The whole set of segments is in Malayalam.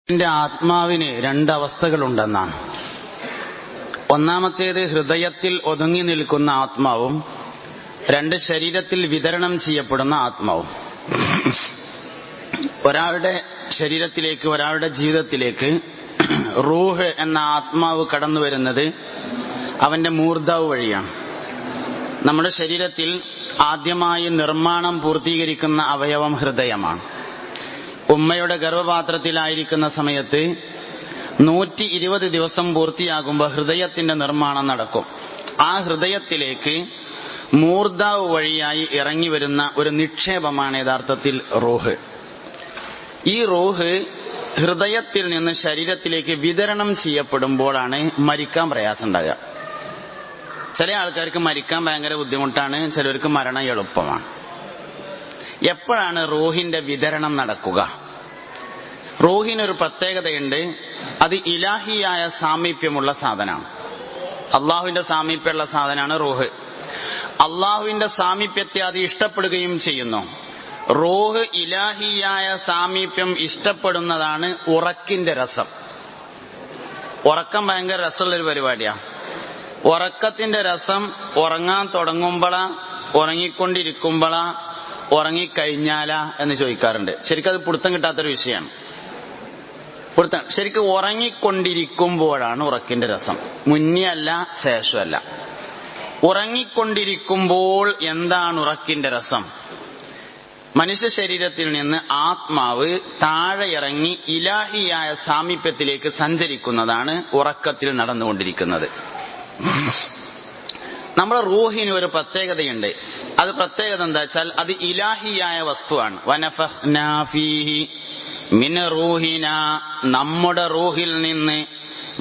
എന്റെ ആത്മാവിന് രണ്ടവസ്ഥകളുണ്ടെന്നാണ്. ഒന്നാമത്തേത് ഹൃദയത്തിൽ ഒതുങ്ങി നിൽക്കുന്ന ആത്മാവും, രണ്ട് ശരീരത്തിൽ വിതരണം ചെയ്യപ്പെടുന്ന ആത്മാവും. ഒരാളുടെ ശരീരത്തിലേക്ക്, ഒരാളുടെ ജീവിതത്തിലേക്ക് റൂഹ് എന്ന ആത്മാവ് കടന്നു വരുന്നത് അവന്റെ മൂർധാവ് വഴിയാണ്. നമ്മുടെ ശരീരത്തിൽ ആദ്യമായി നിർമ്മാണം പൂർത്തീകരിക്കുന്ന അവയവം ഹൃദയമാണ്. ഉമ്മയുടെ ഗർഭപാത്രത്തിലായിരിക്കുന്ന സമയത്ത് 120 ദിവസം പൂർത്തിയാകുമ്പോൾ ഹൃദയത്തിന്റെ നിർമ്മാണം നടക്കും. ആ ഹൃദയത്തിലേക്ക് മൂർധാവ് വഴിയായി ഇറങ്ങി വരുന്ന ഒരു നിക്ഷേപമാണ് യഥാർത്ഥത്തിൽ റൂഹ്. ഈ റൂഹ് ഹൃദയത്തിൽ നിന്ന് ശരീരത്തിലേക്ക് വിതരണം ചെയ്യപ്പെടുമ്പോഴാണ് മരിക്കാൻ പ്രയാസമുണ്ടാകുക. ചില ആൾക്കാർക്ക് മരിക്കാൻ ഭയങ്കര ബുദ്ധിമുട്ടാണ്, ചിലർക്ക് മരണം എളുപ്പമാണ്. എപ്പോഴാണ് റൂഹിന്റെ വിതരണം നടക്കുക? റൂഹിനൊരു പ്രത്യേകതയുണ്ട്. അത് ഇലാഹിയായ സാമീപ്യമുള്ള സാധനമാണ്. അള്ളാഹുവിന്റെ സാമീപ്യമുള്ള സാധനമാണ് റൂഹ്. അള്ളാഹുവിന്റെ സാമീപ്യത്തെ അത് ഇഷ്ടപ്പെടുകയും ചെയ്യുന്നു. റൂഹ് ഇലാഹിയായ സാമീപ്യം ഇഷ്ടപ്പെടുന്നതാണ് ഉറക്കിന്റെ രസം. ഉറക്കം ഭയങ്കര രസമുള്ളൊരു പരിപാടിയാണ്. ഉറക്കത്തിന്റെ രസം ഉറങ്ങാൻ തുടങ്ങുമ്പോഴാ, ഉറങ്ങിക്കൊണ്ടിരിക്കുമ്പോഴാ, ഉറങ്ങിക്കഴിഞ്ഞാലാ എന്ന് ചോദിക്കാറുണ്ട്. ശരിക്കും അത് പിടുത്തം കിട്ടാത്തൊരു വിഷയമാണ്. ശരിക്കും ഉറങ്ങിക്കൊണ്ടിരിക്കുമ്പോഴാണ് ഉറക്കിന്റെ രസം, മുന്നേ അല്ല, ശേഷമല്ല. ഉറങ്ങിക്കൊണ്ടിരിക്കുമ്പോൾ എന്താണ് ഉറക്കിന്റെ രസം? മനുഷ്യ ശരീരത്തിൽ നിന്ന് ആത്മാവ് താഴെ ഇറങ്ങി ഇലാഹിയായ സാമീപ്യത്തിലേക്ക് സഞ്ചരിക്കുന്നതാണ് ഉറക്കത്തിൽ നടന്നുകൊണ്ടിരിക്കുന്നത്. നമ്മുടെ റൂഹിന് ഒരു പ്രത്യേകതയുണ്ട്. അത് പ്രത്യേകത എന്താ വെച്ചാൽ അത് ഇലാഹിയായ വസ്തുവാണ്. വനഫഖ്നാ ഫീഹി മിൻ റൂഹിനാ, നമ്മുടെ റൂഹിൽ നിന്ന്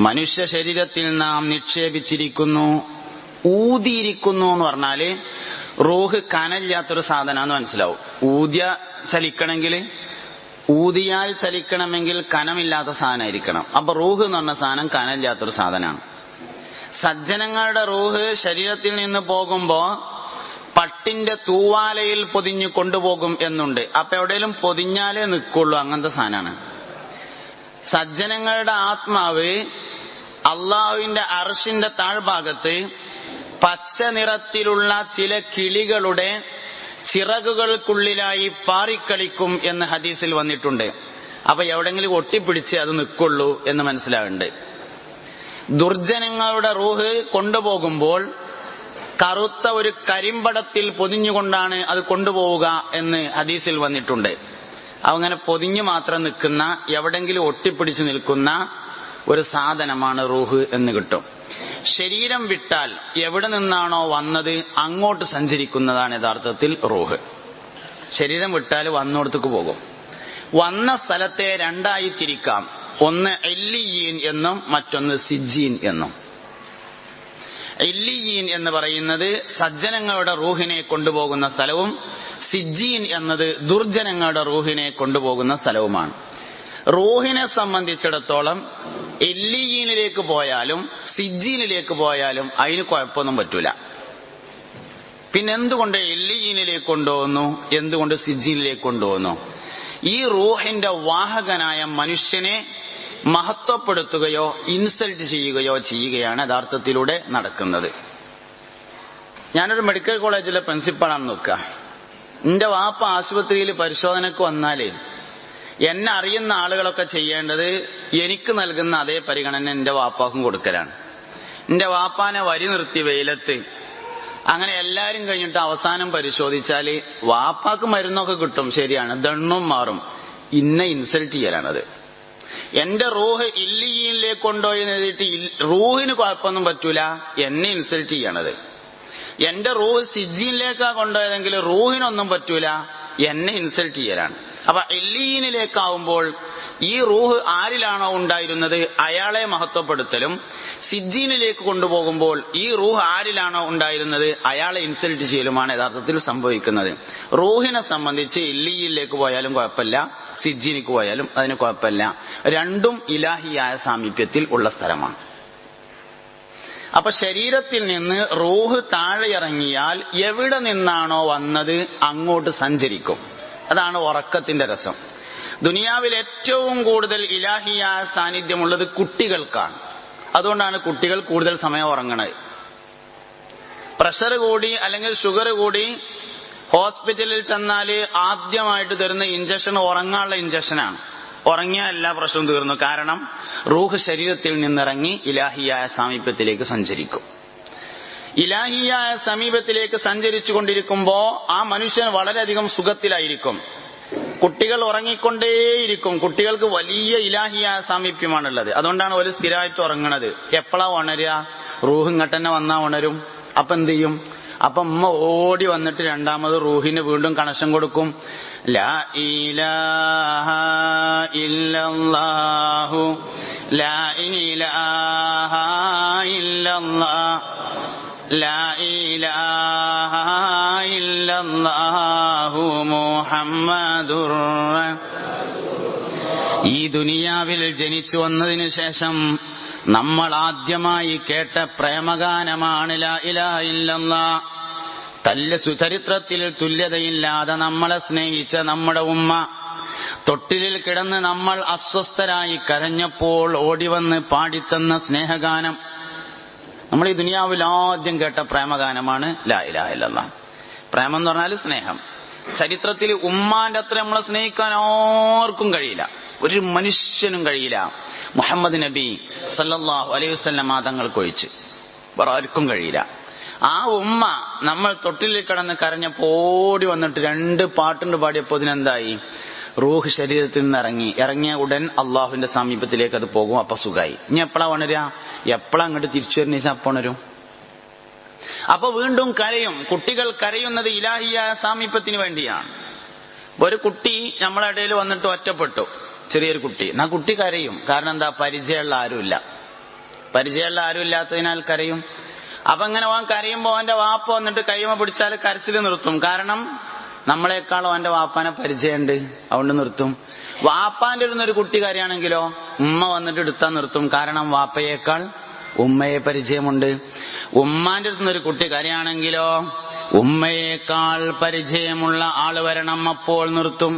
മനുഷ്യ ശരീരത്തിൽ നാം നിക്ഷേപിച്ചിരിക്കുന്നു. ഊതിയിരിക്കുന്നു എന്ന് പറഞ്ഞാല് റൂഹ് കനല്ലാത്തൊരു സാധനമാണെന്ന് മനസ്സിലാവും. ഊതിയാൽ ചലിക്കണമെങ്കിൽ കനമില്ലാത്ത സാധനമായിരിക്കണം. അപ്പൊ റൂഹ് എന്ന് പറഞ്ഞ സാധനം കനല്ലാത്തൊരു സാധനമാണ്. സജ്ജനങ്ങളുടെ റൂഹ് ശരീരത്തിൽ നിന്ന് പോകുമ്പോ പട്ടിന്റെ തൂവാലയിൽ പൊതിഞ്ഞു കൊണ്ടുപോകും എന്നുണ്ട്. അപ്പൊ എവിടെയെങ്കിലും പൊതിഞ്ഞാലേ നിൽക്കുള്ളൂ, അങ്ങനത്തെ സാധനമാണ്. സജ്ജനങ്ങളുടെ ആത്മാവ് അള്ളാഹുവിന്റെ അർശിന്റെ താഴ്ഭാഗത്ത് പച്ച നിറത്തിലുള്ള ചില കിളികളുടെ ചിറകുകൾക്കുള്ളിലായി പാറിക്കളിക്കും എന്ന് ഹദീസിൽ വന്നിട്ടുണ്ട്. അപ്പൊ എവിടെങ്കിലും ഒട്ടിപ്പിടിച്ച് അത് നിൽക്കുള്ളൂ എന്ന് മനസ്സിലാവുന്നുണ്ട്. ദുർജനങ്ങളുടെ റൂഹ് കൊണ്ടുപോകുമ്പോൾ കറുത്ത ഒരു കരിമ്പടത്തിൽ പൊതിഞ്ഞുകൊണ്ടാണ് അത് കൊണ്ടുപോവുക എന്ന് ഹദീസിൽ വന്നിട്ടുണ്ട്. അങ്ങനെ പൊതിഞ്ഞു മാത്രം നിൽക്കുന്ന, എവിടെങ്കിലും ഒട്ടിപ്പിടിച്ചു നിൽക്കുന്ന ഒരു സാധനമാണ് റൂഹ് എന്ന് കിട്ടും. ശരീരം വിട്ടാൽ എവിടെ നിന്നാണോ വന്നത് അങ്ങോട്ട് സഞ്ചരിക്കുന്നതാണ് യഥാർത്ഥത്തിൽ റൂഹ്. ശരീരം വിട്ടാൽ വന്നോടത്തേക്ക് പോകും. വന്ന സ്ഥലത്തെ രണ്ടായി തിരിക്കാം. ഒന്ന് ഇല്ലിയീൻ എന്നും മറ്റൊന്ന് സിജ്ജീൻ എന്നും. ഇല്ലിയീൻ എന്ന് പറയുന്നത് സജ്ജനങ്ങളുടെ റൂഹിനെ കൊണ്ടുപോകുന്ന സ്ഥലവും, സിജ്ജീൻ എന്നത് ദുർജനങ്ങളുടെ റൂഹിനെ കൊണ്ടുപോകുന്ന സ്ഥലവുമാണ്. റൂഹിനെ സംബന്ധിച്ചിടത്തോളം ഇല്ലിയീനിലേക്ക് പോയാലും സിജ്ജീനിലേക്ക് പോയാലും അതിന് കുഴപ്പമൊന്നും പറ്റൂല. പിന്നെ എന്തുകൊണ്ട് ഇല്ലിയീനിലേക്ക് കൊണ്ടുപോകുന്നു, എന്തുകൊണ്ട് സിജ്ജീനിലേക്ക് കൊണ്ടുപോകുന്നു? ഈ റൂഹിന്റെ വാഹകനായ മനുഷ്യനെ മഹത്വപ്പെടുത്തുകയോ ഇൻസൾട്ട് ചെയ്യുകയാണ് യഥാർത്ഥത്തിലൂടെ നടക്കുന്നത്. ഞാനൊരു മെഡിക്കൽ കോളേജിലെ പ്രിൻസിപ്പാളാണെന്ന് നോക്കുക. എന്റെ വാപ്പ ആശുപത്രിയിൽ പരിശോധനക്ക് വന്നാലേ എന്നെ അറിയുന്ന ആളുകളൊക്കെ ചെയ്യേണ്ടത് എനിക്ക് നൽകുന്ന അതേ പരിഗണന എന്റെ വാപ്പാക്കും കൊടുക്കലാണ്. എന്റെ വാപ്പാനെ വരി നിർത്തി വെയിലത്ത് അങ്ങനെ എല്ലാരും കഴിഞ്ഞിട്ട് അവസാനം പരിശോധിച്ചാല് വാപ്പാക്ക് മരുന്നൊക്കെ കിട്ടും, ശരിയാണ്, ദണ്ണും മാറും. ഇന്നെ ഇൻസൾട്ട് ചെയ്യലാണത്. എന്റെ റൂഹ് ഇല്ലിയീനിലേക്ക് കൊണ്ടുപോയി എഴുതിയിട്ട് റൂഹിന് കുഴപ്പമൊന്നും പറ്റൂല, എന്നെ ഇൻസൾട്ട് ചെയ്യണത്. എന്റെ റൂഹ് സിജ്ജീനിലേക്കാ കൊണ്ടുപോയതെങ്കിൽ റൂഹിനൊന്നും പറ്റൂല, എന്നെ ഇൻസൾട്ട് ചെയ്യലാണ്. അപ്പൊ ഇല്ലിയീനിലേക്കാവുമ്പോൾ ഈ റൂഹ് ആരിലാണോ ഉണ്ടായിരുന്നത് അയാളെ മഹത്വപ്പെടുത്തലും, സിജ്ജീനിലേക്ക് കൊണ്ടുപോകുമ്പോൾ ഈ റൂഹ് ആരിലാണോ ഉണ്ടായിരുന്നത് അയാളെ ഇൻസൾട്ട് ചെയ്യലുമാണ് യഥാർത്ഥത്തിൽ സംഭവിക്കുന്നത്. റൂഹിനെ സംബന്ധിച്ച് ഇല്ലിയീനിലേക്ക് പോയാലും കുഴപ്പമില്ല, സിജ്ജീനിലേക്ക് പോയാലും അതിന് കുഴപ്പമില്ല. രണ്ടും ഇലാഹിയായ സാമീപ്യത്തിൽ ഉള്ള സ്ഥലമാണ്. അപ്പൊ ശരീരത്തിൽ നിന്ന് റൂഹ് താഴെ ഇറങ്ങിയാൽ എവിടെ നിന്നാണോ വന്നത് അങ്ങോട്ട് സഞ്ചരിക്കും. അതാണ് ഉറക്കത്തിന്റെ രസം. ദുനിയാവിൽ ഏറ്റവും കൂടുതൽ ഇലാഹിയായ സാന്നിധ്യമുള്ളത് കുട്ടികൾക്കാണ്. അതുകൊണ്ടാണ് കുട്ടികൾ കൂടുതൽ സമയം ഉറങ്ങണത്. പ്രഷർ കൂടി അല്ലെങ്കിൽ ഷുഗർ കൂടി ഹോസ്പിറ്റലിൽ ചെന്നാൽ ആദ്യമായിട്ട് തരുന്ന ഇഞ്ചക്ഷൻ ഉറങ്ങാനുള്ള ഇഞ്ചക്ഷനാണ്. ഉറങ്ങിയാൽ എല്ലാ പ്രശ്നവും തീർന്നു. കാരണം റൂഹ് ശരീരത്തിൽ നിന്നിറങ്ങി ഇലാഹിയായ സാമീപ്യത്തിലേക്ക് സഞ്ചരിക്കും. ഇലാഹിയായ സമീപത്തിലേക്ക് സഞ്ചരിച്ചു കൊണ്ടിരിക്കുമ്പോ ആ മനുഷ്യൻ വളരെയധികം സുഖത്തിലായിരിക്കും. കുട്ടികൾ ഉറങ്ങിക്കൊണ്ടേയിരിക്കും. കുട്ടികൾക്ക് വലിയ ഇലാഹിയായ സാമീപ്യമാണുള്ളത്. അതുകൊണ്ടാണ് ഒരു സ്ഥിരമായിട്ട് ഉറങ്ങണത്. എപ്പോഴാ ഉണരുക? റൂഹ് ഇങ്ങോട്ട് തന്നെ വന്നാ ഉണരും. അപ്പൊ എന്ത് ചെയ്യും? അപ്പൊ ഉമ്മ ഓടി വന്നിട്ട് രണ്ടാമത് റൂഹിന് വീണ്ടും കണക്ഷൻ കൊടുക്കും. ലാ ഇലാഹ ഇല്ലല്ലാഹു ലാ ഇലാഹ ഇല്ലല്ലാഹ് ലാ ഇലാഹ ഇല്ലല്ലാഹു മുഹമ്മദുർ ഈ ദുനിയാവിൽ ജനിച്ചു വന്നതിനു ശേഷം നമ്മൾ ആദ്യമായി കേട്ട പ്രേമഗാനമാണ് ലാ ഇലാഹ ഇല്ലല്ലാഹ്. ചരിത്രത്തിൽ തുല്യതയില്ലാതെ നമ്മളെ സ്നേഹിച്ച നമ്മുടെ ഉമ്മ തൊട്ടിലിൽ കിടന്ന് നമ്മൾ അസ്വസ്ഥരായി കരഞ്ഞപ്പോൾ ഓടിവന്ന് പാടിത്തന്ന സ്നേഹഗാനം. നമ്മൾ ഈ ദുനിയാവിൽ ആദ്യം കേട്ട പ്രേമഗാനമാണ് ലാ ഇലാഹ ഇല്ലല്ലാഹ്. പ്രേമം എന്ന് പറഞ്ഞാൽ സ്നേഹം. ചരിത്രത്തിൽ ഉമ്മാന്റെ അത്ര നമ്മളെ സ്നേഹിക്കാൻ ആർക്കും കഴിയില്ല, ഒരു മനുഷ്യനും കഴിയില്ല. മുഹമ്മദ് നബി സല്ലല്ലാഹു അലൈഹി വസല്ലം തങ്ങൾക്കൊഴിച്ച് വേറെ ആർക്കും കഴിയില്ല. ആ ഉമ്മ നമ്മൾ തൊട്ടിലിൽ കിടന്ന് കരഞ്ഞപ്പോ ഓടി വന്നിട്ട് 2 പാട്ടുണ്ട് പാടിയപ്പോ ഇതിനെന്തായി? റൂഹ് ശരീരത്തിൽ നിന്ന് ഇറങ്ങിയ ഉടൻ അള്ളാഹുവിന്റെ സമീപത്തിലേക്ക് അത് പോകും. അപ്പൊ സുഖായി. ഇനി എപ്പോഴാ ഉണരുക? എപ്പോഴാ അങ്ങോട്ട് തിരിച്ചു വരുന്ന അപ്പൊ ഉണരും. അപ്പൊ വീണ്ടും കരയും. കുട്ടികൾ കരയുന്നത് ഇലാഹിയായ സാമീപ്യത്തിന് വേണ്ടിയാണ്. ഒരു കുട്ടി നമ്മളെ ഇടയിൽ വന്നിട്ട് ഒറ്റപ്പെട്ടു, ചെറിയൊരു കുട്ടി. എന്നാ കുട്ടി കരയും. കാരണം എന്താ? പരിചയമുള്ള ആരുമില്ല. പരിചയമുള്ള ആരുമില്ലാത്തതിനാൽ കരയും. അപ്പൊ അങ്ങനെ അവൻ കരയുമ്പോ അവന്റെ വാപ്പ വന്നിട്ട് കൈമ പിടിച്ചാൽ കരച്ചിൽ നിർത്തും. കാരണം നമ്മളെക്കാളും അവന്റെ വാപ്പാനെ പരിചയമുണ്ട്, അതുകൊണ്ട് നിർത്തും. വാപ്പാന്റെ ഒരു കുട്ടി കരയാണെങ്കിലോ ഉമ്മ വന്നിട്ട് എടുത്താൽ നിർത്തും. കാരണം വാപ്പയേക്കാൾ ഉമ്മയെ പരിചയമുണ്ട്. ഉമ്മാന്റെ അടുത്തുനിന്നൊരു കുട്ടി കരയാണെങ്കിലോ ഉമ്മയേക്കാൾ പരിചയമുള്ള ആള് വരണം, അപ്പോൾ നിർത്തും.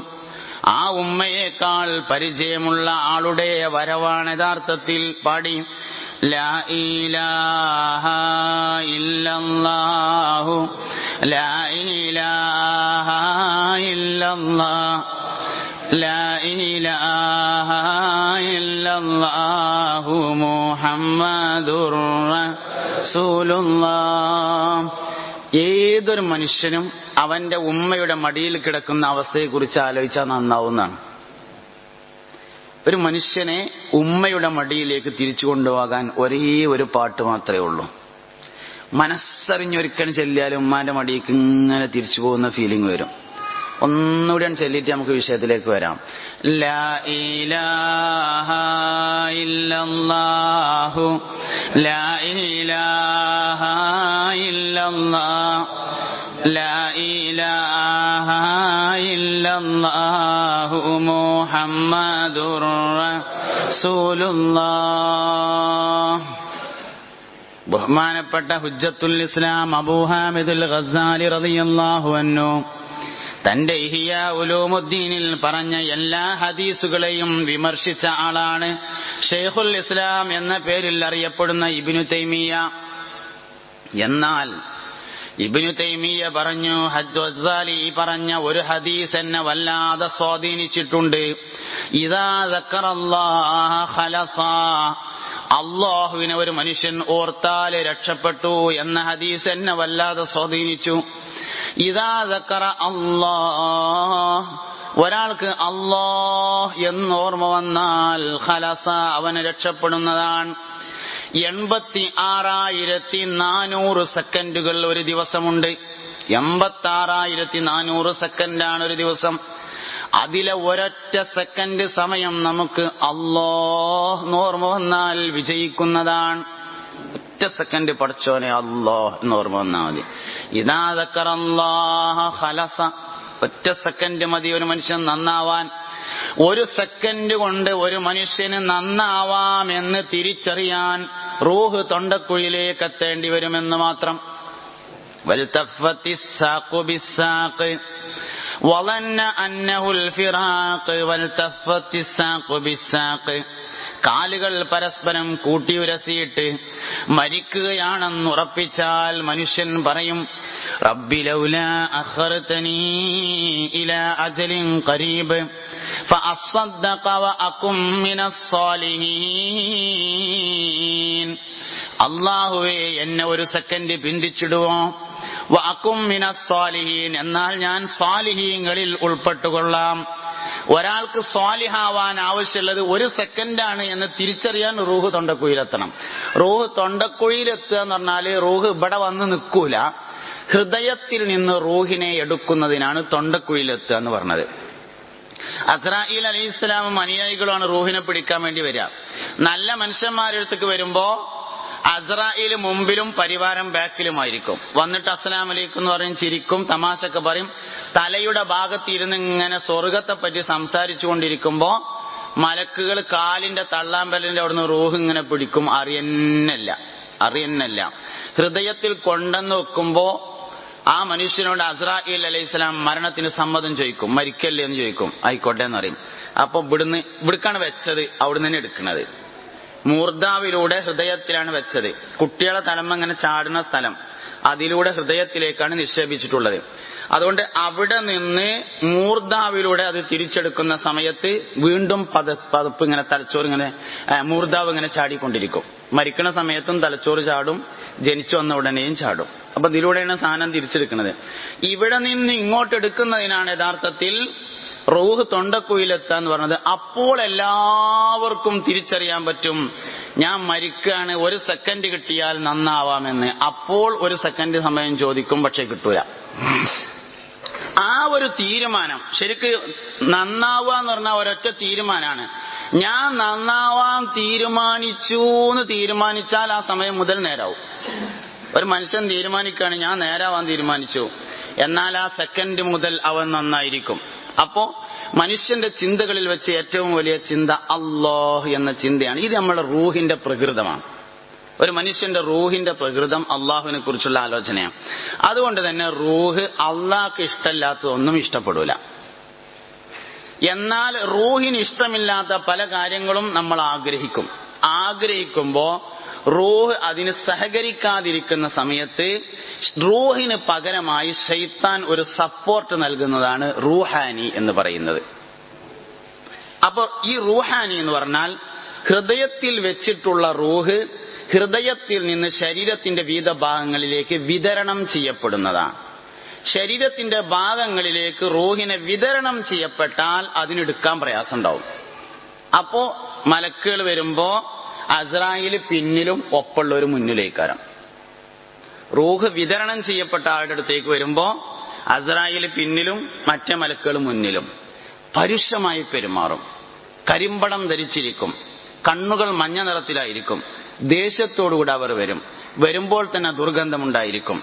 ആ ഉമ്മയേക്കാൾ പരിചയമുള്ള ആളുടെ വരവാണ് യഥാർത്ഥത്തിൽ പാടി ലാ ഇലാഹ ഇല്ലല്ലാഹു ലാ ഇലാഹ ഇല്ലല്ലാഹ് ലാ ഇലാഹ ഇല്ലല്ലാഹു മുഹമ്മദുർ റസൂലുള്ളാഹ്. ഏതൊരു മനുഷ്യനും അവന്റെ ഉമ്മയുടെ മടിയിൽ കിടക്കുന്ന അവസ്ഥയെക്കുറിച്ച് ആലോചിച്ചാൽ നന്നാവുന്നതാണ്. ഒരു മനുഷ്യനെ ഉമ്മയുടെ മടിയിലേക്ക് തിരിച്ചു കൊണ്ടുപോകാൻ ഒരേ ഒരു പാട്ട് മാത്രമേ ഉള്ളൂ. മനസ്സറിഞ്ഞൊരിക്കലും ചെല്ലിയാലും ഉമ്മാന്റെ മടിയിലേക്ക് ഇങ്ങനെ തിരിച്ചു പോകുന്ന ഫീലിംഗ് വരും. ഒന്നുകൂടി ചെല്ലിയിട്ട് നമുക്ക് വിഷയത്തിലേക്ക് വരാം. ലാ ഇലാഹ ഇല്ലല്ലാഹു ലാ ഇലാഹ ഇല്ലല്ലാഹ് ലാ ഇലാഹ ഇല്ലല്ലാഹു മുഹമ്മദുർ റസൂലുള്ളാഹ്. ബഹുമാനപ്പെട്ട ഹുജ്ജത്തുൽ ഇസ്ലാം അബൂ ഹാമിദുൽ ഗസ്സാലി റളിയല്ലാഹു അൻഹു തന്റെ ഇഹ്യാ ഉലൂമുദ്ദീനിൽ പറഞ്ഞ എല്ലാ ഹദീസുകളെയും വിമർശിച്ച ആളാണ് ഷെയ്ഖുൽ ഇസ്ലാം എന്ന പേരിൽ അറിയപ്പെടുന്ന ഇബ്നു തൈമിയ്യ. എന്നാൽ ഇബ്നു തൈമിയ്യ പറഞ്ഞു, ഗസ്സാലി പറഞ്ഞ ഒരു ഹദീസ് എന്നെ വല്ലാതെ സ്വാധീനിച്ചിട്ടുണ്ട്. ഇദാ ദക്കറല്ലാഹ ഖലസ, അല്ലാഹുവിനെ ഒരു മനുഷ്യൻ ഓർത്താൽ രക്ഷപ്പെട്ടു എന്ന ഹദീസ് എന്നെ വല്ലാതെ സ്വാധീനിച്ചു. ഇദാ ദക്കറ അല്ലാഹ്, ഒരാൾക്ക് അല്ലാഹ് എന്നോർമ്മ വന്നാൽ ഖലസ, അവന് രക്ഷപ്പെടുന്നതാണ്. 86,400 സെക്കൻഡുകൾ ഒരു ദിവസമുണ്ട്. 86,400 സെക്കൻഡാണ് ഒരു ദിവസം. അതിലെ ഒരൊറ്റ സെക്കൻഡ് സമയം നമുക്ക് അല്ലാഹ് എന്നോർമ്മ വന്നാൽ വിജയിക്കുന്നതാണ്. ഒറ്റ സെക്കൻഡ് പഠിച്ചോനെ അല്ലാഹ് എന്നോർമ്മ വന്നാൽ മതി. ഇദാ ദക്കറല്ലാഹ ഖലസ, ഒറ്റ സെക്കൻഡ് മതി ഒരു മനുഷ്യൻ നന്നാവാൻ. ഒരു സെക്കൻഡ് കൊണ്ട് ഒരു മനുഷ്യന് നന്നാവാമെന്ന് തിരിച്ചറിയാൻ റൂഹ് തൊണ്ടക്കുഴിയിലേക്ക് എത്തേണ്ടി വരുമെന്ന് മാത്രം. വൽതഫത്തി സാഖു ബിസ്സാഖ്, വളന്ന അന്നഹുൽ ഫിറാഖ് വൽതഫത്തി സാഖു ബിസാഖ്. കാലുകൾ പരസ്പരം കൂട്ടിയുരസിയിട്ട് മരിക്കുകയാണെന്നുറപ്പിച്ചാൽ മനുഷ്യൻ പറയും, റബ്ബി ലൗലാ അഖർതനീ ഇലാ അജലിൻ ഖരീബ് ഫഅസ്സദ്ദഖ വഅകും മിനസ് സാലിഹീൻ. അല്ലാഹുവേ, എന്നെ ഒരു സെക്കൻഡ് പിന്തിച്ചിടുവോ, വഅകും മിനസ് സാലിഹീൻ, എന്നാൽ ഞാൻ സാലിഹീങ്ങളിൽ ഉൾപ്പെട്ടുകൊള്ളാം. ഒരാൾക്ക് സ്വാലിഹാവാൻ ആവശ്യമുള്ളത് ഒരു സെക്കൻഡാണ് എന്ന് തിരിച്ചറിയാൻ റൂഹ് തൊണ്ടക്കുഴിയിലെത്തണം. റൂഹ് തൊണ്ടക്കുഴിയിലെത്തുക എന്ന് പറഞ്ഞാല് റൂഹ് ഇവിടെ വന്ന് നിൽക്കൂല. ഹൃദയത്തിൽ നിന്ന് റൂഹിനെ എടുക്കുന്നതിനാണ് തൊണ്ടക്കുഴിയിലെത്തുക എന്ന് പറഞ്ഞത്. അസ്രായീൽ അലൈഹിസ്സലാമും അനുയായികളുമാണ് റൂഹിനെ പിടിക്കാൻ വേണ്ടി വരിക. നല്ല മനുഷ്യന്മാരുടെ അടുത്തേക്ക് വരുമ്പോ അസ്രായീൽ മുമ്പിലും പരിവാരം ബാക്കിലുമായിരിക്കും. വന്നിട്ട് അസ്സലാമു അലൈക്കും എന്ന് പറയും, ചിരിക്കും, തമാശക്ക് പറയും. തലയുടെ ഭാഗത്ത് ഇരുന്ന് ഇങ്ങനെ സ്വർഗത്തെ പറ്റി സംസാരിച്ചു കൊണ്ടിരിക്കുമ്പോ മലക്കുകൾ കാലിന്റെ തള്ളാമ്പലിന്റെ അവിടുന്ന് റൂഹ് ഇങ്ങനെ പിടിക്കും. അറിയുന്നില്ല. ഹൃദയത്തിൽ കൊണ്ടെന്ന് വെക്കുമ്പോ ആ മനുഷ്യനോട് അസ്രായീൽ അലൈഹിസ്സലാം മരണത്തിന് സമ്മതം ചോദിക്കും. മരിക്കല്ലേ എന്ന് ചോദിക്കും. ആയിക്കോട്ടെ എന്ന് പറയും. അപ്പൊ ഇവിടുക്കാണ് വെച്ചത്, അവിടുന്ന് തന്നെ എടുക്കുന്നത്. മൂർധാവിലൂടെ ഹൃദയത്തിലാണ് വെച്ചത്. കുട്ടികളെ തലമ്മ ഇങ്ങനെ ചാടുന്ന സ്ഥലം, അതിലൂടെ ഹൃദയത്തിലേക്കാണ് നിക്ഷേപിച്ചിട്ടുള്ളത്. അതുകൊണ്ട് അവിടെ നിന്ന് മൂർധാവിലൂടെ അത് തിരിച്ചെടുക്കുന്ന സമയത്ത് വീണ്ടും പതപ്പ് ഇങ്ങനെ തലച്ചോറ് ഇങ്ങനെ മൂർധാവ് ഇങ്ങനെ ചാടിക്കൊണ്ടിരിക്കും. മരിക്കുന്ന സമയത്തും തലച്ചോറ് ചാടും, ജനിച്ചു വന്ന ഉടനെയും ചാടും. അപ്പൊ ഇതിലൂടെയാണ് സാധനം തിരിച്ചെടുക്കുന്നത്. ഇവിടെ നിന്ന് ഇങ്ങോട്ട് എടുക്കുന്നതിനാണ് യഥാർത്ഥത്തിൽ റൂഹ് തൊണ്ടക്കുഴിയിലെത്താന്ന് പറഞ്ഞത്. അപ്പോൾ എല്ലാവർക്കും തിരിച്ചറിയാൻ പറ്റും, ഞാൻ മരിക്കുകയാണ്, ഒരു സെക്കൻഡ് കിട്ടിയാൽ നന്നാവാമെന്ന്. അപ്പോൾ ഒരു സെക്കൻഡ് സമയം ചോദിക്കും, പക്ഷെ കിട്ടൂല. ആ ഒരു തീരുമാനം ശരിക്ക് നന്നാവുക എന്ന് പറഞ്ഞാൽ ഒരൊറ്റ തീരുമാനമാണ്. ഞാൻ നന്നാവാൻ തീരുമാനിച്ചു എന്ന് തീരുമാനിച്ചാൽ ആ സമയം മുതൽ നേരാവും. ഒരു മനുഷ്യൻ തീരുമാനിക്കുകയാണ്, ഞാൻ നേരാവാൻ തീരുമാനിച്ചു, എന്നാൽ ആ സെക്കൻഡ് മുതൽ അവൻ നന്നായിരിക്കും. അപ്പോ മനുഷ്യന്റെ ചിന്തകളിൽ വെച്ച് ഏറ്റവും വലിയ ചിന്ത അല്ലാഹ് എന്ന ചിന്തയാണ്. ഇത് നമ്മുടെ റൂഹിന്റെ പ്രകൃതമാണ്. ഒരു മനുഷ്യന്റെ റൂഹിന്റെ പ്രകൃതം അള്ളാഹുവിനെ കുറിച്ചുള്ള ആലോചനയാണ്. അതുകൊണ്ട് തന്നെ റൂഹ് അള്ളാഹ്ക്ക് ഇഷ്ടമില്ലാത്തതൊന്നും ഇഷ്ടപ്പെടൂല. എന്നാൽ റൂഹിന് ഇഷ്ടമില്ലാത്ത പല കാര്യങ്ങളും നമ്മൾ ആഗ്രഹിക്കുമ്പോ റൂഹ് അതിന് സഹകരിക്കാതിരിക്കുന്ന സമയത്ത് റൂഹിന് പകരമായി ശൈത്താൻ ഒരു സപ്പോർട്ട് നൽകുന്നതാണ് റൂഹാനി എന്ന് പറയുന്നത്. അപ്പൊ ഈ റൂഹാനി എന്ന് പറഞ്ഞാൽ ഹൃദയത്തിൽ വെച്ചിട്ടുള്ള റൂഹ് ഹൃദയത്തിൽ നിന്ന് ശരീരത്തിന്റെ വിവിധ ഭാഗങ്ങളിലേക്ക് വിതരണം ചെയ്യപ്പെടുന്നതാണ്. ശരീരത്തിന്റെ ഭാഗങ്ങളിലേക്ക് റൂഹിനെ വിതരണം ചെയ്യപ്പെട്ടാൽ അതിനെടുക്കാൻ പ്രയാസം ഉണ്ടാവും. അപ്പോ മലക്കുകൾ വരുമ്പോ അസ്രായീൽ പിന്നിലും ഒപ്പമുള്ളവർ മുന്നിലേക്കാരം. റൂഹ് വിതരണം ചെയ്യപ്പെട്ട ആളുടെ അടുത്തേക്ക് വരുമ്പോ അസ്രായീൽ പിന്നിലും മറ്റേ മലക്കുകൾ മുന്നിലും. പരുഷമായി പെരുമാറും, കരിമ്പടം ധരിച്ചിരിക്കും, കണ്ണുകൾ മഞ്ഞ നിറത്തിലായിരിക്കും, ദേഷ്യത്തോടുകൂടെ അവർ വരുമ്പോൾ തന്നെ ദുർഗന്ധമുണ്ടായിരിക്കും.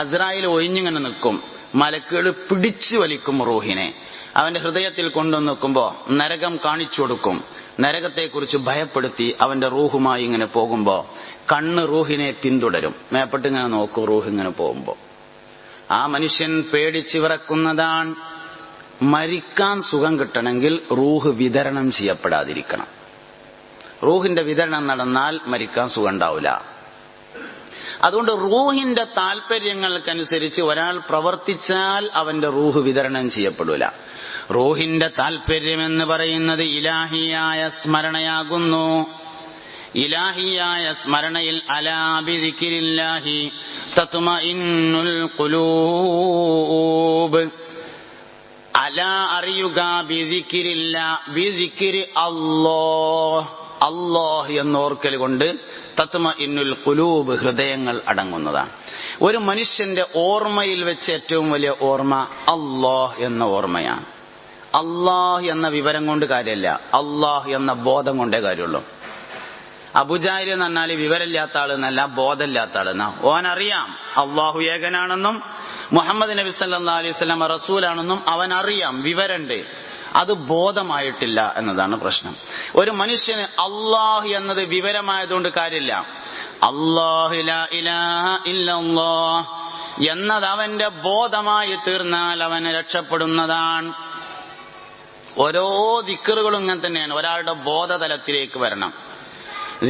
അസ്രായീൽ ഒഴിഞ്ഞിങ്ങനെ നിൽക്കും, മലക്കുകൾ പിടിച്ചു വലിക്കും റൂഹിനെ. അവന്റെ ഹൃദയത്തിൽ കൊണ്ടുവന്ന് നിൽക്കുമ്പോ നരകം കാണിച്ചു കൊടുക്കും. നരകത്തെക്കുറിച്ച് ഭയപ്പെടുത്തി അവന്റെ റൂഹുമായി ഇങ്ങനെ പോകുമ്പോ കണ്ണ് റൂഹിനെ പിന്തുടരും. മേപ്പെട്ട് ഇങ്ങനെ നോക്കും റൂഹ് ഇങ്ങനെ പോകുമ്പോ. ആ മനുഷ്യൻ പേടിച്ച് വിറക്കുന്നതാണ്. മരിക്കാൻ സുഖം കിട്ടണമെങ്കിൽ റൂഹ് വിതരണം ചെയ്യപ്പെടാതിരിക്കണം. റൂഹിന്റെ വിതരണം നടന്നാൽ മരിക്കാൻ സുഖം ഉണ്ടാവില്ല. അതുകൊണ്ട് റൂഹിന്റെ താല്പര്യങ്ങൾക്കനുസരിച്ച് ഒരാൾ പ്രവർത്തിച്ചാൽ അവന്റെ റൂഹ് വിതരണം ചെയ്യപ്പെടൂല. റൂഹിന്റെ താല്പര്യമെന്ന് പറയുന്നത് ഇലാഹിയായ സ്മരണയാകുന്നു. ഇലാഹിയായ സ്മരണയിൽ അലാ ബിദിക്രില്ലാഹി തത്മഇന്നുൽ ഖുലൂബ്. അലാ അറിയുക, ബിദിക്രില്ല, ബിദിക്രി അല്ലാഹ് എന്നോർക്കൽ കൊണ്ട് തത്മഇന്നുൽ ഖുലൂബ് ഹൃദയങ്ങൾ അടങ്ങുന്നതാണ്. ഒരു മനുഷ്യന്റെ ഓർമ്മയിൽ വെച്ച് ഏറ്റവും വലിയ ഓർമ്മ അല്ലാഹ് എന്ന ഓർമ്മയാണ്. അല്ലാഹ് എന്ന വിവരം കൊണ്ട് കാര്യമില്ല, അല്ലാഹ് എന്ന ബോധം കൊണ്ടേ കാര്യമുള്ളൂ. അബൂജഹൽ എന്ന് പറഞ്ഞാൽ വിവരമില്ലാത്ത ആളെന്നല്ല, ബോധമില്ലാത്ത ആളെന്നാ. ഓനറിയാം അല്ലാഹു ഏകനാണെന്നും മുഹമ്മദ് നബി സല്ലല്ലാഹു അലൈഹി വസല്ലം റസൂലാണെന്നും അവനറിയാം, വിവരമുണ്ട്. അത് ബോധമായിട്ടില്ല എന്നതാണ് പ്രശ്നം. ഒരു മനുഷ്യന് അല്ലാഹ് എന്നത് വിവരമായതുകൊണ്ട് കാര്യമില്ല. അല്ലാഹു ലാ ഇലാഹ ഇല്ലല്ലാഹ് എന്നത് അവന്റെ ബോധമായി തീർന്നാൽ അവന് രക്ഷപ്പെടുന്നതാണ്. ഓരോ ദിക്റുകളും ഇങ്ങനെ തന്നെയാണ്. ഒരാളുടെ ബോധതലത്തിലേക്ക് വരണം.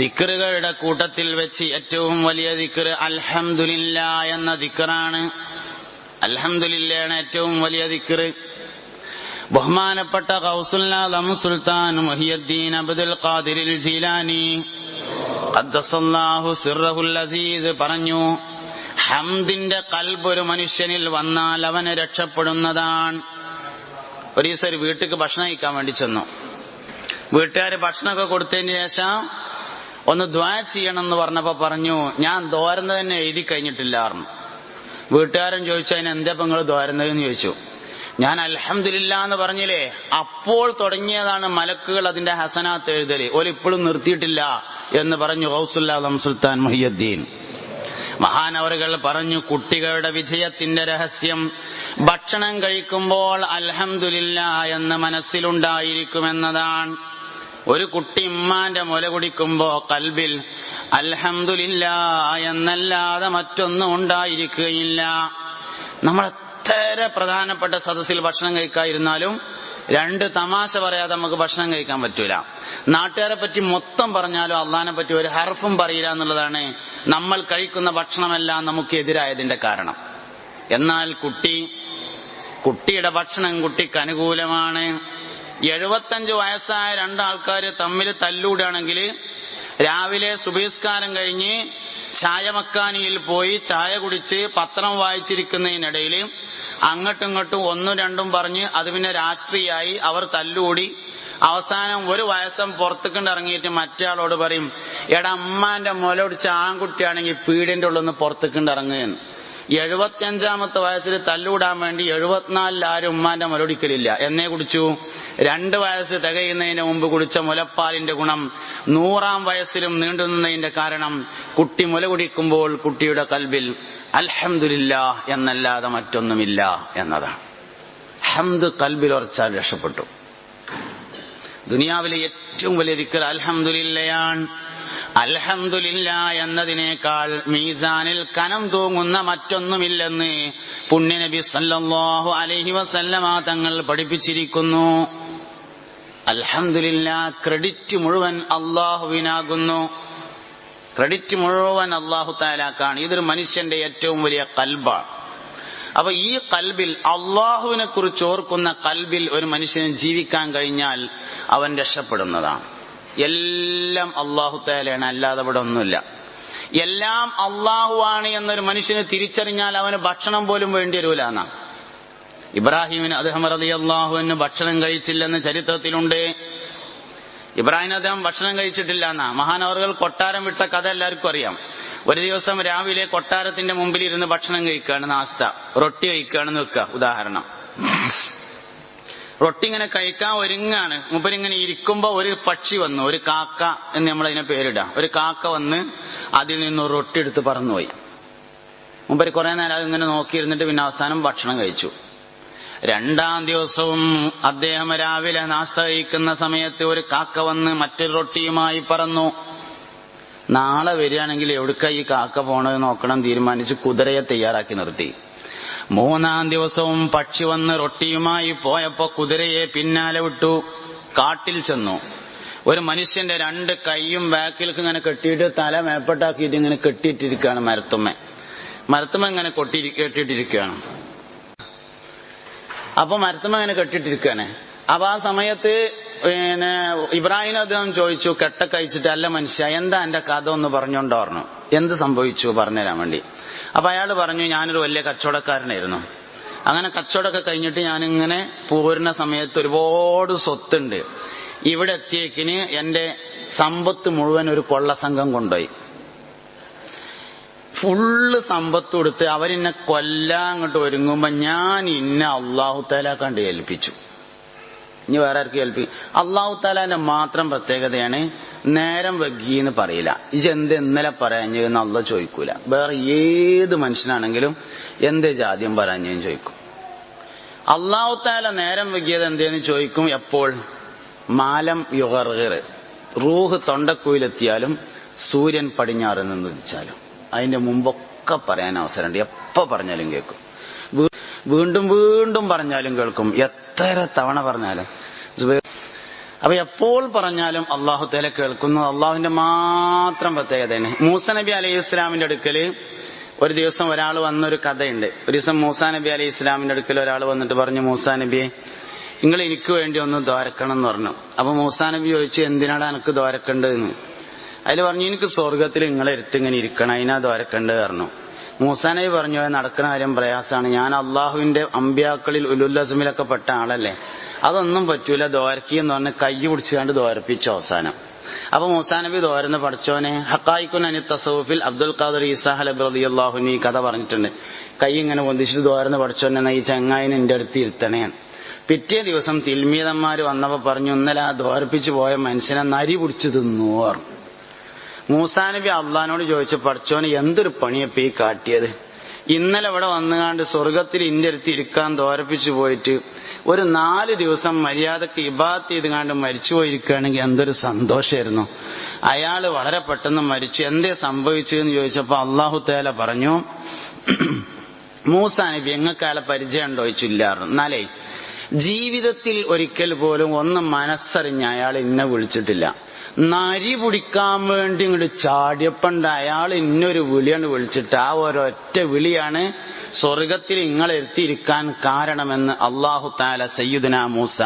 ദിക്റുകളുടെ കൂട്ടത്തിൽ വെച്ച് ഏറ്റവും വലിയ ദിക്റ് അൽഹംദുലില്ലാ എന്ന ദിക്റാണ്. അൽഹംദുലില്ലയാണ് ഏറ്റവും വലിയ ദിക്റ്. ബഹുമാനപ്പെട്ട ഗൗസുൽ ആലം സുൽത്താൻ മുഹിയുദ്ദീൻ അബ്ദുൽ ഖാദിർ ജീലാനി ഖദ്ദസല്ലാഹു സിർറഹുൽ അസീസ് പറഞ്ഞു, ഹംദിന്റെ ഖൽബ് ഒരു മനുഷ്യനിൽ വന്നാൽ അവന് രക്ഷപ്പെടുന്നതാണ്. ഒരു ദിവസം ഒരു വീട്ടിലേക്ക് ഭക്ഷണം കഴിക്കാൻ വേണ്ടി ചെന്നു. വീട്ടുകാർ ഭക്ഷണമൊക്കെ കൊടുത്തതിന് ശേഷം ഒന്ന് ദുആ ചെയ്യണം എന്ന് പറഞ്ഞപ്പോ പറഞ്ഞു, ഞാൻ ദോരുന്നത് തന്നെ എഴുതി കഴിഞ്ഞിട്ടില്ലായിരുന്നു. വീട്ടുകാരൻ ചോദിച്ചു, അതിന് എന്താ നിങ്ങൾ ദോരുന്നതെന്ന് ചോദിച്ചു. ഞാൻ അൽഹംദുലില്ലാ എന്ന് പറഞ്ഞില്ലേ, അപ്പോൾ തുടങ്ങിയതാണ് മലക്കുകൾ അതിന്റെ ഹസനാത്ത് എഴുതല്. ഓലിപ്പോഴും നിർത്തിയിട്ടില്ല എന്ന് പറഞ്ഞു ഗൗസുൽ ആലം സുൽത്താൻ മുഹിയുദ്ദീൻ. മഹാനവറുകൾ പറഞ്ഞു, കുട്ടികളുടെ വിജയത്തിന്റെ രഹസ്യം ഭക്ഷണം കഴിക്കുമ്പോൾ അൽഹംദുലില്ലാ എന്ന് മനസ്സിലുണ്ടായിരിക്കുമെന്നതാണ്. ഒരു കുട്ടി ഉമ്മാന്റെ മുല കുടിക്കുമ്പോ കൽബിൽ അൽഹംദുലില്ലാ എന്നല്ലാതെ മറ്റൊന്നും ഉണ്ടായിരിക്കുകയില്ല. നമ്മൾ എത്ര പ്രധാനപ്പെട്ട സദസ്സിൽ ഭക്ഷണം കഴിക്കാതിരുന്നാലും രണ്ട് തമാശ പറയാതെ നമുക്ക് ഭക്ഷണം കഴിക്കാൻ പറ്റൂല. നാട്ടുകാരെ പറ്റി മൊത്തം പറഞ്ഞാലും അള്ളാഹിനെ പറ്റി ഒരു ഹർഫും പറയില്ല എന്നുള്ളതാണ് നമ്മൾ കഴിക്കുന്ന ഭക്ഷണമെല്ലാം നമുക്ക് എതിരായതിന്റെ കാരണം. എന്നാൽ കുട്ടിയുടെ ഭക്ഷണം കുട്ടിക്ക് അനുകൂലമാണ്. 75 വയസ്സായ രണ്ടാൾക്കാർ തമ്മിൽ തല്ലൂടാണെങ്കിൽ രാവിലെ സുബഹിസ്കാരം കഴിഞ്ഞ് ചായ മക്കാനിയിൽ പോയി ചായ കുടിച്ച് പത്രം വായിച്ചിരിക്കുന്നതിനിടയിൽ അങ്ങോട്ടും ഇങ്ങോട്ടും ഒന്നും രണ്ടും പറഞ്ഞ് അത് പിന്നെ രാഷ്ട്രീയമായി അവർ തല്ലുകൂടി അവസാനം ഒരു വയസ്സം പുറത്തേക്കൊണ്ട് ഇറങ്ങിയിട്ട് മറ്റേ ആളോട് പറയും, എടാ അമ്മാന്റെ മുല ഒടിച്ച ആൺകുട്ടിയാണെങ്കിൽ പീടിന്റെ ഉള്ളൊന്ന് പുറത്തേക്കൊണ്ട് ഇറങ്ങുകയെന്ന്. 75-ാമത്തെ വയസ്സിൽ തല്ലൂടാൻ വേണ്ടി 74 ആരും ഉമ്മാന്റെ മുലൊടിക്കലില്ല. എന്നേ കുടിച്ചു? 2 വയസ്സ് തികയുന്നതിന് മുമ്പ് കുടിച്ച മുലപ്പാലിന്റെ ഗുണം 100-ാം വയസ്സിലും നീണ്ടുനിന്നതിന്റെ കാരണം കുട്ടി മുല കുടിക്കുമ്പോൾ കുട്ടിയുടെ കൽബിൽ അൽഹംദുലില്ലാ എന്നല്ലാതെ മറ്റൊന്നുമില്ല എന്നതാണ്. ഹംദ് കൽബിൽ ഉറച്ചാൽ രക്ഷപ്പെട്ടു. ദുനിയാവിലെ ഏറ്റവും വലിയ ദിക്ർ അൽഹംദുലില്ലയാണ്. അൽഹംദുലില്ലാ എന്നതിനേക്കാൾ മീസാനിൽ കനം തൂങ്ങുന്ന മറ്റൊന്നുമില്ലെന്ന് പുണ്യനബി സല്ലല്ലാഹു അലൈഹി വസല്ലമ തങ്ങൾ പഠിപ്പിച്ചിരിക്കുന്നു. അൽഹംദുലില്ലാ ക്രെഡിറ്റ് മുഴുവൻ അള്ളാഹുവിനാകുന്നു. ക്രെഡിറ്റ് മുഴുവൻ അള്ളാഹു തആലാക്കാണ്. ഇതൊരു മനുഷ്യന്റെ ഏറ്റവും വലിയ ഖൽബാണ്. അപ്പൊ ഈ ഖൽബിൽ അള്ളാഹുവിനെ കുറിച്ച് ഓർക്കുന്ന ഖൽബിൽ ഒരു മനുഷ്യന് ജീവിക്കാൻ കഴിഞ്ഞാൽ അവൻ രക്ഷപ്പെടുന്നതാണ്. എല്ലാം അള്ളാഹു തആലയാണ്, അല്ലാതെ ഇവിടെ ഒന്നുമില്ല. എല്ലാം അള്ളാഹു ആണ് എന്നൊരു മനുഷ്യന് തിരിച്ചറിഞ്ഞാൽ അവന് ഭക്ഷണം പോലും വേണ്ടി വരൂല എന്നാ. ഇബ്രാഹിമിന് അദ്ദേഹം റളിയല്ലാഹു അൻഹു ഭക്ഷണം കഴിച്ചില്ലെന്ന് ചരിത്രത്തിലുണ്ട്. ഇബ്രാഹിം അദ്ദേഹം ഭക്ഷണം കഴിച്ചിട്ടില്ല എന്നാ. മഹാനവറുകൾ കൊട്ടാരം വിട്ട കഥ എല്ലാവർക്കും അറിയാം. ഒരു ദിവസം രാവിലെ കൊട്ടാരത്തിന്റെ മുമ്പിൽ ഇരുന്ന് ഭക്ഷണം കഴിക്കുകയാണ്, നാസ്ത റൊട്ടി കഴിക്കുകയാണെന്ന് വെക്കുക ഉദാഹരണം. റൊട്ടി ഇങ്ങനെ കഴിക്കാൻ ഒരുങ്ങാണ്. മൂപ്പരിങ്ങനെ ഇരിക്കുമ്പോ ഒരു പക്ഷി വന്നു, ഒരു കാക്ക എന്ന് നമ്മളതിനെ പേരിടാം. ഒരു കാക്ക വന്ന് അതിൽ നിന്ന് റൊട്ടി എടുത്ത് പറന്നുപോയി. മൂപ്പര് കുറെ നേരം അതിങ്ങനെ നോക്കിയിരുന്നിട്ട് പിന്നെ അവസാനം ഭക്ഷണം കഴിച്ചു. 2-ാം ദിവസവും അദ്ദേഹം രാവിലെ നാസ്ത കഴിക്കുന്ന സമയത്ത് ഒരു കാക്ക വന്ന് മറ്റൊരു റൊട്ടിയുമായി പറന്നു. നാളെ വരികയാണെങ്കിൽ എവിടേക്കാ ഈ കാക്ക പോണത് നോക്കണം തീരുമാനിച്ച് കുതിരയെ തയ്യാറാക്കി നിർത്തി. 3-ാം ദിവസവും പക്ഷി വന്ന് റൊട്ടിയുമായി പോയപ്പോ കുതിരയെ പിന്നാലെ വിട്ടു. കാട്ടിൽ ചെന്നു. ഒരു മനുഷ്യന്റെ 2 കൈയും ബാക്കിലേക്ക് ഇങ്ങനെ കെട്ടിയിട്ട് തല മേപ്പെട്ടാക്കിയിട്ട് ഇങ്ങനെ കെട്ടിയിട്ടിരിക്കുകയാണ്. മരത്തുമ്മ ഇങ്ങനെ കെട്ടിയിട്ടിരിക്കുകയാണ്. അപ്പൊ മരത്തുമ്മ ഇങ്ങനെ കെട്ടിയിട്ടിരിക്കുകയാണ്. അപ്പൊ ആ സമയത്ത് ഇബ്രാഹിം അദ്ദേഹം ചോദിച്ചു, കെട്ടൊക്കെ കഴിച്ചിട്ട്, അല്ല മനുഷ്യ എന്താ എന്റെ കഥ ഒന്ന് പറഞ്ഞോണ്ടോ പറഞ്ഞു. എന്ത് സംഭവിച്ചു പറഞ്ഞുതരാൻ വേണ്ടി. അപ്പൊ അയാൾ പറഞ്ഞു, ഞാനൊരു വലിയ കച്ചവടക്കാരനായിരുന്നു. അങ്ങനെ കച്ചവടമൊക്കെ കഴിഞ്ഞിട്ട് ഞാനിങ്ങനെ പോരുന്ന സമയത്ത് ഒരുപാട് സ്വത്തുണ്ട്. ഇവിടെ എത്തിയേക്കിന് എന്റെ സമ്പത്ത് മുഴുവൻ ഒരു കൊള്ളസംഘം കൊണ്ടുപോയി. ഫുള്ള് സമ്പത്ത് കൊടുത്ത് അവരെന്നെ കൊല്ലാൻ അങ്ങോട്ട് ഒരുങ്ങുമ്പോ ഞാൻ അള്ളാഹു തആല കണ്ട് ഏൽപ്പിച്ചു. ഇനി വേറെ ആർക്കും ഏൽപ്പിക്കും. അള്ളാഹു തആലാന്റെ മാത്രം പ്രത്യേകതയാണ് നേരം വൈകിയെന്ന് പറയില്ല. ഇജെന്ത് ഇന്നലെ പറയാഞ്ഞെന്ന് അള്ളാഹ് ചോദിക്കൂല. വേറെ ഏത് മനുഷ്യനാണെങ്കിലും എന്തേ ജാദ്യം പറയാഞ്ഞെന്ന് ചോദിക്കും. അള്ളാഹു തആല നേരം വൈകിയത് എന്തേന്ന് ചോദിക്കും. എപ്പോൾ? മാലം യുഗർഗിർ, റൂഹ് തൊണ്ടക്കുയിലെത്തിയാലും സൂര്യൻ പടിഞ്ഞാറ് നിന്ന് ഉദിച്ചാലും. അതിന്റെ മുമ്പൊക്കെ പറയാൻ അവസരമുണ്ട്. എപ്പോ പറഞ്ഞാലും കേൾക്കും, വീണ്ടും വീണ്ടും പറഞ്ഞാലും കേൾക്കും, എത്ര തവണ പറഞ്ഞാലും. അപ്പൊ എപ്പോൾ പറഞ്ഞാലും അള്ളാഹു തആല കേൾക്കുന്നു. അള്ളാഹുവിന്റെ മാത്രം പ്രത്യേകതയാണ്. മൂസാ നബി അലൈഹി ഇസ്ലാമിന്റെ അടുക്കല് ഒരു ദിവസം ഒരാൾ വന്നൊരു കഥയുണ്ട്. ഒരു ദിവസം മൂസാ നബി അലൈഹി ഇസ്ലാമിന്റെ അടുക്കൽ ഒരാൾ വന്നിട്ട് പറഞ്ഞു, മൂസാ നബിയെ, നിങ്ങൾ എനിക്ക് വേണ്ടി ഒന്ന് ദ്വാരക്കണം എന്ന് പറഞ്ഞു. അപ്പൊ മൂസാ നബി ചോദിച്ചു, എന്തിനാണ് എനിക്ക് ദ്വാരക്കേണ്ടതെന്ന്. അതിൽ പറഞ്ഞു, എനിക്ക് സ്വർഗത്തിൽ നിങ്ങളെ എടുത്ത് ഇങ്ങനെ ഇരിക്കണം, അതിനാ ദ്വാരക്കേണ്ടത് പറഞ്ഞു. മൂസാ നബി പറഞ്ഞു, നടക്കുന്ന കാര്യം പ്രയാസമാണ്, ഞാൻ അള്ളാഹുവിന്റെ അമ്പിയാക്കളിൽ ഉലുൽ അസ്മിലൊക്കെ പെട്ട ആളല്ലേ, അതൊന്നും പറ്റൂല, ദ്വാരക്കി എന്ന് പറഞ്ഞ് കൈ പിടിച്ചുകൊണ്ട് ദ്വാരപ്പിച്ചു അവസാനം. അപ്പൊ മൂസാ നബി ദ്വാരന്ന് പഠിച്ചോനെ ഹഖായിഖുൻ അനി തസവുഫിൽ അബ്ദുൽ ഖാദിർ ഈസാ ഹലബി റളിയല്ലാഹു അൻഹു ഈ കഥ പറഞ്ഞിട്ടുണ്ട്. കൈ ഇങ്ങനെ പൊന്തിച്ചിട്ട് ദ്വാരന്ന് പഠിച്ചോനെ ഈ ചങ്ങായിനെ എന്റെ അടുത്ത് ഇരുത്തണേ. പിറ്റേ ദിവസം തിൽമീദന്മാര് വന്നപ്പോ പറഞ്ഞു, ഇന്നലെ ആ ദ്വാരപ്പിച്ചു പോയ മനുഷ്യനെ നരി പിടിച്ചു തിന്നു പറഞ്ഞു. മൂസാ നബി അള്ളഹാനോട് ചോദിച്ചു, പഠിച്ചോനെ എന്തൊരു പണിയപ്പോ ഈ കാട്ടിയത്, ഇന്നലെ ഇവിടെ വന്നുകാണ്ട് സ്വർഗത്തിൽ ഇന്റെ അടുത്ത് ഇരിക്കാൻ ദ്വാരപ്പിച്ചു പോയിട്ട് ഒരു 4 ദിവസം മര്യാദക്ക് ഇബാദത്ത് ചെയ്തുകാണ്ട് മരിച്ചു പോയിരിക്കുകയാണെങ്കിൽ എന്തൊരു സന്തോഷമായിരുന്നു. അയാള് വളരെ പെട്ടെന്ന് മരിച്ചു, എന്തേ സംഭവിച്ചതെന്ന് ചോദിച്ചപ്പോ അള്ളാഹു തആല പറഞ്ഞു, മൂസാ നബി എങ്ങൾക്ക് അയാളെ പരിചയം ഉണ്ടോ ചോദിച്ചില്ലായിരുന്നു. എന്നാലേ ജീവിതത്തിൽ ഒരിക്കൽ പോലും ഒന്ന് മനസ്സറിഞ്ഞ് അയാൾ ഇന്നെ വിളിച്ചിട്ടില്ല. നരി പിടിക്കാൻ വേണ്ടി ഇങ്ങോട്ട് ചാടിയപ്പണ്ട് അയാൾ ഇന്നൊരു വിളിയാണ് വിളിച്ചിട്ട്, ആ ഒരൊറ്റ വിളിയാണ് സ്വർഗത്തിൽ ഇങ്ങളെ എത്തിയിരിക്കാൻ കാരണമെന്ന് അല്ലാഹു തആല സയ്യിദുനാ മൂസ.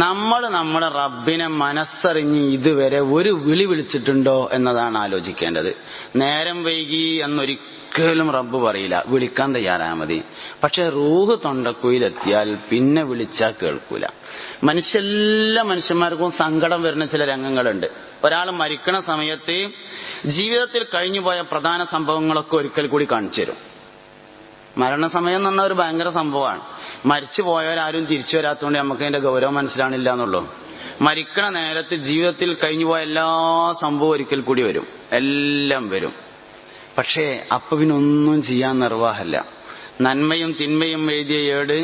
നമ്മൾ നമ്മുടെ റബ്ബിനെ മനസ്സറിഞ്ഞ് ഇതുവരെ ഒരു വിളി വിളിച്ചിട്ടുണ്ടോ എന്നതാണ് ആലോചിക്കേണ്ടത്. നേരം വൈകി എന്നൊരിക്കലും റബ്ബ് പറയില്ല, വിളിക്കാൻ തയ്യാറായാൽ മതി. പക്ഷെ റൂഹ് തൊണ്ടക്കുയിലെത്തിയാൽ പിന്നെ വിളിച്ചാൽ കേൾക്കൂല. എല്ലാ മനുഷ്യന്മാർക്കും സങ്കടം വരുന്ന ചില രംഗങ്ങളുണ്ട്. ഒരാൾ മരിക്കണ സമയത്ത് ജീവിതത്തിൽ കഴിഞ്ഞുപോയ പ്രധാന സംഭവങ്ങളൊക്കെ ഒരിക്കൽ കൂടി കാണിച്ചു തരും. മരണസമയം എന്ന് പറഞ്ഞാൽ ഒരു ഭയങ്കര സംഭവമാണ്. മരിച്ചു പോയവരാരും തിരിച്ചു വരാത്തതുകൊണ്ട് നമുക്ക് അതിന്റെ ഗൗരവം മനസ്സിലാണില്ല എന്നുള്ളൂ. മരിക്കണ നേരത്ത് ജീവിതത്തിൽ കഴിഞ്ഞുപോയ എല്ലാ സംഭവവും ഒരിക്കൽ കൂടി വരും, എല്ലാം വരും. പക്ഷേ അപ്പൊ പിന്നൊന്നും ചെയ്യാൻ നിർവാഹമില്ല. നന്മയും തിന്മയും എഴുതിയ ഏട്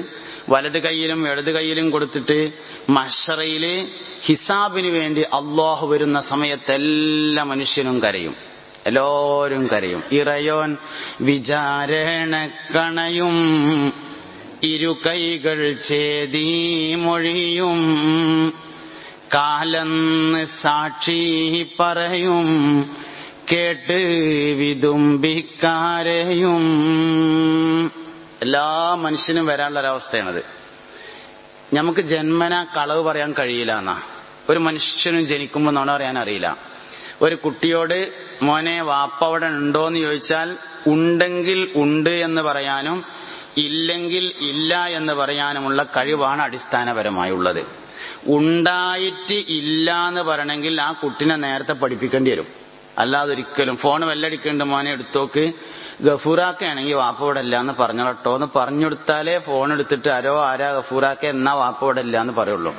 വലത് കൈയിലും ഇടത് കൈയിലും കൊടുത്തിട്ട് മഹ്ശറയില് ഹിസാബിന് വേണ്ടി അള്ളാഹു വരുന്ന സമയത്ത് എല്ലാ മനുഷ്യനും കരയും, എല്ലാവരും കരയും. ഇറയോൻ വിചാരണ കണയും, ഇരു കൈകൾ ചേതി മൊഴിയും, കാലന്ന് സാക്ഷി പറയും, കേട്ട് വിതുമ്പിക്കാരെയും. എല്ലാ മനുഷ്യനും വരാനുള്ള ഒരവസ്ഥയാണത്. നമുക്ക് ജന്മന കളവ് പറയാൻ കഴിയില്ല എന്നാ. ഒരു മനുഷ്യനും ജനിക്കുമ്പോൾ നുണ പറയാൻ അറിയില്ല. ഒരു കുട്ടിയോട് മോനെ വാപ്പ അവിടെ ഉണ്ടോന്ന് ചോദിച്ചാൽ ഉണ്ടെങ്കിൽ ഉണ്ട് എന്ന് പറയാനും ഇല്ലെങ്കിൽ ഇല്ല എന്ന് പറയാനുമുള്ള കഴിവാണ് അടിസ്ഥാനപരമായുള്ളത്. ഉണ്ടായിട്ട് ഇല്ല എന്ന് പറയണമെങ്കിൽ ആ കുട്ടിനെ നേരത്തെ പഠിപ്പിക്കേണ്ടി വരും. അല്ലാതെ ഒരിക്കലും ഫോൺ വെല്ലടിക്കേണ്ട മോനെ എടുത്തോക്ക്, ഗഫൂറാക്കയാണെങ്കിൽ വാപ്പ ഇവിടെ ഇല്ല എന്ന് പറഞ്ഞോട്ടോ എന്ന് പറഞ്ഞെടുത്താലേ ഫോൺ എടുത്തിട്ട് ആരാ ഗഫൂറാക്ക എന്നാ വാപ്പ ഇവിടെ ഇല്ല എന്ന് പറയുള്ളൂ.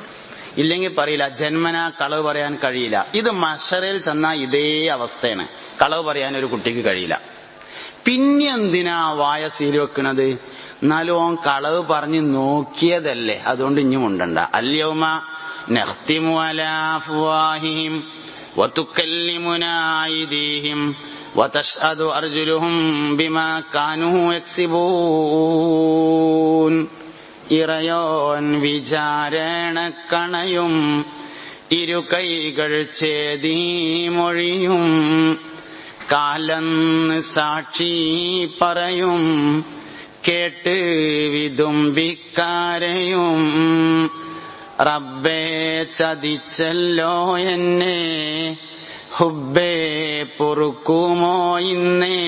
ഇല്ലെങ്കിൽ പറയില്ല. ജന്മനാ കളവ് പറയാൻ കഴിയില്ല. ഇത് മഹ്ശറിൽ ചെന്നാൽ ഇതേ അവസ്ഥയാണ്. കളവ് പറയാൻ ഒരു കുട്ടിക്ക് കഴിയില്ല. പിന്നെ എന്തിനാ വായ സീൽ വെക്കണത്? എന്നാലും ഓൻ കളവ് പറഞ്ഞ് നോക്കിയതല്ലേ, അതുകൊണ്ട് ഇനിയും ഉണ്ടണ്ട. അൽയൗമ നഖ്തിമു അലാ അഫ്വാഹിഹിം വതുകല്ലിമുനാ അയ്ദീഹിം വതശ്ഹദു അർജുലുഹും ബിമാ കാനൂ യക്സിബൂൻ. ഇറയോൻ വിചാരണ കണയും, ഇരു കൈകൾ ചേതി മൊഴിയും, കാലന്ന് സാക്ഷി പറയും, കേട്ട് വിതുമ്പിക്കാരെയും. റബ്ബേ ചതിച്ചല്ലോ എന്നെ, ഹുബ്ബേ പൊറുക്കുമോ ഇന്നേ,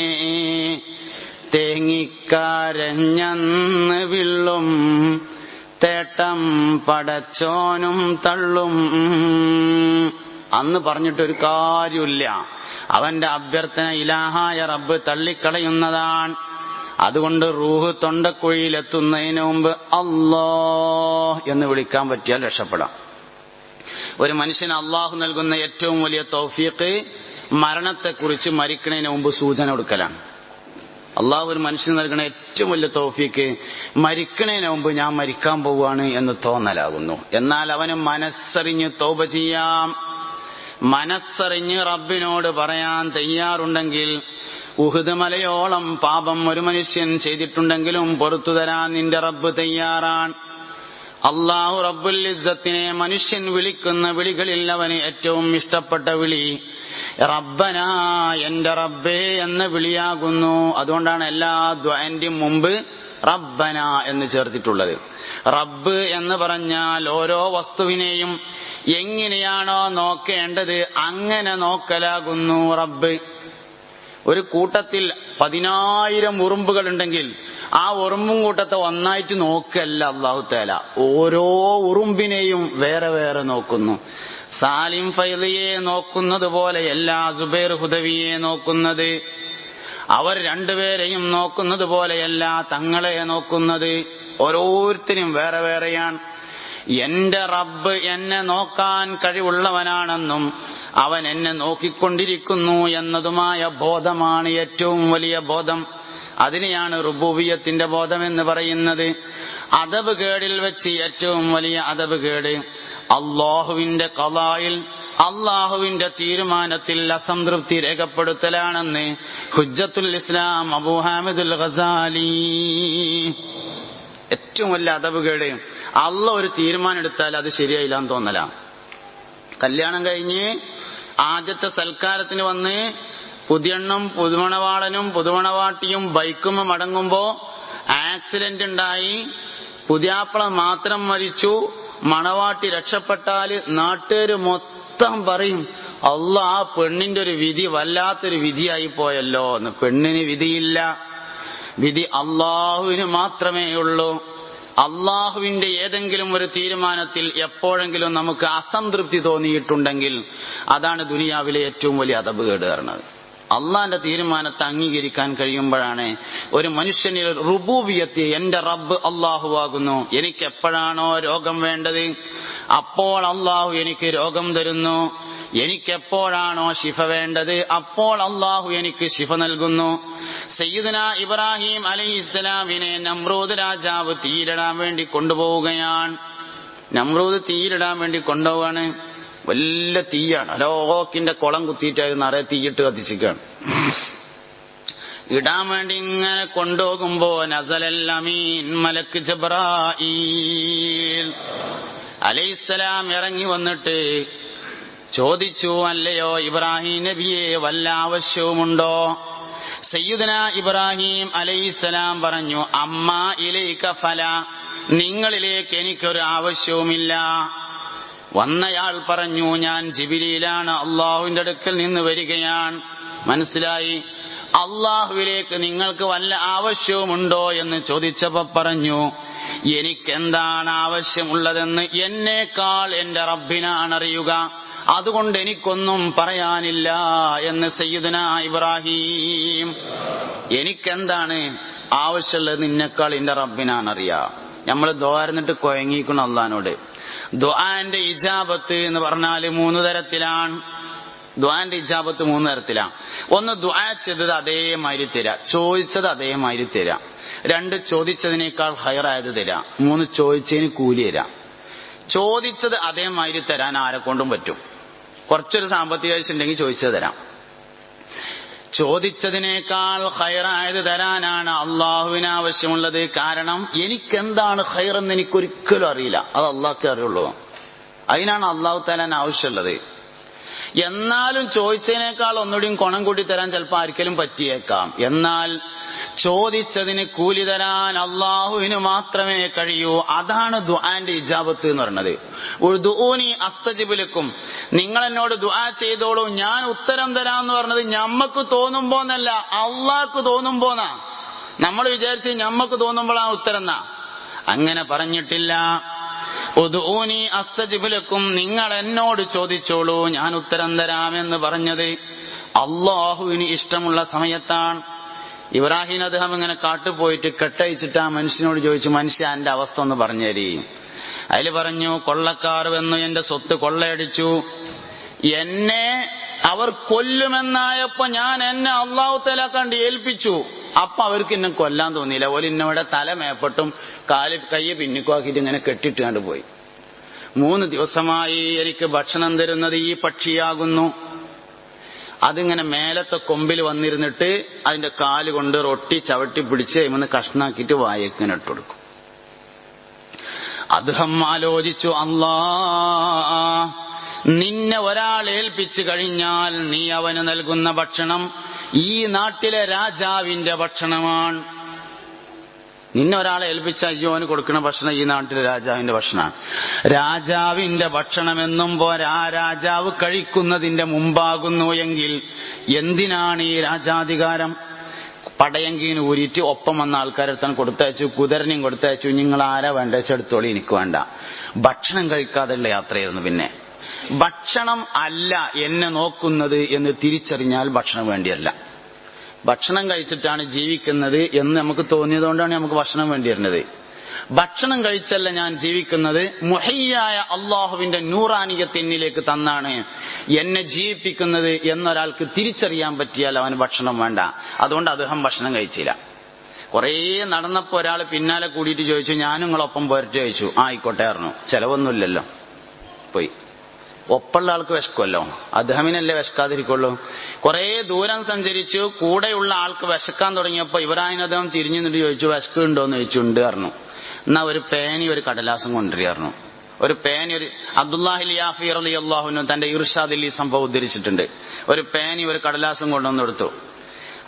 തേങ്ങിക്കരഞ്ഞന്ന് വിള്ളും, തേട്ടം പടച്ചോനും തള്ളും. അന്ന് പറഞ്ഞിട്ടൊരു കാര്യമില്ല. അവന്റെ അഭ്യർത്ഥന ഇലാഹായ റബ്ബ് തള്ളിക്കളയുന്നതാണ്. അതുകൊണ്ട് റൂഹ് തൊണ്ടക്കുഴിയിലെത്തുന്നതിന് മുമ്പ് അല്ലാഹ് എന്ന് വിളിക്കാൻ പറ്റിയാൽ രക്ഷപ്പെടാം. ഒരു മനുഷ്യന് അള്ളാഹു നൽകുന്ന ഏറ്റവും വലിയ തൗഫീഖ് മരണത്തെക്കുറിച്ച് മരിക്കുന്നതിന് മുമ്പ് സൂചന കൊടുക്കലാണ്. അള്ളാഹു ഒരു മനുഷ്യന് നൽകുന്ന ഏറ്റവും വലിയ തൗഫീഖ് മരിക്കുന്നതിന് മുമ്പ് ഞാൻ മരിക്കാൻ പോവുകയാണ് എന്ന് തോന്നലാകുന്നു. എന്നാൽ അവന് മനസ്സറിഞ്ഞ് തൗബ ചെയ്യാം. മനസ്സറിഞ്ഞ് റബ്ബിനോട് പറയാൻ തയ്യാറുണ്ടെങ്കിൽ ഉഹുദ് മലയോളം പാപം ഒരു മനുഷ്യൻ ചെയ്തിട്ടുണ്ടെങ്കിലും പുറത്തു തരാൻ നിന്റെ റബ്ബ് തയ്യാറാണ്. അല്ലാഹു റബ്ബുൽ ഇസ്സത്തിനെ മനുഷ്യൻ വിളിക്കുന്ന വിളികളിൽ അവന് ഏറ്റവും ഇഷ്ടപ്പെട്ട വിളി റബ്ബനാ, എന്റെ റബ്ബേ എന്ന വിളിയാകുന്നു. അതുകൊണ്ടാണ് എല്ലാ ദുആന്റെയും മുമ്പ് റബ്ബന എന്ന് ചേർത്തിട്ടുള്ളത്. റബ്ബ് എന്ന് പറഞ്ഞാൽ ഓരോ വസ്തുവിനെയും എങ്ങനെയാണോ നോക്കേണ്ടത് അങ്ങനെ നോക്കലാകുന്നു റബ്ബ്. ഒരു കൂട്ടത്തിൽ 10,000 ഉറുമ്പുകൾ ഉണ്ടെങ്കിൽ ആ ഉറുമ്പും കൂട്ടത്തെ ഒന്നായിട്ട് നോക്കല്ല അല്ലാഹു തആല, ഓരോ ഉറുമ്പിനെയും വേറെ വേറെ നോക്കുന്നു. സാലിം ഫൈലിയെ നോക്കുന്നത് പോലെയല്ല സുബൈർ ഹുദവിയെ നോക്കുന്നത്, അവർ രണ്ടുപേരെയും നോക്കുന്നത് പോലെയല്ല തങ്ങളെ നോക്കുന്നത്. ഓരോരുത്തരും വേറെ വേറെയാണ്. എന്റെ റബ്ബ് എന്നെ നോക്കാൻ കഴിവുള്ളവനാണെന്നും അവൻ എന്നെ നോക്കിക്കൊണ്ടിരിക്കുന്നു എന്നതുമായ ബോധമാണ് ഏറ്റവും വലിയ ബോധം. അതിനെയാണ് റുബൂബിയ്യത്തിന്റെ ബോധം എന്ന് പറയുന്നത്. അദബ് കേടിൽ വെച്ച് ഏറ്റവും വലിയ അദബ് കേട് അല്ലാഹുവിന്റെ ഖളായിൽ, അല്ലാഹുവിന്റെ തീരുമാനത്തിൽ അസംതൃപ്തി രേഖപ്പെടുത്തലാണെന്ന് ഹുജ്ജത്തുൽ ഇസ്ലാം അബൂ ഹാമിദുൽ ഗസാലി. ഏറ്റവും വലിയ അദബ് കേട് അല്ലാഹു ഒരു തീരുമാനം എടുത്താൽ അത് ശരിയായില്ലാന്ന് തോന്നലാണ്. കല്യാണം കഴിഞ്ഞ് ആദ്യത്തെ സൽക്കാരത്തിന് വന്ന് പുതിയണ്ണും പുതുമണവാളനും പുതുമണവാട്ടിയും ബൈക്കും മടങ്ങുമ്പോ ആക്സിഡന്റ് ഉണ്ടായി, പുതിയാപ്പള മാത്രം മരിച്ചു, മണവാട്ടി രക്ഷപ്പെട്ടാല് നാട്ടുകാര് മൊത്തം പറയും അല്ലാ ആ പെണ്ണിന്റെ ഒരു വിധി വല്ലാത്തൊരു വിധിയായി പോയല്ലോ എന്ന്. പെണ്ണിന് വിധിയില്ല, വിധി അല്ലാഹുവിന് മാത്രമേ ഉള്ളൂ. അള്ളാഹുവിന്റെ ഏതെങ്കിലും ഒരു തീരുമാനത്തിൽ എപ്പോഴെങ്കിലും നമുക്ക് അസംതൃപ്തി തോന്നിയിട്ടുണ്ടെങ്കിൽ അതാണ് ദുനിയാവിലെ ഏറ്റവും വലിയ അദബ് കേട് പറയുന്നത്. അള്ളാന്റെ തീരുമാനത്തെ അംഗീകരിക്കാൻ കഴിയുമ്പോഴാണ് ഒരു മനുഷ്യനിൽ റുബൂബിയത്ത്, എന്റെ റബ്ബ് അള്ളാഹുവാകുന്നു. എനിക്ക് എപ്പോഴാണോ രോഗം വേണ്ടത് അപ്പോൾ അള്ളാഹു എനിക്ക് രോഗം തരുന്നു. എനിക്കെപ്പോഴാണോ ശിഫ വേണ്ടത് അപ്പോൾ അള്ളാഹു എനിക്ക് ശിഫ നൽകുന്നു. സയ്യിദുനാ ഇബ്രാഹിം അലൈഹിസ്സലാമിനെ നമ്രൂദ് രാജാവ് തീയിലിടാൻ വേണ്ടി കൊണ്ടുപോവുകയാണ്. നമ്രൂദ് തീയിലിടാൻ വേണ്ടി കൊണ്ടുപോവാണ്. വലിയ തീയാണ്, അലോക്കിന്റെ കുളം കുത്തിയിട്ടായിരുന്നു നിറയെ തീയിട്ട് കത്തിച്ചിരിക്കുകയാണ്. ഇടാൻ വേണ്ടി ഇങ്ങനെ കൊണ്ടുപോകുമ്പോ നസലൽ അമീൻ മലക്ക് ജിബ്രായീൽ അലൈഹിസ്സലാം ഇറങ്ങി വന്നിട്ട് ചോദിച്ചു, അല്ലയോ ഇബ്രാഹിം നബിയെ വല്ല ആവശ്യവുമുണ്ടോ? സയ്യിദുനാ ഇബ്രാഹിം അലൈഹിസ്സലാം പറഞ്ഞു, അമ്മാ ഇലൈക ഫല, നിങ്ങളിലേക്ക് എനിക്കൊരു ആവശ്യവുമില്ല. വന്നയാൾ പറഞ്ഞു, ഞാൻ ജിബ്രീലാണ്, അള്ളാഹുവിന്റെ അടുക്കൽ നിന്ന് വരികയാണ്. മനസ്സിലായി. അള്ളാഹുവിലേക്ക് നിങ്ങൾക്ക് വല്ല ആവശ്യവുമുണ്ടോ എന്ന് ചോദിച്ചപ്പോ പറഞ്ഞു, എനിക്കെന്താണ് ആവശ്യമുള്ളതെന്ന് എന്നേക്കാൾ എന്റെ റബ്ബിനാണ് അറിയുക, അതുകൊണ്ട് എനിക്കൊന്നും പറയാനില്ല എന്ന് സയ്യിദുനാ ഇബ്രാഹിം. എനിക്കെന്താണ് ആവശ്യമുള്ളത് നിന്നെക്കാൾ എന്റെ റബ്ബിനാണ് അറിയാം. നമ്മൾ ദുആ കൊയങ്ങിക്കണം അള്ളാഹിനോട്. ദുആന്റെ ഇജാബത്ത് എന്ന് പറഞ്ഞാൽ 3 തരത്തിലാണ്. ദുആന്റെ ഇജാബത്ത് 3 തരത്തിലാണ്. ഒന്ന്, ദുആ ചെയ്തത് അതേമാതിരി തരാം, ചോദിച്ചത് അതേമാതിരി തരാം. 2, ചോദിച്ചതിനേക്കാൾ ഹൈറായത് തരാം. 3, ചോദിച്ചതിന് കൂലി തരാം. ചോദിച്ചത് അതേമാതിരി തരാൻ ആരെ കൊണ്ടും പറ്റും. കുറച്ചൊരു സാമ്പത്തിക ആവശ്യം ഉണ്ടെങ്കിൽ ചോദിച്ചത് തരാം. ചോദിച്ചതിനേക്കാൾ ഹൈറായത് തരാനാണ് അള്ളാഹുവിന് ആവശ്യമുള്ളത്. കാരണം എനിക്കെന്താണ് ഹൈറെന്ന് എനിക്കൊരിക്കലും അറിയില്ല, അത് അള്ളാഹ്ക്കേ അറിയുള്ളൂ. അതിനാണ് അള്ളാഹു തആലാന് ആവശ്യമുള്ളത്. എന്നാലും ചോദിച്ചതിനേക്കാൾ ഒന്നുകൂടിയും ഗുണം കൂട്ടി തരാൻ ചിലപ്പോൾ ആർക്കെങ്കിലും പറ്റിയേക്കാം. എന്നാൽ ചോദിച്ചതിന് കൂലി തരാൻ അള്ളാഹുവിന് മാത്രമേ കഴിയൂ. അതാണ് ദുആന്റെ ഇജാബത്ത് എന്ന് പറയുന്നത്. ഉദ്ഊനി അസ്തജിബ് ലക്കും, നിങ്ങൾ എന്നോട് ദുആ ചെയ്തോളൂ ഞാൻ ഉത്തരം തരാമെന്ന് പറഞ്ഞത് ഞമ്മക്ക് തോന്നുമ്പോന്നല്ല, അള്ളാഹ്ക്ക് തോന്നുമ്പോന്നാ. നമ്മൾ വിചാരിച്ച് ഞമ്മക്ക് തോന്നുമ്പോഴാണ് ഉത്തരം എന്നാ. അങ്ങനെ പറഞ്ഞിട്ടില്ല. ഉദ്ഊനി അസ്തജിബ് ലക്കും, നിങ്ങൾ എന്നോട് ചോദിച്ചോളൂ ഞാൻ ഉത്തരം തരാമെന്ന് പറഞ്ഞത് അള്ളാഹുവിന് ഇഷ്ടമുള്ള സമയത്താണ്. ഇബ്രാഹിം അദ്ദേഹം ഇങ്ങനെ കാട്ടുപോയിട്ട് കെട്ടയച്ചിട്ട് ആ മനുഷ്യനോട് ചോദിച്ചു, മനുഷ്യ എന്റെ അവസ്ഥ ഒന്ന് പറഞ്ഞു തരീ. അതിൽ പറഞ്ഞു, കൊള്ളക്കാർ വന്നു എന്റെ സ്വത്ത് കൊള്ളയടിച്ചു, എന്നെ അവർ കൊല്ലുമെന്നായപ്പോ ഞാൻ എന്നെ അള്ളാഹു തആല കണ്ട് ഏൽപ്പിച്ചു. അപ്പൊ അവർക്ക് എന്നെ കൊല്ലാൻ തോന്നിയില്ല. ഓല് ഇന്നവിടെ തല മേപ്പെട്ടും കയ്യെ പിന്നിക്കുവാക്കിയിട്ട് ഇങ്ങനെ കെട്ടിട്ട് കണ്ടുപോയി. 3 ദിവസമായി എനിക്ക് ഭക്ഷണം തരുന്നത് ഈ പക്ഷിയാകുന്നു. അതിങ്ങനെ മേലത്തെ കൊമ്പിൽ വന്നിരുന്നിട്ട് അതിന്റെ കാല് കൊണ്ട് റൊട്ടി ചവിട്ടി പിടിച്ച് അതിമന്ന് കഷ്ണാക്കിയിട്ട് വായക്കിങ്ങനെ ഇട്ട് കൊടുക്കും. അദ്ദേഹം ആലോചിച്ചു, അല്ലാ, നിന്നെ ഒരാൾ ഏൽപ്പിച്ചു കഴിഞ്ഞാൽ നീ അവന് നൽകുന്ന ഭക്ഷണം ഈ നാട്ടിലെ രാജാവിന്റെ ഭക്ഷണമാണ്. നിന്നെ ഒരാളെ ഏൽപ്പിച്ച അയ്യോന് കൊടുക്കുന്ന ഭക്ഷണം ഈ നാട്ടിലെ രാജാവിന്റെ ഭക്ഷണമാണ്. രാജാവിന്റെ ഭക്ഷണമെന്നും പോരാ, രാജാവ് കഴിക്കുന്നതിന്റെ മുമ്പാകുന്നു എങ്കിൽ എന്തിനാണ് ഈ രാജാധികാരം? പടയങ്കീന് ഊരിയിട്ട് ഒപ്പം വന്ന ആൾക്കാരെടുത്താണ് കൊടുത്തയച്ചു, കുതിരനെയും കൊടുത്തയച്ചു. നിങ്ങൾ ആരാ വേണ്ട വെച്ചെടുത്തോളി, എനിക്ക് വേണ്ട. ഭക്ഷണം കഴിക്കാതെയുള്ള യാത്രയായിരുന്നു. പിന്നെ ഭക്ഷണം അല്ല എന്നെ നോക്കുന്നത് എന്ന് തിരിച്ചറിഞ്ഞാൽ ഭക്ഷണം വേണ്ടിയല്ല. ഭക്ഷണം കഴിച്ചിട്ടാണ് ജീവിക്കുന്നത് എന്ന് നമുക്ക് തോന്നിയതുകൊണ്ടാണ് നമുക്ക് ഭക്ഷണം വേണ്ടി വരുന്നത്. ഭക്ഷണം കഴിച്ചല്ല ഞാൻ ജീവിക്കുന്നത്, മുഹയ്യായ അള്ളാഹുവിന്റെ നൂറാനിയത്ത് എന്നിലേക്ക് തന്നാണ് എന്നെ ജീവിപ്പിക്കുന്നത് എന്നൊരാൾക്ക് തിരിച്ചറിയാൻ പറ്റിയാൽ അവന് ഭക്ഷണം വേണ്ട. അതുകൊണ്ട് അദ്ദേഹം ഭക്ഷണം കഴിച്ചില്ല. കുറേ നടന്നപ്പോ ഒരാൾ പിന്നാലെ കൂടിയിട്ട് ചോദിച്ചു, ഞാനും നിങ്ങളൊപ്പം പോരട്ടെ ചോദിച്ചു. ആയിക്കോട്ടെ പറഞ്ഞു. ചെലവൊന്നുമില്ലല്ലോ. പോയി. ഒപ്പുള്ള ആൾക്ക് വിശക്കുമല്ലോ, അദ്ദേഹമിനല്ലേ വിശക്കാതിരിക്കുള്ളൂ. കുറെ ദൂരം സഞ്ചരിച്ചു. കൂടെയുള്ള ആൾക്ക് വിശക്കാൻ തുടങ്ങിയപ്പോ ഇബ്രാഹിം അദ്ദേഹം തിരിഞ്ഞു നിന്നിട്ട് ചോദിച്ചു, വിശക്കുണ്ടോന്ന് ചോദിച്ചു. ഉണ്ട് പറഞ്ഞു. എന്നാ ഒരു പേനി ഒരു കടലാസം കൊണ്ടുവരികയായിരുന്നു. ഒരു പേനി, ഒരു അബ്ദുല്ലാഹി ലിയാഫി റളിയല്ലാഹു അൻഹു തന്റെ ഇർഷാദിൽ ഈ സംഭവം ഉദ്ധരിച്ചിട്ടുണ്ട്. ഒരു പേനി ഒരു കടലാസം കൊണ്ടുവന്ന് കൊടുത്തു.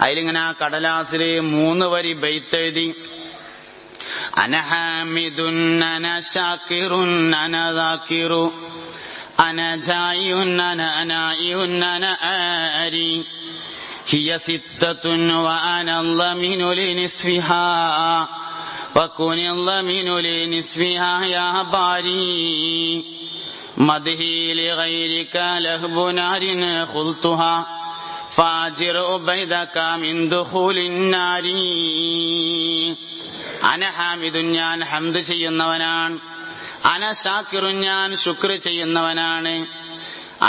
അതിലിങ്ങനെ ആ കടലാസിൽ 3 വരി ബൈത്തെഴുതി, അന ഹാമിദുൻ അന ശാകിറുൻ അന ദാകിറു അന ജായിഉൻ അന അനായിഉൻ അന ആരി ഹിയ സിത്തത്തുൻ വ അന ളമിനു ലിനിസ്ഫിഹാ വകുനി ളമിനു ലിനിസ്ഫിഹാ യാ ബാരി മദ്ഹി ലിഗൈരിക ലഹ്ബു നാരിൻ ഖുൽതുഹാ ഫാജിർ ഉബൈദക മിൻ ദുഖൂലിൻ നാരി. അന ഹാമിദുൻ, ഞാൻ ഹംദ് ചെയ്യുന്നവനാണ്. അന ശാക്കിറുൻ, ഞാൻ ശുക്ർ ചെയ്യുന്നവനാണ്.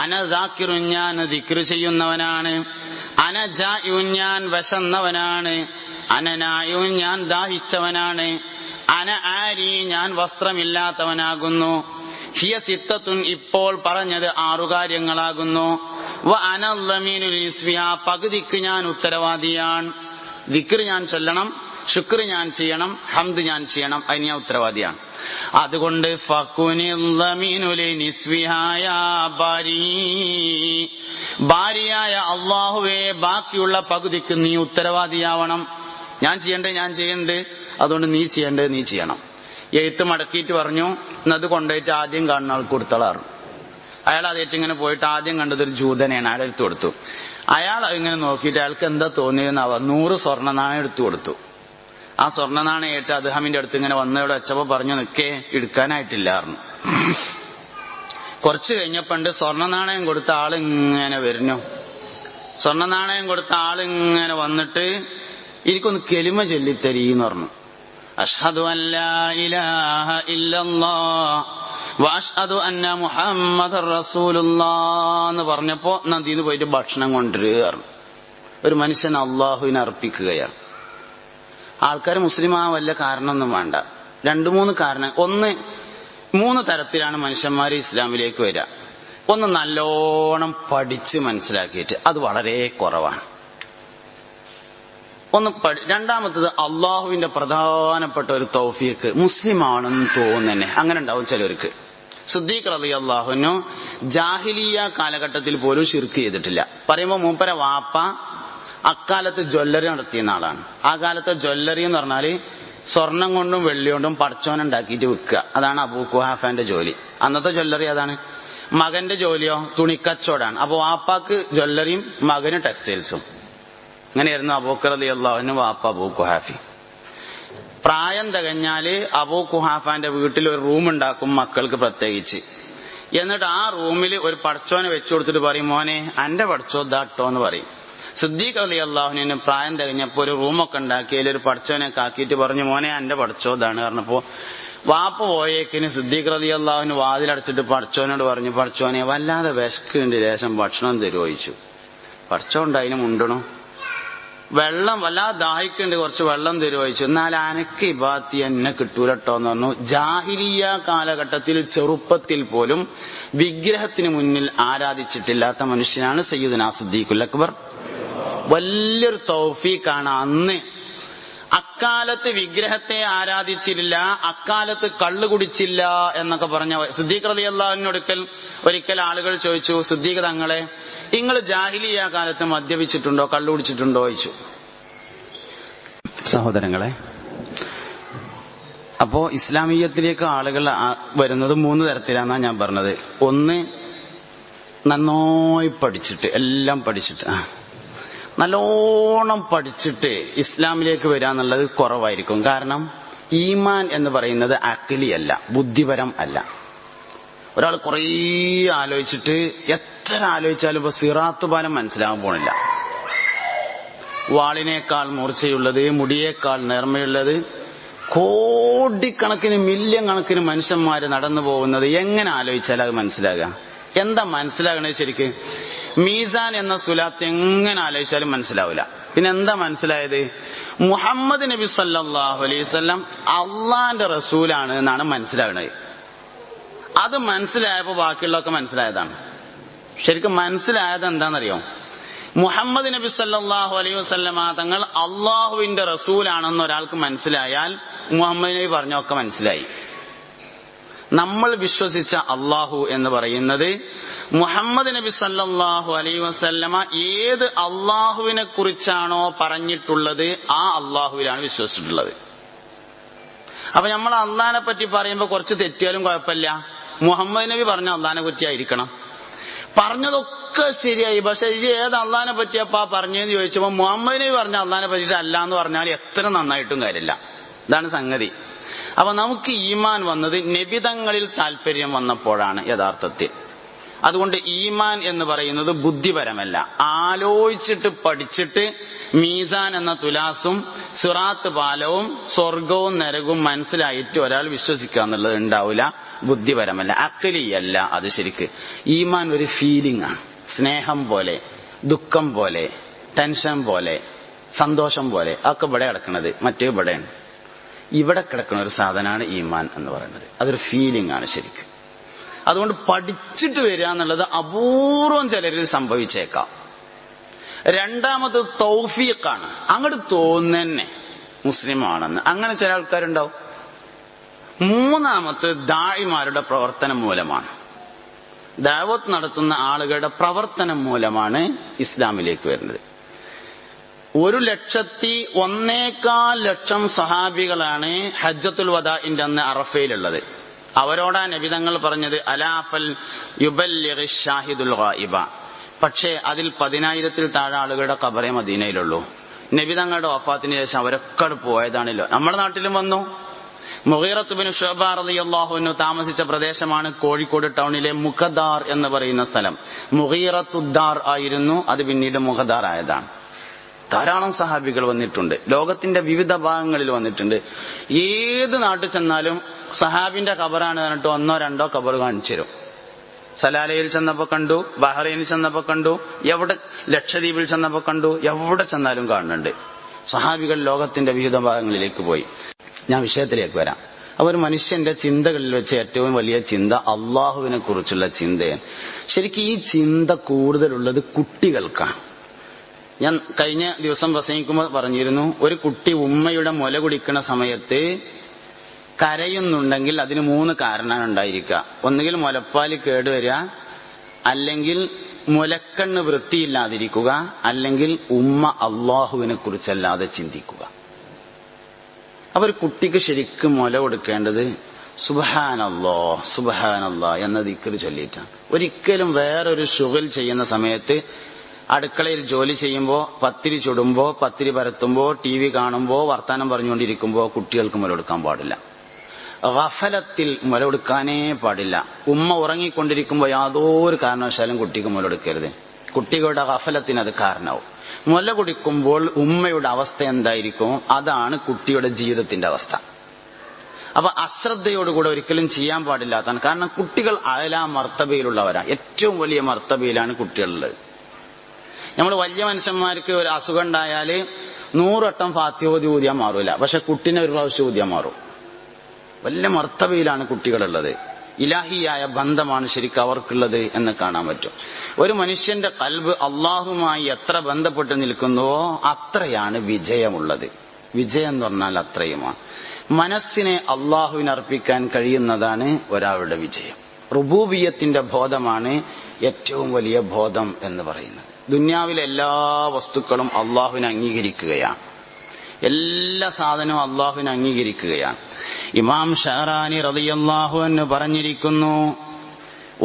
അന ദാക്കിറുൻ, ഞാൻ ദിക്ർ ചെയ്യുന്നവനാണ്. അന ജാഇഉൻ, ഞാൻ വിശന്നവനാണ്. അന നായിഉൻ, ഞാൻ ദാഹിച്ചവനാണ്. അന ആരി, ഞാൻ വസ്ത്രമില്ലാത്തവനാകുന്നു. ഹിയ സിത്തത്തുൻ, ഇപ്പോൾ പറഞ്ഞത് 6 കാര്യങ്ങളാകുന്നു. വ അന ളമീനു ലിസ്ഫിഹാ, പകുതിക്ക് ഞാൻ ഉത്തരവാദിയാണ്. ദിക്ർ ഞാൻ ചൊല്ലണം, ശുക്ർ ഞാൻ ചെയ്യണം, ഹംദ് ഞാൻ ചെയ്യണം, അതിന് ഞാൻ ഉത്തരവാദിയാണ്. അതുകൊണ്ട് ഭാര്യയായ അള്ളാഹുവേ, ബാക്കിയുള്ള പകുതിക്ക് നീ ഉത്തരവാദിയാവണം. ഞാൻ ചെയ്യണ്ടേ, അതുകൊണ്ട് നീ ചെയ്യണം. എഴുത്ത് മടക്കിയിട്ട് പറഞ്ഞു, എന്നത് കൊണ്ടുപോയിട്ട് ആദ്യം കാണുന്ന ആൾക്ക് കൊടുത്തോളാറ്. അയാൾ അതേറ്റ് ഇങ്ങനെ പോയിട്ട് ആദ്യം കണ്ടതൊരു ജൂതനെയാണ്. അയാൾ എടുത്തു കൊടുത്തു. അയാൾ അതിങ്ങനെ നോക്കിയിട്ട് അയാൾക്ക് എന്താ തോന്നിയെന്നാവ 100 സ്വർണ്ണ നാണയം എടുത്തു കൊടുത്തു. ആ സ്വർണ്ണ നാണയേറ്റ് അദ്ദേഹമിന്റെ അടുത്ത് ഇങ്ങനെ വന്നവിടെ വെച്ചപ്പോ പറഞ്ഞു, നിൽക്കേ, എടുക്കാനായിട്ടില്ലായിരുന്നു. കുറച്ച് കഴിഞ്ഞപ്പോണ്ട് സ്വർണ്ണ നാണയം കൊടുത്ത ആളിങ്ങനെ വരുന്നു. സ്വർണ്ണ നാണയം കൊടുത്ത ആളിങ്ങനെ വന്നിട്ട്, എനിക്കൊന്ന് കെലിമ ചൊല്ലിത്തരീന്ന് പറഞ്ഞു. അഷ്ഹദു അല്ലാ ഇലാഹ ഇല്ലല്ലാഹ് വഅഷ്ഹദു അന്ന മുഹമ്മദർ റസൂലുള്ളാഹ് എന്ന് പറഞ്ഞപ്പോ നദിന്ന് പോയിട്ട് ഭക്ഷണം കൊണ്ടുവരികയാണ്. ഒരു മനുഷ്യൻ അള്ളാഹുവിനെ അർപ്പിക്കുകയാണ്. ആൾക്കാർ മുസ്ലിം ആ വല്ല കാരണമൊന്നും വേണ്ട. 2-3 കാരണം. 3 തരത്തിലാണ് മനുഷ്യന്മാർ ഇസ്ലാമിലേക്ക് വരിക. ഒന്ന്, നല്ലോണം പഠിച്ച് മനസ്സിലാക്കിയിട്ട്, അത് വളരെ കുറവാണ്. രണ്ടാമത്തത് അള്ളാഹുവിന്റെ പ്രധാനപ്പെട്ട ഒരു തൗഫീഖ്, മുസ്ലിം ആണെന്ന് തോന്നുന്നെ. അങ്ങനെ ഉണ്ടാവും ചിലർക്ക്. സിദ്ദീഖ് റളിയല്ലാഹു അൻഹു ജാഹിലിയ കാലഘട്ടത്തിൽ പോലും ശിർക്ക് ചെയ്തിട്ടില്ല. പറയുമ്പോൾ മൂപ്പര വാപ്പ അക്കാലത്ത് ജ്വല്ലറി നടത്തിയുന്ന ആളാണ്. ആ കാലത്തെ ജ്വല്ലറി എന്ന് പറഞ്ഞാൽ സ്വർണം കൊണ്ടും വെള്ളി കൊണ്ടും പടച്ചോനുണ്ടാക്കിയിട്ട് വിൽക്കുക. അതാണ് അബൂ ഖുഹാഫാന്റെ ജോലി. അന്നത്തെ ജ്വല്ലറി അതാണ്. മകന്റെ ജോലിയോ തുണിക്കച്ചവടാണ്. അപ്പൊ വാപ്പാക്ക് ജ്വല്ലറിയും മകന് ടെക്സ്റ്റൈൽസും. അങ്ങനെയായിരുന്നു അബൂബക്കർ റളിയല്ലാഹു അൻഹു വാപ്പ അബൂ ഖുഹാഫി. പ്രായം തികഞ്ഞാല് അബൂ ഖുഹാഫാന്റെ വീട്ടിൽ ഒരു റൂം ഉണ്ടാക്കും, മക്കൾക്ക് പ്രത്യേകിച്ച്. എന്നിട്ട് ആ റൂമിൽ ഒരു പടച്ചോനെ വെച്ചു കൊടുത്തിട്ട് പറയും, മോനെ അന്റെ പടച്ചോ ദാട്ടോ എന്ന് പറയും. സിദ്ദീഖ് റളിയല്ലാഹു അൻഹു പ്രായം തികഞ്ഞപ്പോ ഒരു റൂമൊക്കെ ഉണ്ടാക്കി അതിലൊരു പടച്ചോനെ കാക്കിയിട്ട് പറഞ്ഞു, മോനെ അന്റെ പടച്ചോ ഇതാണ് പറഞ്ഞപ്പോ വാപ്പ പോയേക്കിന് സിദ്ദീഖ് റളിയല്ലാഹു അൻഹു വാതിലടച്ചിട്ട് പടച്ചോനോട് പറഞ്ഞു, പടച്ചോനെ വല്ലാതെ വിശക്കുണ്ട്, ലേശം ഭക്ഷണം തരുമോ ചോദിച്ചു. പടച്ചോണ്ട് അതിന് മുണ്ടണോ? വെള്ളം വല്ലാതെ ദാഹിക്കുന്നുണ്ട്, കുറച്ച് വെള്ളം തരുമോ ചോദിച്ചു. എന്നാൽ അനക്ക് ഇബാത്തി എന്നെ കിട്ടൂലട്ടോ എന്ന് പറഞ്ഞു. ജാഹിലിയ്യ കാലഘട്ടത്തിൽ ചെറുപ്പത്തിൽ പോലും വിഗ്രഹത്തിന് മുന്നിൽ ആരാധിച്ചിട്ടില്ലാത്ത മനുഷ്യനാണ് സയ്യിദുനാ സിദ്ദീഖുൽ അക്ബർ. വലിയൊരു തൗഫീഖാണ്. അന്ന് അക്കാലത്ത് വിഗ്രഹത്തെ ആരാധിച്ചില്ല, അക്കാലത്ത് കള്ളു കുടിച്ചില്ല എന്നൊക്കെ പറഞ്ഞ സിദ്ദീഖ് റളിയല്ലാഹു അൻഹു ഒരിക്കൽ ആളുകൾ ചോദിച്ചു, സിദ്ദീഖ് തങ്ങളെ, നിങ്ങൾ ജാഹിലിയ്യ കാലത്ത് മദ്യപിച്ചിട്ടുണ്ടോ, കള്ളു കുടിച്ചിട്ടുണ്ടോ ചോദിച്ചു. സഹോദരങ്ങളെ, അപ്പോ ഇസ്ലാമീയത്തിലേക്ക് ആളുകൾ വരുന്നത് 3 തരത്തിലാണെന്നാണ് ഞാൻ പറഞ്ഞത്. ഒന്ന്, നന്നായി പഠിച്ചിട്ട്, എല്ലാം പഠിച്ചിട്ട്, നല്ലോണം പഠിച്ചിട്ട് ഇസ്ലാമിലേക്ക് വരിക എന്നുള്ളത് കുറവായിരിക്കും. കാരണം ഈമാൻ എന്ന് പറയുന്നത് അഖ്ലിയല്ല, ബുദ്ധിപരം അല്ല. ഒരാൾ കുറേ ആലോചിച്ചിട്ട് എത്ര ആലോചിച്ചാലും ഇപ്പൊ സിറാത്ത് പാലം മനസ്സിലാകാൻ പോണില്ല. വാളിനേക്കാൾ മൂർച്ചയുള്ളത്, മുടിയേക്കാൾ നേർമയുള്ളത്, കോടിക്കണക്കിന് മില്യൺ കണക്കിന് മനുഷ്യന്മാര് നടന്നു പോകുന്നത് എങ്ങനെ ആലോചിച്ചാൽ അത് മനസ്സിലാകുക? എന്താ മനസ്സിലാകണത് ശരിക്ക്? മീസാൻ എന്ന സുലാത്ത് എങ്ങനെ ആലോചിച്ചാലും മനസ്സിലാവില്ല. പിന്നെ എന്താ മനസ്സിലായത്? മുഹമ്മദ് നബി സല്ലല്ലാഹു അലൈഹി വസല്ലം അള്ളാന്റെ റസൂലാണ് എന്നാണ് മനസ്സിലാകുന്നത്. അത് മനസ്സിലായപ്പോ ബാക്കിയുള്ളതൊക്കെ മനസ്സിലായതാണ്. ശരിക്കും മനസ്സിലായത് എന്താണെന്നറിയോ? മുഹമ്മദ് നബി സല്ലല്ലാഹു അലൈഹി വസല്ലമ തങ്ങൾ അള്ളാഹുവിന്റെ റസൂലാണെന്ന് ഒരാൾക്ക് മനസ്സിലായാൽ മുഹമ്മദ് നബി പറഞ്ഞൊക്കെ മനസ്സിലായി. നമ്മൾ വിശ്വസിച്ച അള്ളാഹു എന്ന് പറയുന്നത് മുഹമ്മദ് നബി സല്ലല്ലാഹു അലൈഹി വസല്ലമ ഏത് അള്ളാഹുവിനെ കുറിച്ചാണോ പറഞ്ഞിട്ടുള്ളത് ആ അള്ളാഹുവിലാണ് വിശ്വസിച്ചിട്ടുള്ളത്. അപ്പൊ നമ്മൾ അള്ളാഹിനെ പറ്റി പറയുമ്പോൾ കുറച്ച് തെറ്റിയാലും കുഴപ്പമില്ല. മുഹമ്മദ് നബി പറഞ്ഞ അള്ളാഹിനെ പറ്റി ആയിരിക്കണം. പറഞ്ഞതൊക്കെ ശരിയായി, പക്ഷെ ഇത് ഏത് അള്ളാഹിനെ പറ്റിയപ്പാ പറഞ്ഞതെന്ന് ചോദിച്ചപ്പോ മുഹമ്മദ് നബി പറഞ്ഞ അള്ളാഹിനെ പറ്റിയിട്ട് അല്ല എന്ന് പറഞ്ഞാൽ എത്ര നന്നായിട്ടും കാര്യമില്ല. ഇതാണ് സംഗതി. അപ്പൊ നമുക്ക് ഈമാൻ വന്നത് നബിതങ്ങളിൽ താല്പര്യം വന്നപ്പോഴാണ് യഥാർത്ഥത്തിൽ. അതുകൊണ്ട് ഈമാൻ എന്ന് പറയുന്നത് ബുദ്ധിപരമല്ല, ആലോചിച്ചിട്ട് പഠിച്ചിട്ട് മീസാൻ എന്ന തുലാസും സിറാത്ത് പാലവും സ്വർഗവും നരകവും മനസ്സിലായിട്ട് ഒരാൾ വിശ്വസിക്കുക എന്നുള്ളത് ഉണ്ടാവില്ല. ബുദ്ധിപരമല്ല, അഖ്ലിയല്ല. അത് ശരിക്ക് ഈമാൻ ഒരു ഫീലിംഗ് ആണ്. സ്നേഹം പോലെ, ദുഃഖം പോലെ, ടെൻഷൻ പോലെ, സന്തോഷം പോലെ ഒക്കെ ഇവിടെ കിടക്കുന്നത്. മറ്റേ ഇവിടെയാണ്. ഇവിടെ കിടക്കുന്ന ഒരു സാധനമാണ് ഈമാൻ എന്ന് പറയുന്നത്. അതൊരു ഫീലിംഗ് ആണ് ശരിക്ക്. അതുകൊണ്ട് പഠിച്ചിട്ട് വരിക എന്നുള്ളത് അപൂർവം ചിലരിൽ സംഭവിച്ചേക്കാം. രണ്ടാമത് തൗഫീഖാണ്. അങ്ങോട്ട് തോന്നുന്നെ മുസ്ലിമാണെന്ന്, അങ്ങനെ ചില ആൾക്കാരുണ്ടാവും. മൂന്നാമത് ദാഇമാരുടെ പ്രവർത്തനം മൂലമാണ്. ദഅവത്ത് നടത്തുന്ന ആളുകളുടെ പ്രവർത്തനം മൂലമാണ് ഇസ്ലാമിലേക്ക് വരുന്നത്. 1,01,000 സഹാബികളാണ് ഹജ്ജത്തുൽ വദാഇന്റെ അന്ന് അറഫയിലുള്ളത്. അവരോടാ നബി തങ്ങൾ പറഞ്ഞത് അലാഫൽ യുബല്ലിഗി ഷാഹിദുൽ ഗായിബ. പക്ഷേ അതിൽ 10,000-ൽ താഴെ ആളുകളുടെ ഖബറേ മദീനയിലുള്ളൂ. നബി തങ്ങളുടെ വഫാത്തിന് ശേഷം അവരൊക്കെ പോയതാണല്ലോ. നമ്മുടെ നാട്ടിലും വന്നു. മുഗീറത്ത് ബിൻ ശുഅബ റളിയല്ലാഹു അൻഹു താമസിച്ച പ്രദേശമാണ് കോഴിക്കോട് ടൗണിലെ മുഖദാർ എന്ന് പറയുന്ന സ്ഥലം. മുഗീറത്തുദ്ദാർ ആയിരുന്നു, അത് പിന്നീട് മുഖദാർ ആയതാണ്. ധാരാളം സഹാബികൾ വന്നിട്ടുണ്ട്, ലോകത്തിന്റെ വിവിധ ഭാഗങ്ങളിൽ വന്നിട്ടുണ്ട്. ഏത് നാട്ടിൽ ചെന്നാലും സഹാബിന്റെ ഖബറാണ് പറഞ്ഞിട്ട് 1-2 ഖബർ കാണിച്ചു തരും. സലാലയിൽ ചെന്നപ്പോ കണ്ടു, ബഹ്റൈനിൽ ചെന്നപ്പോ കണ്ടു, എവിടെ ലക്ഷദ്വീപിൽ ചെന്നപ്പോ കണ്ടു, എവിടെ ചെന്നാലും കാണുന്നുണ്ട്. സഹാബികൾ ലോകത്തിന്റെ വിവിധ ഭാഗങ്ങളിലേക്ക് പോയി. ഞാൻ വിഷയത്തിലേക്ക് വരാം. അപ്പൊ ഒരു മനുഷ്യന്റെ ചിന്തകളിൽ വെച്ച് ഏറ്റവും വലിയ ചിന്ത അള്ളാഹുവിനെ കുറിച്ചുള്ള ചിന്തയാണ്. ശരിക്കും ഈ ചിന്ത കൂടുതലുള്ളത് കുട്ടികൾക്കാണ്. ഞാൻ കഴിഞ്ഞ ദിവസം പ്രസംഗിക്കുമ്പോൾ പറഞ്ഞിരുന്നു, ഒരു കുട്ടി ഉമ്മയുടെ മുല കുടിക്കുന്ന സമയത്ത് കരയുന്നുണ്ടെങ്കിൽ അതിന് 3 കാരണമാണ് ഉണ്ടായിരിക്കുക. ഒന്നുകിൽ മുലപ്പാല് കേടുവരിക, അല്ലെങ്കിൽ മുലക്കണ്ണ് വൃത്തിയില്ലാതിരിക്കുക, അല്ലെങ്കിൽ ഉമ്മ അള്ളാഹുവിനെ കുറിച്ചല്ലാതെ ചിന്തിക്കുക. അപ്പൊ ഒരു കുട്ടിക്ക് ശരിക്കും മുല കൊടുക്കേണ്ടത് സുബ്ഹാനല്ലാഹ് സുബ്ഹാനല്ലാഹ് എന്ന ദിക്ർ ചൊല്ലിയിട്ടാണ്. ഒരിക്കലും വേറൊരു ശുഗൽ ചെയ്യുന്ന സമയത്ത്, അടുക്കളയിൽ ജോലി ചെയ്യുമ്പോൾ, പത്തിരി ചുടുമ്പോൾ, പത്തിരി പരത്തുമ്പോൾ, TV കാണുമ്പോൾ, വർത്താനം പറഞ്ഞുകൊണ്ടിരിക്കുമ്പോൾ കുട്ടികൾക്ക് മുല കൊടുക്കാൻ പാടില്ല. ഗഫലത്തിൽ മുല കൊടുക്കാനേ പാടില്ല. ഉമ്മ ഉറങ്ങിക്കൊണ്ടിരിക്കുമ്പോൾ യാതൊരു കാരണവശാലും കുട്ടിക്ക് മുല കൊടുക്കരുത്. കുട്ടികളുടെ ഗഫലത്തിന് അത് കാരണമാവും. മുല കുടിക്കുമ്പോൾ ഉമ്മയുടെ അവസ്ഥ എന്തായിരിക്കും, അതാണ് കുട്ടിയുടെ ജീവിതത്തിന്റെ അവസ്ഥ. അപ്പൊ അശ്രദ്ധയോടുകൂടെ ഒരിക്കലും ചെയ്യാൻ പാടില്ലാത്തതാണ്. കാരണം കുട്ടികൾ അയലാ മർത്തബയിലുള്ളവരാണ്, ഏറ്റവും വലിയ മർത്തബയിലാണ് കുട്ടികളുള്ളത്. നമ്മൾ വലിയ മനുഷ്യന്മാർക്ക് ഒരു അസുഖം ഉണ്ടായാൽ 100 വട്ടം ഫാത്തിഹ ഊതിയാൽ മാറൂല, പക്ഷെ കുട്ടിനെ ഒരു പ്രാവശ്യം ഊതിയാൽ മാറും. വലിയ മർത്തബയിലാണ് കുട്ടികളുള്ളത്. ഇലാഹിയായ ബന്ധമാണ് ശരിക്കും അവർക്കുള്ളത് എന്ന് കാണാൻ പറ്റും. ഒരു മനുഷ്യന്റെ ഖൽബ് അള്ളാഹുമായി എത്ര ബന്ധപ്പെട്ട് നിൽക്കുന്നുവോ അത്രയാണ് വിജയമുള്ളത്. വിജയം എന്ന് പറഞ്ഞാൽ അത്രയുമാണ്. മനസ്സിനെ അള്ളാഹുവിന് അർപ്പിക്കാൻ കഴിയുന്നതാണ് ഒരാളുടെ വിജയം. റുബൂബിയത്തിന്റെ ബോധമാണ് ഏറ്റവും വലിയ ബോധം എന്ന് പറയുന്നത്. ദുനിയാവിലെ എല്ലാ വസ്തുക്കളും അള്ളാഹുവിനെ അംഗീകരിക്കുകയാണ്. എല്ലാ സാധനവും അള്ളാഹുവിനെ അംഗീകരിക്കുകയാണ്. ഇമാം ഷഹറാനി റളിയല്ലാഹു അൻഹു പറഞ്ഞിരിക്കുന്നു,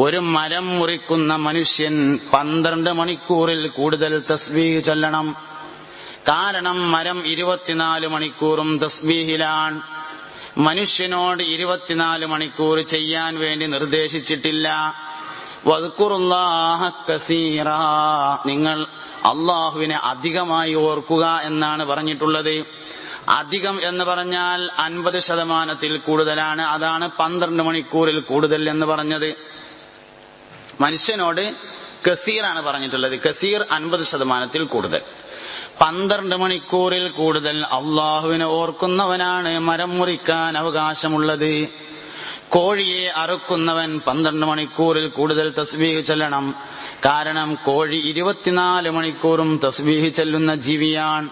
ഒരു മരം മുറിക്കുന്ന മനുഷ്യൻ 12 മണിക്കൂറിൽ കൂടുതൽ തസ്ബീഹ് ചൊല്ലണം. കാരണം മരം 24 മണിക്കൂറും തസ്ബീഹിലാണ്. മനുഷ്യനോട് 24 മണിക്കൂർ ചെയ്യാൻ വേണ്ടി നിർദ്ദേശിച്ചിട്ടില്ല. വദ്കുറുല്ലാഹ കസീറാ, നിങ്ങൾ അള്ളാഹുവിനെ അധികമായി ഓർക്കുക എന്നാണ് പറഞ്ഞിട്ടുള്ളത്. അധികം എന്ന് പറഞ്ഞാൽ 50% കൂടുതലാണ്. അതാണ് 12 മണിക്കൂറിൽ കൂടുതൽ എന്ന് പറഞ്ഞത്. മനുഷ്യനോട് കസീറാണ് പറഞ്ഞിട്ടുള്ളത്. കസീർ 50% കൂടുതൽ. 12 മണിക്കൂറിൽ കൂടുതൽ അള്ളാഹുവിനെ ഓർക്കുന്നവനാണ് മരം മുറിക്കാൻ അവകാശമുള്ളത്. കോഴിയെ അറുക്കുന്നവൻ 12 മണിക്കൂറിൽ കൂടുതൽ തസ്ബീഹ് ചൊല്ലണം. കാരണം കോഴി 24 മണിക്കൂറും തസ്ബീഹ് ചൊല്ലുന്ന ജീവിയാണ്.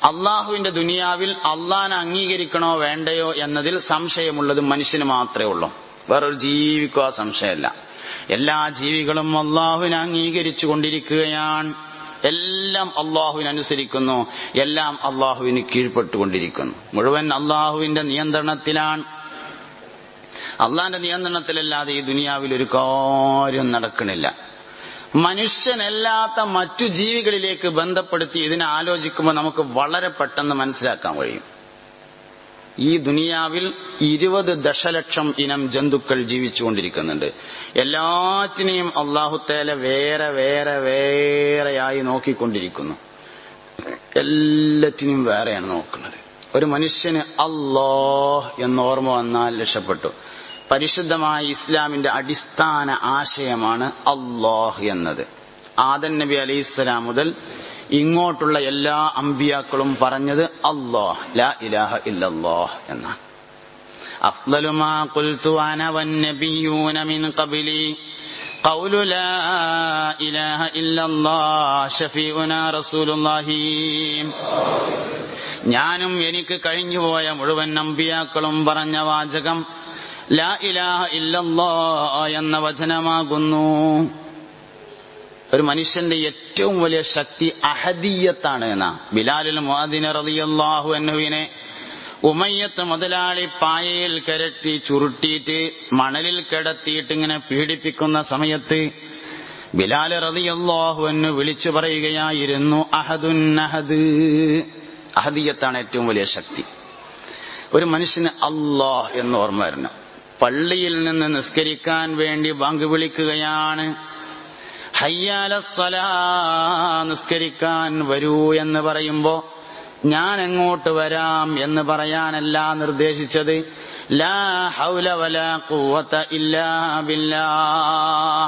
അള്ളാഹുവിന്റെ ദുനിയാവിൽ അള്ളാഹിനെ അംഗീകരിക്കണോ വേണ്ടയോ എന്നതിൽ സംശയമുള്ളത് മനുഷ്യന് മാത്രമേ ഉള്ളൂ. വേറൊരു ജീവിക്കും ആ സംശയമല്ല. എല്ലാ ജീവികളും അള്ളാഹുവിനെ അംഗീകരിച്ചു കൊണ്ടിരിക്കുകയാണ്. എല്ലാം അള്ളാഹുവിനനുസരിക്കുന്നു, എല്ലാം അള്ളാഹുവിന് കീഴ്പ്പെട്ടുകൊണ്ടിരിക്കുന്നു. മുഴുവൻ അള്ളാഹുവിന്റെ നിയന്ത്രണത്തിലാണ്. അള്ളാഹിന്റെ നിയന്ത്രണത്തിലല്ലാതെ ഈ ദുനിയാവിൽ ഒരു കാര്യം നടക്കണില്ല. മനുഷ്യനല്ലാത്ത മറ്റു ജീവികളിലേക്ക് ബന്ധപ്പെടുത്തി ഇതിനെ ആലോചിക്കുമ്പോൾ നമുക്ക് വളരെ പെട്ടെന്ന് മനസ്സിലാക്കാൻ കഴിയും. ഈ ദുനിയാവിൽ 20 ദശലക്ഷം ഇനം ജന്തുക്കൾ ജീവിച്ചുകൊണ്ടിരിക്കുന്നുണ്ട്. എല്ലാറ്റിനെയും അല്ലാഹു തആല വേറെ വേറെ വേറെയായി നോക്കിക്കൊണ്ടിരിക്കുന്നു. എല്ലാറ്റിനെയും വേറെയാണ് നോക്കുന്നത്. ഒരു മനുഷ്യന് അല്ലാഹ് എന്ന് ഓർമ്മ വന്നാൽ രക്ഷപ്പെട്ടു. പരിശുദ്ധമായ ഇസ്ലാമിന്റെ അടിസ്ഥാന ആശയമാണ് അല്ലാഹ് എന്നത്. ആദം നബി അലൈഹിസ്സലാം മുതൽ ഇങ്ങോട്ടുള്ള എല്ലാ അമ്പിയാക്കളും പറഞ്ഞത് അല്ലാഹ്, ലാ ഇലാഹ ഇല്ലല്ലാഹ് എന്നാണ്. അഫ്ളലു മാ ഖുൽതു അന വന്നബിയ്യൂന മിൻ ഖബ്ലി ഖൗലു ലാ ഇലാഹ ഇല്ലല്ലാഹ് ശഫീഉനാ റസൂലുള്ളാഹി. ഞാനും എനിക്ക് കഴിഞ്ഞുപോയ മുഴുവൻ അമ്പിയാക്കളും പറഞ്ഞ വാചകം ലാ ഇലാഹ ഇല്ലല്ലാഹ് എന്ന വചനമാകുന്നു. ഒരു മനുഷ്യന്റെ ഏറ്റവും വലിയ ശക്തി അഹദിയ്യത്താണ് എന്നാ. ബിലാലുൽ മുഅദ്ദിൻ റളിയല്ലാഹു അൻഹുവിനെ ഉമയ്യത്ത് മുതലാളി പായയിൽ കരട്ടി ചുരുട്ടിയിട്ട് മണലിൽ കിടത്തിയിട്ട് ഇങ്ങനെ പീഡിപ്പിക്കുന്ന സമയത്ത് ബിലാൽ റളിയല്ലാഹു അൻഹു വിളിച്ചു പറയുകയായിരുന്നു, അഹദുൻ അഹദ്. അഹദിയ്യത്താണ് ഏറ്റവും വലിയ ശക്തി. ഒരു മനുഷ്യന് അല്ലാഹ് എന്ന് ഓർമ്മ വരണം. പള്ളിയിൽ നിന്ന് നിസ്കരിക്കാൻ വേണ്ടി ബാങ്ക് വിളിക്കുകയാണ്. ഹയ്യാലസ്സലാ, നിസ്കരിക്കാൻ വരൂ എന്ന് പറയുമ്പോ ഞാൻ എങ്ങോട്ട് വരാം എന്ന് പറയാനല്ല നിർദ്ദേശിച്ചത്. ലാ ഹൗല വലാ ഖുവത ഇല്ലാ ബില്ലാഹ്,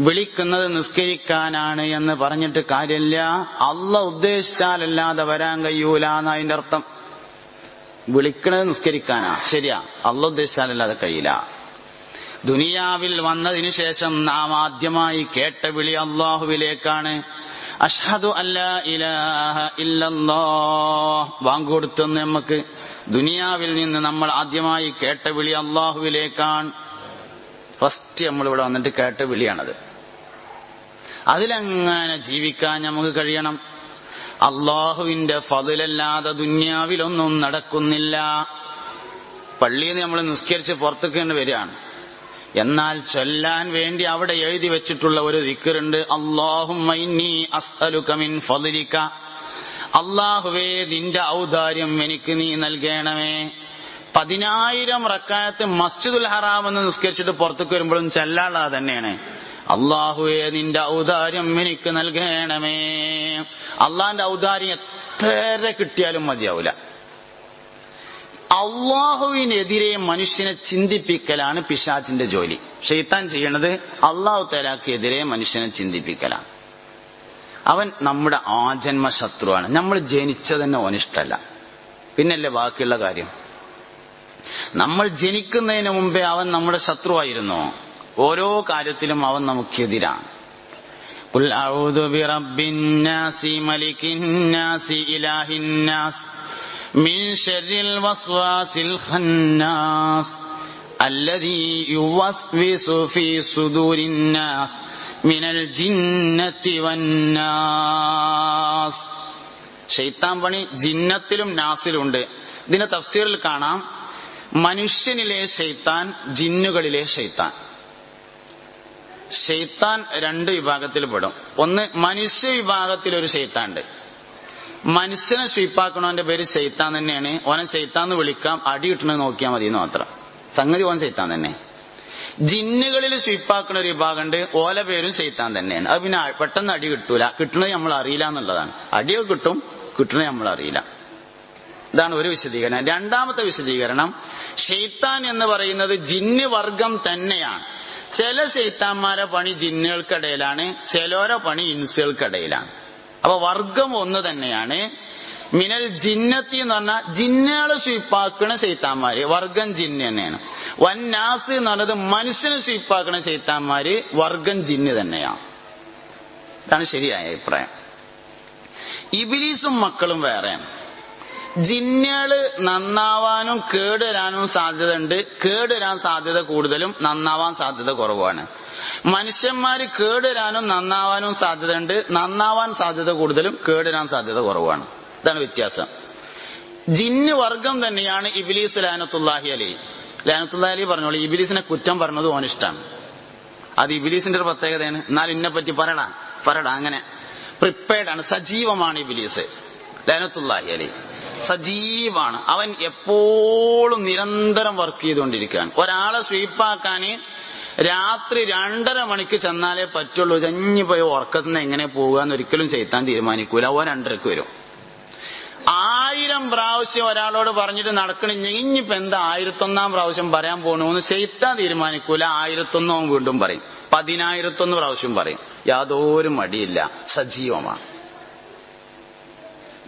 വിളിക്കുന്നത് നിസ്കരിക്കാനാണ് എന്ന് പറഞ്ഞിട്ട് കാര്യമില്ല. അല്ലാഹ് ഉദ്ദേശിച്ചാലല്ലാതെ വരാൻ കഴിയൂല എന്ന് അതിന്റെ അർത്ഥം. വിളിക്കുന്നത് നിസ്കരിക്കാനാ, ശരിയാ, അല്ലാഹ് ഉദ്ദേശിച്ചാലല്ലാതെ കഴിയില്ല. ദുനിയാവിൽ വന്നതിനു ശേഷം നാം ആദ്യമായി കേട്ട വിളി അല്ലാഹുവിലേക്കാണ്. അഷ്ഹദു അല്ലാ ഇലാഹ ഇല്ലല്ലാഹ്. ബാങ്ക് കൊടുത്തെന്ന് നമുക്ക് ദുനിയാവിൽ നിന്ന് നമ്മൾ ആദ്യമായി കേട്ട വിളി അല്ലാഹുവിലേക്കാണ്. ഫസ്റ്റ് നമ്മളിവിടെ വന്നിട്ട് കേട്ട വിളിയാണത്. അതിലെങ്ങനെ ജീവിക്കാൻ നമുക്ക് കഴിയണം. അള്ളാഹുവിന്റെ ഫളിലല്ലാതെ ദുനിയാവിലൊന്നും നടക്കുന്നില്ല. പള്ളിയിൽ നിന്ന് നമ്മൾ നിസ്കരിച്ച് പുറത്തേക്ക് വരികയാണ്. എന്നാൽ ചൊല്ലാൻ വേണ്ടി അവിടെ എഴുതി വെച്ചിട്ടുള്ള ഒരു ദിക്റുണ്ട്, അല്ലാഹുമ്മ ഇന്നി അസ്അലുക മിൻ ഫളിക. അല്ലാഹുവേ, നിന്റെ ഔദാര്യം എനിക്ക് നീ നൽകണമേ. 10,000 റക്അത്ത് മസ്ജിദുൽ ഹറാം എന്ന് നിസ്കരിച്ചിട്ട് പുറത്തേക്ക് വരുമ്പോഴും ചെല്ലാനുള്ളത് തന്നെയാണ്, അല്ലാഹുവേ നിന്റെ ഔദാര്യം എനിക്ക് നൽകണമേ. അള്ളാന്റെ ഔദാര്യം എത്ര കിട്ടിയാലും മതിയാവില്ല. അള്ളാഹുവിനെതിരെ മനുഷ്യനെ ചിന്തിപ്പിക്കലാണ് പിശാചിന്റെ ജോലി. ശൈത്താൻ ചെയ്യണത് അള്ളാഹു തആലക്കെതിരെ മനുഷ്യനെ ചിന്തിപ്പിക്കലാണ്. അവൻ നമ്മുടെ ആജന്മ ശത്രുവാണ്. നമ്മൾ ജനിച്ചതന്നെ ഓനിഷ്ടല്ല, പിന്നല്ലേ ബാക്കിയുള്ള കാര്യം. നമ്മൾ ജനിക്കുന്നതിന് മുമ്പേ അവൻ നമ്മുടെ ശത്രുവായിരുന്നു. ഓരോ കാര്യത്തിലും അവൻ നമുക്കെതിരാണ്. ഖുൽ അഊദു ബിറബ്ബിന്നാസി മലിക്കിന്നാസി ഇലാഹിന്നാസ് മിൻ ശർരിൽ വസ്വാസിൽ ഖന്നാസ് അല്ലദീ യുവസ്വിസു ഫീ സുദൂരിന്നാസ് മിനൽ ജിന്നത്തി വന്നാസ്. ശൈത്താൻ പണി ജിന്നത്തിലും നാസിലുണ്ട്. ഇതിന്റെ തഫ്സീറിൽ കാണാം, മനുഷ്യനിലെ ശൈത്താൻ, ജിന്നുകളിലെ ശൈത്താൻ. ശൈത്താൻ രണ്ട് വിഭാഗത്തിൽ പെടും. ഒന്ന്, മനുഷ്യ വിഭാഗത്തിൽ ഒരു ശൈത്താൻ ഉണ്ട്. മനുഷ്യനെ സ്വീപ്പാക്കണവന്റെ പേര് ശൈത്താൻ തന്നെയാണ്. ഓനെ ശൈത്താന്ന് വിളിക്കാം, അടി കിട്ടണത് നോക്കിയാൽ മതി എന്ന് മാത്രം. സംഗതി ഓൻ ശൈത്താൻ തന്നെ. ജിന്നുകളിൽ സ്വീപ്പാക്കുന്ന ഒരു വിഭാഗമുണ്ട്, ഓല പേരും ശൈത്താൻ തന്നെയാണ്. അത് പിന്നെ പെട്ടെന്ന് അടി കിട്ടൂല, കിട്ടണത് നമ്മൾ അറിയില്ല എന്നുള്ളതാണ്. അടിയൊക്കെ കിട്ടും, കിട്ടണത് നമ്മൾ അറിയില്ല. ഇതാണ് ഒരു വിശദീകരണം. രണ്ടാമത്തെ വിശദീകരണം, ശൈത്താൻ എന്ന് പറയുന്നത് ജിന്ന് വർഗം തന്നെയാണ്. ചില ശൈത്താന്മാരെ പണി ജിന്നുകൾക്കിടയിലാണ്, ചിലരെ പണി ഇൻസുകൾക്കിടയിലാണ്. അപ്പൊ വർഗം ഒന്ന് തന്നെയാണ്. മിനൽ ജിന്നത്തി എന്ന് പറഞ്ഞാൽ ജിന്നുകളെ സ്വീപ്പാക്കുന്ന ശൈത്താന്മാര്, വർഗം ജിന്ന് തന്നെയാണ്. വന്നാസ് എന്ന് പറഞ്ഞത് മനുഷ്യനെ സ്വീപ്പാക്കുന്ന ശൈത്താന്മാര്, വർഗം ജിന്ന് തന്നെയാണ്. ഇതാണ് ശരിയായ അഭിപ്രായം. ഇബ്ലീസും മക്കളും വേറെയാണ്. ജിന്നുകള് നന്നാവാനും കേടുവരാനും സാധ്യതയുണ്ട്. കേടുവരാൻ സാധ്യത കൂടുതലും, നന്നാവാൻ സാധ്യത കുറവാണ്. മനുഷ്യന്മാര് കേടുവരാനും നന്നാവാനും സാധ്യതയുണ്ട്. നന്നാവാൻ സാധ്യത കൂടുതലും, കേടുവരാൻ സാധ്യത കുറവാണ്. ഇതാണ് വ്യത്യാസം. ജിന്ന് വർഗം തന്നെയാണ് ഇബ്ലീസ് ലഅനത്തുല്ലാഹി അലൈഹി. ലഅനത്തുല്ലാഹി അലൈഹി പറഞ്ഞോളൂ, ഇബ്ലീസിനെ കുറ്റം പറഞ്ഞത് ഓനിഷ്ടാണ്. അത് ഇബ്ലീസിന്റെ ഒരു പ്രത്യേകതയാണ്. എന്നാൽ ഇന്നെ പറ്റി പറടാ അങ്ങനെ പ്രിപ്പയർഡാണ്, സജീവമാണ് ഇബ്ലീസ് ലഅനത്തുല്ലാഹി അലൈഹി. സജീവാണ്. അവൻ എപ്പോഴും നിരന്തരം വർക്ക് ചെയ്തുകൊണ്ടിരിക്കുകയാണ്. ഒരാളെ സ്വീപ്പാക്കാന് രാത്രി 2:30 മണിക്ക് ചെന്നാലേ പറ്റുള്ളൂ. പോയി ഉറക്കത്തിൽ നിന്ന് എങ്ങനെ പോകുക എന്നൊരിക്കലും ശൈത്താൻ തീരുമാനിക്കൂല. ഓൻ 2:30 വരും. 1000 പ്രാവശ്യം ഒരാളോട് പറഞ്ഞിട്ട് നടക്കണില്ല, ഇനിയിപ്പോ എന്താ 1001 പ്രാവശ്യം പറയാൻ പോകണമെന്ന് ശൈത്താൻ തീരുമാനിക്കൂല. 1001 വീണ്ടും പറയും, 10,001 പ്രാവശ്യം പറയും. യാതൊരു മടിയില്ല, സജീവമാണ്,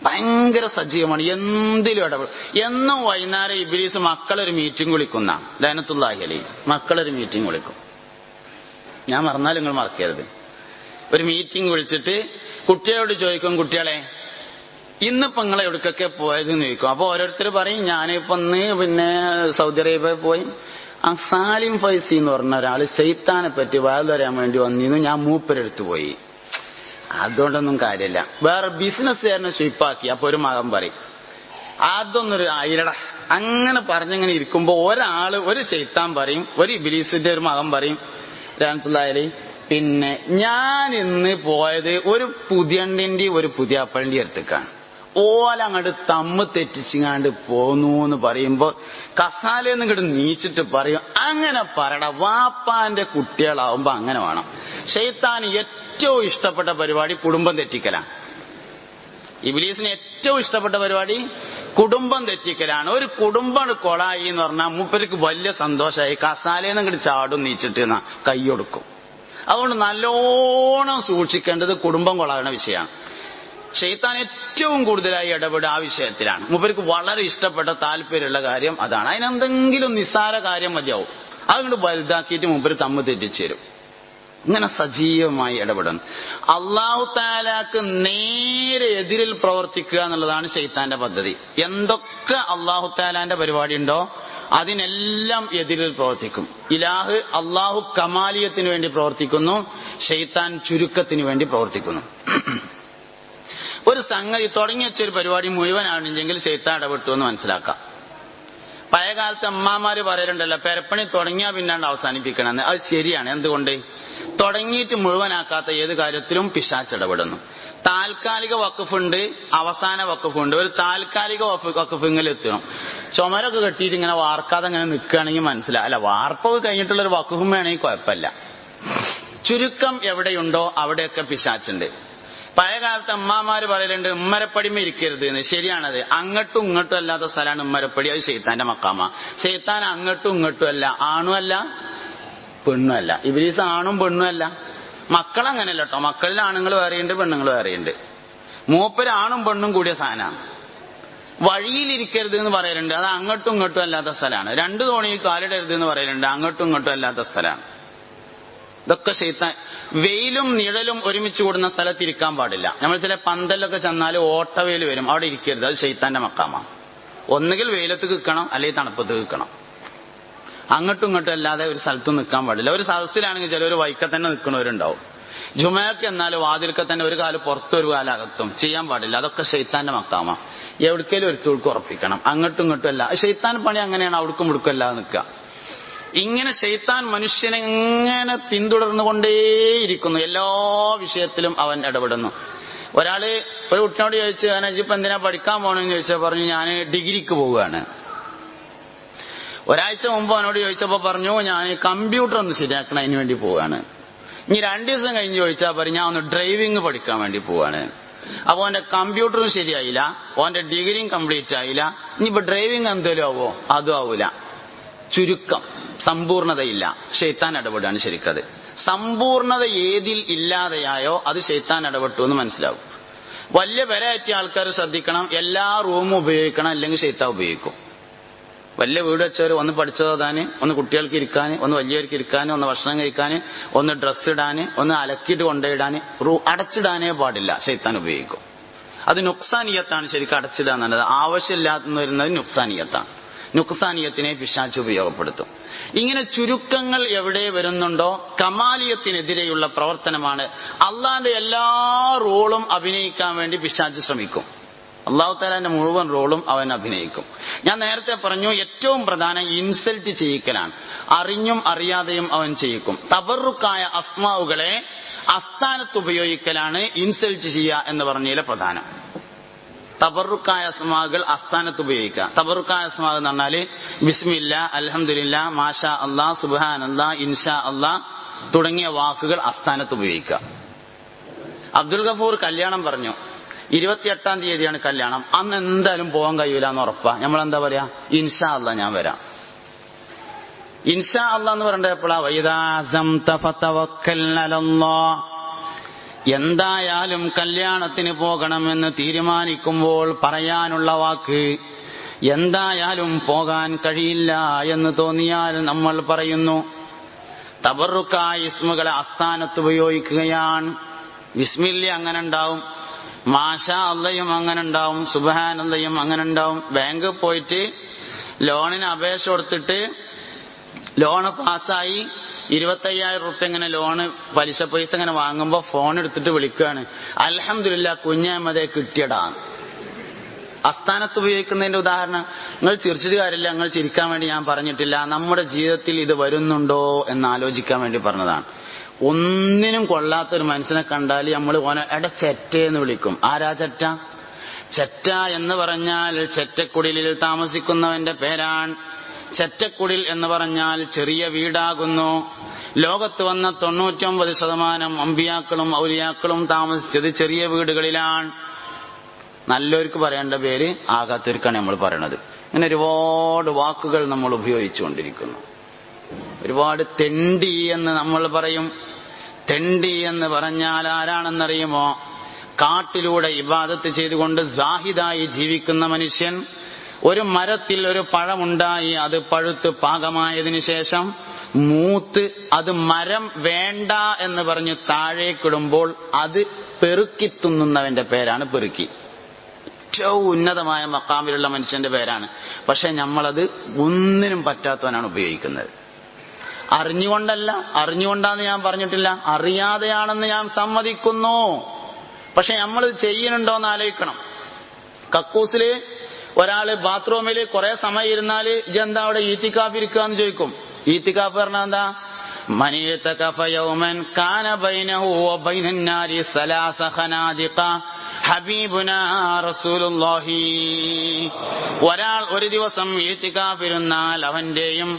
ഭയങ്കര സജീവമാണ്. എന്തിലും ഇടപെടും. എന്നും വൈകുന്നേരം ഇബ്ലീസ് മക്കളൊരു മീറ്റിംഗ് വിളിക്കുന്ന ലഅനത്തുല്ലാഹി അലൈഹി, മക്കളൊരു മീറ്റിംഗ് വിളിക്കും. ഞാൻ മറന്നാലും നിങ്ങൾ മറക്കരുത്. ഒരു മീറ്റിംഗ് വിളിച്ചിട്ട് കുട്ടികളോട് ചോദിക്കും, കുട്ടികളെ ഇന്നിപ്പോ നിങ്ങൾ എവിടേക്കൊക്കെ പോയതെന്ന് ചോദിക്കും. അപ്പൊ ഓരോരുത്തർ പറയും, ഞാനിപ്പോ പിന്നെ സൗദി അറേബ്യ പോയി. ആ സാലിം ഫൈസി എന്ന് പറഞ്ഞ ഒരാള് ശൈത്താനെ പറ്റി വാഴ്ന്നു തരാൻ വേണ്ടി വന്നിരുന്നു, ഞാൻ മൂപ്പരെടുത്ത് പോയി. അതുകൊണ്ടൊന്നും കാര്യമില്ല. വേറെ ബിസിനസ്സുകാരനെ സ്വീപ്പാക്കി. അപ്പൊ ഒരു മകൻ പറയും, അതൊന്നൊരു ആയിരട. അങ്ങനെ പറഞ്ഞിങ്ങനെ ഇരിക്കുമ്പോ ഒരു ശൈത്താൻ പറയും, ഒരു ഇബ്ലീസിന്റെ ഒരു മകൻ പറയും ലഅനത്തുല്ലാഹി അലൈഹി, പിന്നെ ഞാൻ ഇന്ന് പോയത് ഒരു പുതിയണ്ടിന്റെ ഒരു പുതിയാപ്പളിന്റെ അടുത്തേക്കാണ്. ഓലങ്ങോട്ട് തമ്മ് തെറ്റിച്ചിങ്ങാണ്ട് പോന്നു എന്ന് പറയുമ്പോ കസാലേന്ന് ഇങ്ങോട്ട് നീച്ചിട്ട് പറയും, അങ്ങനെ പറയട, വാപ്പാന്റെ കുട്ടികളാവുമ്പോ അങ്ങനെ വേണം. ശൈത്താന് ഏറ്റവും ഇഷ്ടപ്പെട്ട പരിപാടി കുടുംബം തെറ്റിക്കലാണ്. ഇബ്ലീസിന് ഏറ്റവും ഇഷ്ടപ്പെട്ട പരിപാടി കുടുംബം തെറ്റിക്കലാണ്. ഒരു കുടുംബം കൊളായി എന്ന് പറഞ്ഞാൽ മൂപ്പർക്ക് വലിയ സന്തോഷമായി. കസാലേന്ന് ഇങ്ങോട്ട് ചാടും നീച്ചിട്ട് കൈയൊടുക്കും. അതുകൊണ്ട് നല്ലോണം സൂക്ഷിക്കേണ്ടത് കുടുംബം കൊളാകുന്ന വിഷയമാണ്. ശൈത്താൻ ഏറ്റവും കൂടുതലായി ഇടപെടുക ആ വിഷയത്തിലാണ്. മൂപ്പർക്ക് വളരെ ഇഷ്ടപ്പെട്ട താല്പര്യമുള്ള കാര്യം അതാണ്. അതിനെന്തെങ്കിലും നിസ്സാര കാര്യം മതിയാവും, അതുകൊണ്ട് വലുതാക്കിയിട്ട് മൂപ്പര് തമ്മിൽ തെറ്റിച്ചു തരും. ഇങ്ങനെ സജീവമായി ഇടപെടുന്നു. അല്ലാഹു തആലാക്ക് നേരെ എതിരിൽ പ്രവർത്തിക്കുക എന്നുള്ളതാണ് ശൈത്താന്റെ പദ്ധതി. എന്തൊക്കെ അല്ലാഹു തആലാന്റെ പരിപാടി ഉണ്ടോ അതിനെല്ലാം എതിരിൽ പ്രവർത്തിക്കും. ഇലാഹ് അല്ലാഹു കമാലിയത്തിന് വേണ്ടി പ്രവർത്തിക്കുന്നു, ശൈത്താൻ ചുരുക്കത്തിന് വേണ്ടി പ്രവർത്തിക്കുന്നു. ഒരു സംഗതി തുടങ്ങി വെച്ചൊരു പരിപാടി മുഴുവനാണെങ്കിൽ ശൈത്താൻ ഇടപെട്ടു എന്ന് മനസ്സിലാക്കാം. പഴയകാലത്ത് അമ്മാമാര് പറയലുണ്ടല്ലോ, പെരപ്പണി തുടങ്ങിയാൽ പിന്നാണ്ട് അവസാനിപ്പിക്കണമെന്ന്. അത് ശരിയാണ്. എന്തുകൊണ്ട്? തുടങ്ങിയിട്ട് മുഴുവനാക്കാത്ത ഏത് കാര്യത്തിലും പിശാച് ഇടപെടുന്നു. താൽക്കാലിക വഖഫുണ്ട്, അവസാന വഖഫുണ്ട്. ഒരു താൽക്കാലിക വഖഫിങ്ങിൽ എത്തണം. ചുമരൊക്കെ കെട്ടിയിട്ട് ഇങ്ങനെ വാർക്കാതെ ഇങ്ങനെ നിൽക്കുകയാണെങ്കിൽ മനസ്സിലാവും. അല്ല, വാർപ്പൊക്കെ കഴിഞ്ഞിട്ടുള്ളൊരു വഖഫും വേണമെങ്കിൽ കുഴപ്പമില്ല. ചുരുക്കം എവിടെയുണ്ടോ അവിടെയൊക്കെ പിശാച്ചുണ്ട്. പഴയകാലത്ത് അമ്മാമാര് പറയലുണ്ട്, ഉമ്മരപ്പടിമ ഇരിക്കരുത് എന്ന്. ശരിയാണത്. അങ്ങോട്ടും ഇങ്ങോട്ടും അല്ലാത്ത സ്ഥലമാണ് ഉമ്മരപ്പടി. അത് ശൈത്താന്റെ മക്കാമ. ശൈത്താൻ അങ്ങോട്ടും ഇങ്ങോട്ടും അല്ല, ആണും അല്ല പെണ്ണും അല്ല. ഇബ്ലീസ് ആണും പെണ്ണും അല്ല. മക്കളങ്ങനെയല്ല കേട്ടോ. മക്കളിൽ ആണുങ്ങൾ വേറെയുണ്ട്, പെണ്ണുങ്ങൾ വേറെയുണ്ട്. മൂപ്പര് ആണും പെണ്ണും കൂടിയ സാധനമാണ്. വഴിയിലിരിക്കരുത് എന്ന് പറയലുണ്ട്, അത് അങ്ങോട്ടും ഇങ്ങോട്ടും അല്ലാത്ത സ്ഥലമാണ്. രണ്ടു തോണിയിൽ കാലിടരുത് എന്ന് പറയലുണ്ട്, അങ്ങോട്ടും ഇങ്ങോട്ടും അല്ലാത്ത സ്ഥലമാണ്. ഇതൊക്കെ ശൈത്താൻ. വെയിലും നിഴലും ഒരുമിച്ച് കൂടുന്ന സ്ഥലത്ത് ഇരിക്കാൻ പാടില്ല. നമ്മൾ ചില പന്തലൊക്കെ ചെന്നാൽ ഓട്ടവെയിൽ വരും, അവിടെ ഇരിക്കരുത്, അത് ശൈത്താന്റെ മക്കാമാണ്. ഒന്നുകിൽ വെയിലത്ത് നിൽക്കണം, അല്ലെങ്കിൽ തണുപ്പത്ത് നിൽക്കണം. അങ്ങോട്ടും ഇങ്ങോട്ടും അല്ലാതെ ഒരു സ്ഥലത്തും നിൽക്കാൻ പാടില്ല. ഒരു സദസ്സിലാണെങ്കിൽ ചിലർ വൈക്ക തന്നെ നിൽക്കുന്നവരുണ്ടാവും. ജുമയ്ക്ക് എന്നാൽ വാതിൽക്ക തന്നെ ഒരു കാല് പുറത്തും ഒരു കാലം അകത്തും ചെയ്യാൻ പാടില്ല. അതൊക്കെ ശൈത്താന്റെ മക്കാമ. എവിടേക്കേലും ഒരു തൂൾക്ക് ഉറപ്പിക്കണം. അങ്ങോട്ടും ഇങ്ങോട്ടും അല്ല. ശൈത്താൻ പണി അങ്ങനെയാണ്, അവിടേക്കും ഇവിടേക്കും അല്ലാതെ നിൽക്കുക. ഇങ്ങനെ ശൈത്താൻ മനുഷ്യനെ ഇങ്ങനെ പിന്തുടർന്നുകൊണ്ടേയിരിക്കുന്നു. എല്ലാ വിഷയത്തിലും അവൻ ഇടപെടുന്നു. ഒരാള് ഒരു കുട്ടിയോട് ചോദിച്ചു, ഇപ്പൊ എന്തിനാ പഠിക്കാൻ പോകണമെന്ന് ചോദിച്ചാൽ പറഞ്ഞു, ഞാൻ ഡിഗ്രിക്ക് പോവുകയാണ്. ഒരാഴ്ച മുമ്പ് അവനോട് ചോദിച്ചപ്പോ പറഞ്ഞു, ഞാൻ കമ്പ്യൂട്ടർ ഒന്ന് ശരിയാക്കണം, അതിന് വേണ്ടി പോവുകയാണ്. ഇനി 2 ദിവസം കഴിഞ്ഞ് ചോദിച്ചാൽ പറഞ്ഞു, ഞാൻ ഒന്ന് ഡ്രൈവിംഗ് പഠിക്കാൻ വേണ്ടി പോവാണ്. അപ്പൊ അവന്റെ കമ്പ്യൂട്ടറും ശരിയായില്ല, അവന്റെ ഡിഗ്രിയും കംപ്ലീറ്റ് ആയില്ല. ഇനിയിപ്പോ ഡ്രൈവിംഗ് എന്തേലും ആവോ? അതും ആവൂല. ചുരുക്കം, സമ്പൂർണതയില്ല. ശൈത്താൻ ഇടപെടുകയാണ് ശരിക്കത്. സമ്പൂർണത ഏതിൽ ഇല്ലാതെയായോ അത് ശൈത്താൻ ഇടപെട്ടു എന്ന് മനസ്സിലാവും. വലിയ പെരയറ്റിയ ആൾക്കാർ ശ്രദ്ധിക്കണം, എല്ലാ റൂമും ഉപയോഗിക്കണം, അല്ലെങ്കിൽ ശൈത്താൻ ഉപയോഗിക്കും. വലിയ വീട് വെച്ചവർ ഒന്ന് പഠിച്ചതാന്, ഒന്ന് കുട്ടികൾക്ക് ഇരിക്കാൻ, ഒന്ന് വലിയവർക്ക് ഇരിക്കാൻ, ഒന്ന് ഭക്ഷണം കഴിക്കാൻ, ഒന്ന് ഡ്രസ്സ് ഇടാൻ, ഒന്ന് അലക്കിയിട്ട് കൊണ്ടുപോയിടാൻ, അടച്ചിടാനേ പാടില്ല. ശൈത്താൻ ഉപയോഗിക്കും. അത് നുക്സാനിയത്താണ്. ശരിക്കും അടച്ചിടുക എന്നുള്ളത് ആവശ്യമില്ലാത്ത വരുന്നത് നുക്സാനിയത്താണ്. നുക്സാനിയത്തിനെ പിശാച് ഉപയോഗപ്പെടുത്തും. ഇങ്ങനെ ചുരുക്കങ്ങൾ എവിടെ വരുന്നുണ്ടോ കമാലിയത്തിനെതിരെയുള്ള പ്രവർത്തനമാണ്. അള്ളാന്റെ എല്ലാ റോളും അഭിനയിക്കാൻ വേണ്ടി പിശാച് ശ്രമിക്കും. അള്ളാഹു തആലാന്റെ മുഴുവൻ റോളും അവൻ അഭിനയിക്കും. ഞാൻ നേരത്തെ പറഞ്ഞു, ഏറ്റവും പ്രധാനം ഇൻസൾട്ട് ചെയ്യിക്കലാണ്. അറിഞ്ഞും അറിയാതെയും അവൻ ചെയ്യിക്കും. തബറുക്കായ അസ്മാവുകളെ അസ്ഥാനത്ത് ഉപയോഗിക്കലാണ് ഇൻസൾട്ട് ചെയ്യുക എന്ന് പറഞ്ഞതിലെ പ്രധാനം. തബറുക്കായ അസ്മാകൾ അസ്ഥാനത്ത് ഉപയോഗിക്കുക. തബറുക്കായ അസ്മാ എന്ന് പറഞ്ഞാല് ബിസ്മില്ലാ, അൽഹംദുലില്ലാ, മാഷാ അല്ലാ, സുബ്ഹാനല്ലാ, ഇൻഷാ അല്ലാ തുടങ്ങിയ വാക്കുകൾ അസ്ഥാനത്ത് ഉപയോഗിക്കുക. അബ്ദുൽ ഗഫൂർ കല്യാണം പറഞ്ഞു, 28-ാം തീയതിയാണ് കല്യാണം. അന്ന് എന്തായാലും പോകാൻ കഴിയൂല എന്ന് ഉറപ്പാ. നമ്മളെന്താ പറയാ? ഇൻഷാ അല്ലാ ഞാൻ വരാം. ഇൻഷാ അല്ലാ എന്ന് പറഞ്ഞപ്പോഴാ എന്തായാലും കല്യാണത്തിന് പോകണമെന്ന് തീരുമാനിക്കുമ്പോൾ പറയാനുള്ള വാക്ക്, എന്തായാലും പോകാൻ കഴിയില്ല എന്ന് തോന്നിയാൽ നമ്മൾ പറയുന്നു. തബറുക്കായ ഇസ്മുകളെ അസ്ഥാനത്ത് ഉപയോഗിക്കുകയാണ്. ബിസ്മില്ല അങ്ങനെ ഉണ്ടാവും, മാഷാ അല്ലയും അങ്ങനെ ഉണ്ടാവും, സുബ്ഹാനല്ലയും അങ്ങനെ ഉണ്ടാവും. ബാങ്കിൽ പോയിട്ട് ലോണിന് അപേക്ഷ കൊടുത്തിട്ട് ലോണ് പാസ്സായി 25,000 റുപ്യ ഇങ്ങനെ ലോണ് പലിശ പൈസ ഇങ്ങനെ വാങ്ങുമ്പോ ഫോൺ എടുത്തിട്ട് വിളിക്കുകയാണ്, അൽഹംദുലില്ലാ കുഞ്ഞമ്മതെ കിട്ടിയടാ. അസ്ഥാനത്ത് ഉപയോഗിക്കുന്നതിന്റെ ഉദാഹരണം, നിങ്ങൾ ചിരിച്ചിട്ട് കാര്യമില്ല, നിങ്ങൾ ചിരിക്കാൻ വേണ്ടി ഞാൻ പറഞ്ഞിട്ടില്ല, നമ്മുടെ ജീവിതത്തിൽ ഇത് വരുന്നുണ്ടോ എന്ന് ആലോചിക്കാൻ വേണ്ടി പറഞ്ഞതാണ്. ഒന്നിനും കൊള്ളാത്തൊരു മനുഷ്യനെ കണ്ടാൽ നമ്മൾ ഓനെ ചെറ്റേന്ന് വിളിക്കും. ആരാ ചെറ്റ? ചെറ്റ എന്ന് പറഞ്ഞാൽ ചെറ്റക്കുടിലിൽ താമസിക്കുന്നവന്റെ പേരാണ്. ചെറ്റക്കുടിൽ എന്ന് പറഞ്ഞാൽ ചെറിയ വീടാകുന്നു. ലോകത്ത് വന്ന 99% അമ്പിയാക്കളും ഔലിയാക്കളും താമസിച്ചത് ചെറിയ വീടുകളിലാണ്. നല്ലവർക്ക് പറയേണ്ട പേര് ആകാത്തവർക്കാണ് നമ്മൾ പറയണത്. ഇങ്ങനെ ഒരുപാട് വാക്കുകൾ നമ്മൾ ഉപയോഗിച്ചുകൊണ്ടിരിക്കുന്നു. ഒരുപാട് തെണ്ടി എന്ന് നമ്മൾ പറയും. തെണ്ടി എന്ന് പറഞ്ഞാൽ ആരാണെന്നറിയുമോ? കാട്ടിലൂടെ ഇബാദത്ത് ചെയ്തുകൊണ്ട് സാഹിദായി ജീവിക്കുന്ന മനുഷ്യൻ. ഒരു മരത്തിൽ ഒരു പഴമുണ്ടായി, അത് പഴുത്ത് പാകമായതിനു ശേഷം മൂത്ത് അത് മരം വേണ്ട എന്ന് പറഞ്ഞ് താഴേക്കിടുമ്പോൾ അത് പെറുക്കി തിന്നുന്നവന്റെ പേരാണ് പെറുക്കി. ഏറ്റവും ഉന്നതമായ മക്കാമിലുള്ള മനുഷ്യന്റെ പേരാണ്. പക്ഷെ നമ്മളത് ഒന്നിനും പറ്റാത്തവനാണ് ഉപയോഗിക്കുന്നത്. അറിഞ്ഞുകൊണ്ടല്ല, അറിഞ്ഞുകൊണ്ടാന്ന് ഞാൻ പറഞ്ഞിട്ടില്ല, അറിയാതെയാണെന്ന് ഞാൻ സമ്മതിക്കുന്നു. പക്ഷെ നമ്മൾ ചെയ്യുന്നുണ്ടോന്ന് ആലോചിക്കണം. കക്കൂസില് ഒരാള് ബാത്റൂമിൽ കുറെ സമയം ഇരുന്നാല് ഇജെന്താ അവിടെ ഈത്തിക്കാഫ് ഇരിക്കുക എന്ന് ചോദിക്കും. ഈത്തിക്കാഫ് പറഞ്ഞാൽ എന്താ? മനീതകഫ യൗമൻ കാന ബൈനഹു വബൈനൻ നാരി സലാസ ഖനാദിഖ ഹബീബുനാ റസൂലുള്ളാഹി. ഒരാൾ ഒരു ദിവസം ഈത്തിക്കാഫ് ഇരുന്നാൽ അവന്റെയും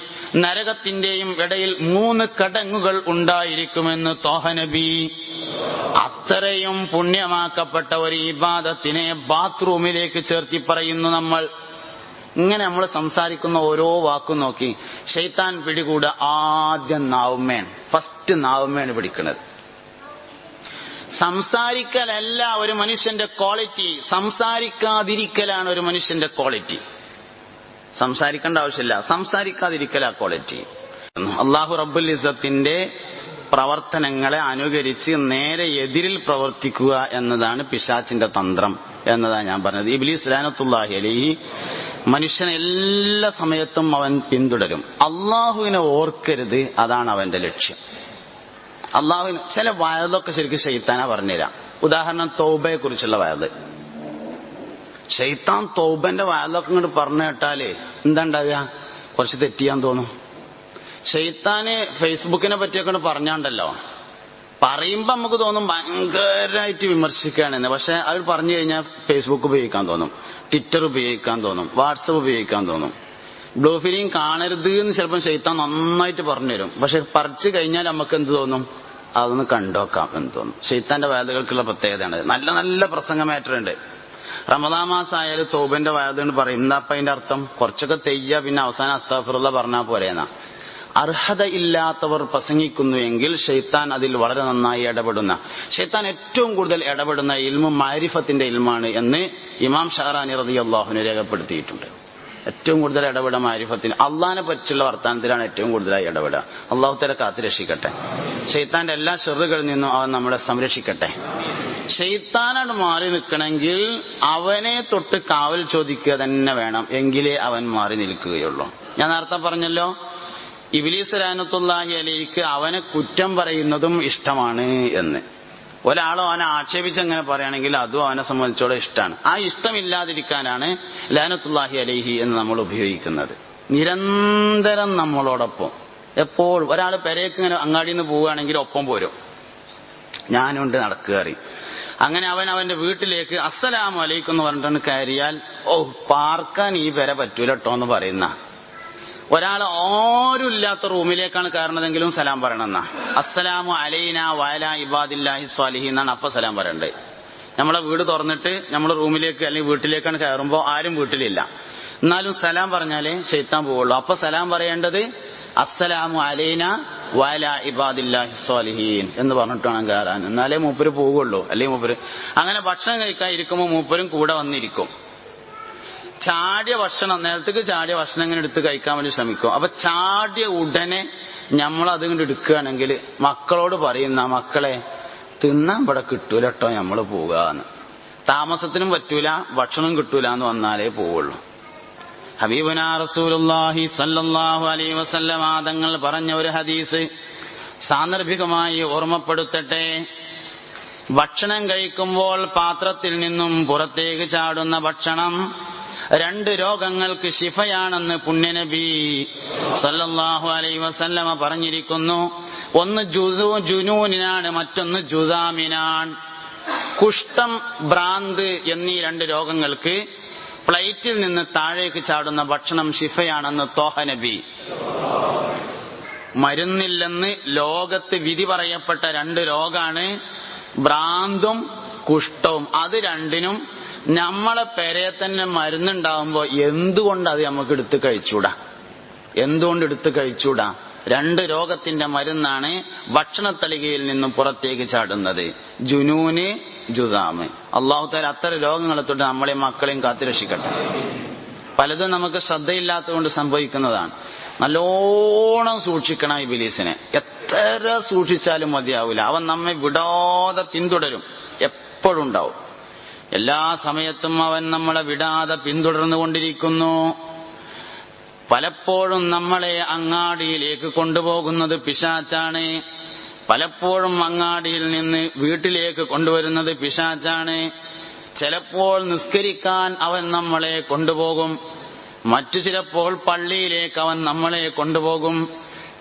നരകത്തിന്റെയും ഇടയിൽ 3 കടങ്ങുകൾ ഉണ്ടായിരിക്കുമെന്ന് ത്വാഹ നബി. അത്രയും പുണ്യമാക്കപ്പെട്ട ഒരു ഇബാദത്തിനെ ബാത്റൂമിലേക്ക് ചേർത്തി പറയുന്നു നമ്മൾ. ഇങ്ങനെ നമ്മൾ സംസാരിക്കുന്ന ഓരോ വാക്കും നോക്കി ശൈത്താൻ പിടികൂടുക ആദ്യം നാവുമ്മേണ്. ഫസ്റ്റ് നാവുമ്മേണ് പിടിക്കുന്നത്. സംസാരിക്കലല്ല ഒരു മനുഷ്യന്റെ ക്വാളിറ്റി, സംസാരിക്കാതിരിക്കലാണ് ഒരു മനുഷ്യന്റെ ക്വാളിറ്റി. സംസാരിക്കേണ്ട ആവശ്യമില്ല, സംസാരിക്കാതിരിക്കലാ ക്വാളിറ്റി. അല്ലാഹു റബ്ബുൽ ഇസ്സത്തിന്റെ പ്രവർത്തനങ്ങളെ അനുകരിച്ച് നേരെ എതിരിൽ പ്രവർത്തിക്കുക എന്നതാണ് പിശാചിന്റെ തന്ത്രം എന്നതാണ് ഞാൻ പറഞ്ഞത്. ഇബ്ലീസ് ലഅനത്തുല്ലാഹി അലൈഹി മനുഷ്യനെ എല്ലാ സമയത്തും അവൻ പിന്തുടരും. അള്ളാഹുവിനെ ഓർക്കരുത്, അതാണ് അവന്റെ ലക്ഷ്യം. അള്ളാഹുവിന് ചില വയതൊക്കെ ശരിക്കും ശൈത്താനാ പറഞ്ഞുതരാം. ഉദാഹരണം തൗബയെ കുറിച്ചുള്ള വയത്. ശൈത്താൻ തൗബന്റെ വയതൊക്കെ ഇങ്ങോട്ട് പറഞ്ഞു കേട്ടാല് എന്താ ഉണ്ടാകുക? കുറച്ച് തെറ്റിയാൻ തോന്നും. ശൈത്താന് ഫേസ്ബുക്കിനെ പറ്റിയൊക്കെ പറഞ്ഞാണ്ടല്ലോ, പറയുമ്പോ നമുക്ക് തോന്നും ഭയങ്കരമായിട്ട് വിമർശിക്കുകയാണെന്ന്. പക്ഷെ അത് പറഞ്ഞു കഴിഞ്ഞാൽ ഫേസ്ബുക്ക് ഉപയോഗിക്കാൻ തോന്നും, ട്വിറ്റർ ഉപയോഗിക്കാൻ തോന്നും, വാട്സപ്പ് ഉപയോഗിക്കാൻ തോന്നും. ബ്ലൂ ഫിലിം കാണരുത് എന്ന് ചിലപ്പോൾ ശൈത്താൻ നന്നായിട്ട് പറഞ്ഞു തരും. പക്ഷെ പറിച്ചു കഴിഞ്ഞാൽ നമുക്ക് എന്ത് തോന്നും? അതൊന്ന് കണ്ടോക്കാം എന്ന് തോന്നും. ശൈത്താന്റെ വയലുകൾക്കുള്ള പ്രത്യേകതയാണ്. നല്ല നല്ല പ്രസംഗമായിട്ടുണ്ട്. റമദാൻ മാസം ആയാലും തൗബന്റെ വയതുകൊണ്ട് പറയും. എന്താ അതിന്റെ അർത്ഥം? കുറച്ചൊക്കെ തെയ്യ, പിന്നെ അവസാനം അസ്തഗ്ഫിറുല്ലാഹ് പറഞ്ഞാൽ പോരേന്നാ. അർഹത ഇല്ലാത്തവർ പ്രസംഗിക്കുന്നു എങ്കിൽ ഷെയ്ത്താൻ അതിൽ വളരെ നന്നായി ഇടപെടുന്ന, ഷെയ്ത്താൻ ഏറ്റവും കൂടുതൽ ഇടപെടുന്ന ഇൽമു മാരിഫത്തിന്റെ ഇൽമാണ് എന്ന് ഇമാം ഷഹറാനി റളിയല്ലാഹു അൻഹു രേഖപ്പെടുത്തിയിട്ടുണ്ട്. ഏറ്റവും കൂടുതൽ ഇടപെടുക മാരിഫത്തിന്, അള്ളാഹിനെ പറ്റിയുള്ള വർത്താനത്തിലാണ് ഏറ്റവും കൂടുതലായി ഇടപെടുക. അള്ളാഹു തആല കാത്തു രക്ഷിക്കട്ടെ. ഷെയ്ത്താന്റെ എല്ലാ ഷർറുകളിൽ നിന്നും അവൻ നമ്മളെ സംരക്ഷിക്കട്ടെ. ഷെയ്ത്താനോട് മാറി നിൽക്കണമെങ്കിൽ അവനെ തൊട്ട് കാവൽ ചോദിക്കുക തന്നെ വേണം, എങ്കിലേ അവൻ മാറി നിൽക്കുകയുള്ളൂ. ഞാൻ നേരത്തെ പറഞ്ഞല്ലോ, ഇബ്ലീസ് ലഅനത്തുല്ലാഹി അലൈഹിക്ക് അവനെ കുറ്റം പറയുന്നതും ഇഷ്ടമാണ് എന്ന്. ഒരാളോ അവനെ ആക്ഷേപിച്ചെങ്ങനെ പറയുകയാണെങ്കിൽ അതും അവനെ സംബന്ധിച്ചോളം ഇഷ്ടമാണ്. ആ ഇഷ്ടമില്ലാതിരിക്കാനാണ് ലഅനത്തുല്ലാഹി അലൈഹി എന്ന് നമ്മൾ ഉപയോഗിക്കുന്നത്. നിരന്തരം നമ്മളോടൊപ്പം എപ്പോഴും. ഒരാൾ പെരേക്ക് ഇങ്ങനെ അങ്ങാടിയിൽ നിന്ന് പോവുകയാണെങ്കിൽ ഒപ്പം പോരും, ഞാനുണ്ട് നടക്കുക അറിയും. അങ്ങനെ അവൻ അവന്റെ വീട്ടിലേക്ക് അസ്സലാമു അലൈക്കും എന്ന് പറഞ്ഞിട്ട് കയറിയാൽ, ഓ പാർക്കാൻ ഈ പെര പറ്റൂല കേട്ടോ എന്ന് പറയുന്ന ഒരാൾ ആരും ഇല്ലാത്ത റൂമിലേക്കാണ് കയറണതെങ്കിലും സലാം പറയണമെന്നാ. അസ്സലാമു അലൈന വഅലാ ഇബാദില്ലാഹി സ്വാലിഹീൻ എന്നാണ് അപ്പൊ സലാം പറയണ്ടേ. നമ്മളെ വീട് തുറന്നിട്ട് നമ്മൾ റൂമിലേക്ക് അല്ലെങ്കിൽ വീട്ടിലേക്കാണ് കയറുമ്പോൾ ആരും വീട്ടിലില്ല, എന്നാലും സലാം പറഞ്ഞാലേ ശൈത്താൻ പോവുള്ളൂ. അപ്പൊ സലാം പറയേണ്ടത് അസ്സലാമു അലൈന വഅലാ ഇബാദില്ലാഹി സ്വാലിഹീൻ എന്ന് പറഞ്ഞിട്ട് വേണം കയറാൻ, എന്നാലേ മൂപ്പര് പോവുള്ളൂ. അല്ലെങ്കിൽ മൂപ്പര് അങ്ങനെ ഭക്ഷണം കഴിക്കാൻ ഇരിക്കുമ്പോൾ മൂപ്പരും കൂടെ വന്നിരിക്കും. ചാടിയ ഭക്ഷണം, നേരത്തേക്ക് ചാടിയ ഭക്ഷണം ഇങ്ങനെ എടുത്ത് കഴിക്കാൻ വേണ്ടി ശ്രമിക്കും. അപ്പൊ ചാടിയ ഉടനെ നമ്മളത് ഇങ്ങോട്ട് എടുക്കുകയാണെങ്കിൽ മക്കളോട് പറയുന്ന, മക്കളെ തിന്നാൻ ഇവിടെ കിട്ടൂല കേട്ടോ, നമ്മൾ പോകാന്ന്. താമസത്തിനും പറ്റൂല, ഭക്ഷണം കിട്ടൂല എന്ന് വന്നാലേ പോവുള്ളൂ. ഹബീബുനാ റസൂലുള്ളാഹി സ്വല്ലല്ലാഹു അലൈഹി വസല്ലം തങ്ങൾ പറഞ്ഞ ഒരു ഹദീസ് സാന്ദർഭികമായി ഓർമ്മപ്പെടുത്തട്ടെ. ഭക്ഷണം കഴിക്കുമ്പോൾ പാത്രത്തിൽ നിന്നും പുറത്തേക്ക് ചാടുന്ന ഭക്ഷണം 2 രോഗങ്ങൾക്ക് ശിഫയാണെന്ന് പുണ്യനബി സല്ലല്ലാഹു അലൈഹി വസല്ലമ പറഞ്ഞിരിക്കുന്നു. ഒന്ന് ജുനൂനിനാണ്, മറ്റൊന്ന് ജുദാമിനാണ്. കുഷ്ഠം, ഭ്രാന്ത് എന്നീ 2 രോഗങ്ങൾക്ക് പ്ലേറ്റിൽ നിന്ന് താഴേക്ക് ചാടുന്ന ഭക്ഷണം ശിഫയാണെന്ന് തോഹ നബി. മരുന്നില്ലെന്ന് ലോകത്ത് വിധി പറയപ്പെട്ട 2 രോഗാണ് ഭ്രാന്തും കുഷ്ഠവും. അത് രണ്ടിനും നമ്മളെ പെരയെ തന്നെ മരുന്നുണ്ടാവുമ്പോ എന്തുകൊണ്ട് അത് നമുക്ക് എടുത്ത് കഴിച്ചൂടാ? എന്തുകൊണ്ട് എടുത്ത് കഴിച്ചൂടാ? 2 രോഗത്തിന്റെ മരുന്നാണ് ഭക്ഷണത്തളികയിൽ നിന്നും പുറത്തേക്ക് ചാടുന്നത്, ജുനൂന്, ജുദാമ്. അല്ലാഹു തആല അത്തരം രോഗങ്ങളെ തൊട്ട് നമ്മളെ മക്കളെയും കാത്തുരക്ഷിക്കട്ടെ. പലതും നമുക്ക് ശ്രദ്ധയില്ലാത്തതുകൊണ്ട് സംഭവിക്കുന്നതാണ്. നല്ലോണം സൂക്ഷിക്കണം ഇബ്ലീസിനെ. എത്ര സൂക്ഷിച്ചാലും മതിയാവില്ല. അവൻ നമ്മെ വിടാതെ പിന്തുടരും, എപ്പോഴും ഉണ്ടാവും. എല്ലാ സമയത്തും അവൻ നമ്മളെ വിടാതെ പിന്തുടർന്നുകൊണ്ടിരിക്കുന്നു. പലപ്പോഴും നമ്മളെ അങ്ങാടിയിലേക്ക് കൊണ്ടുപോകുന്നത് പിശാചാണ്, പലപ്പോഴും അങ്ങാടിയിൽ നിന്ന് വീട്ടിലേക്ക് കൊണ്ടുവരുന്നത് പിശാചാണ്. ചിലപ്പോൾ നിസ്കരിക്കാൻ അവൻ നമ്മളെ കൊണ്ടുപോകും, മറ്റു ചിലപ്പോൾ പള്ളിയിലേക്ക് അവൻ നമ്മളെ കൊണ്ടുപോകും.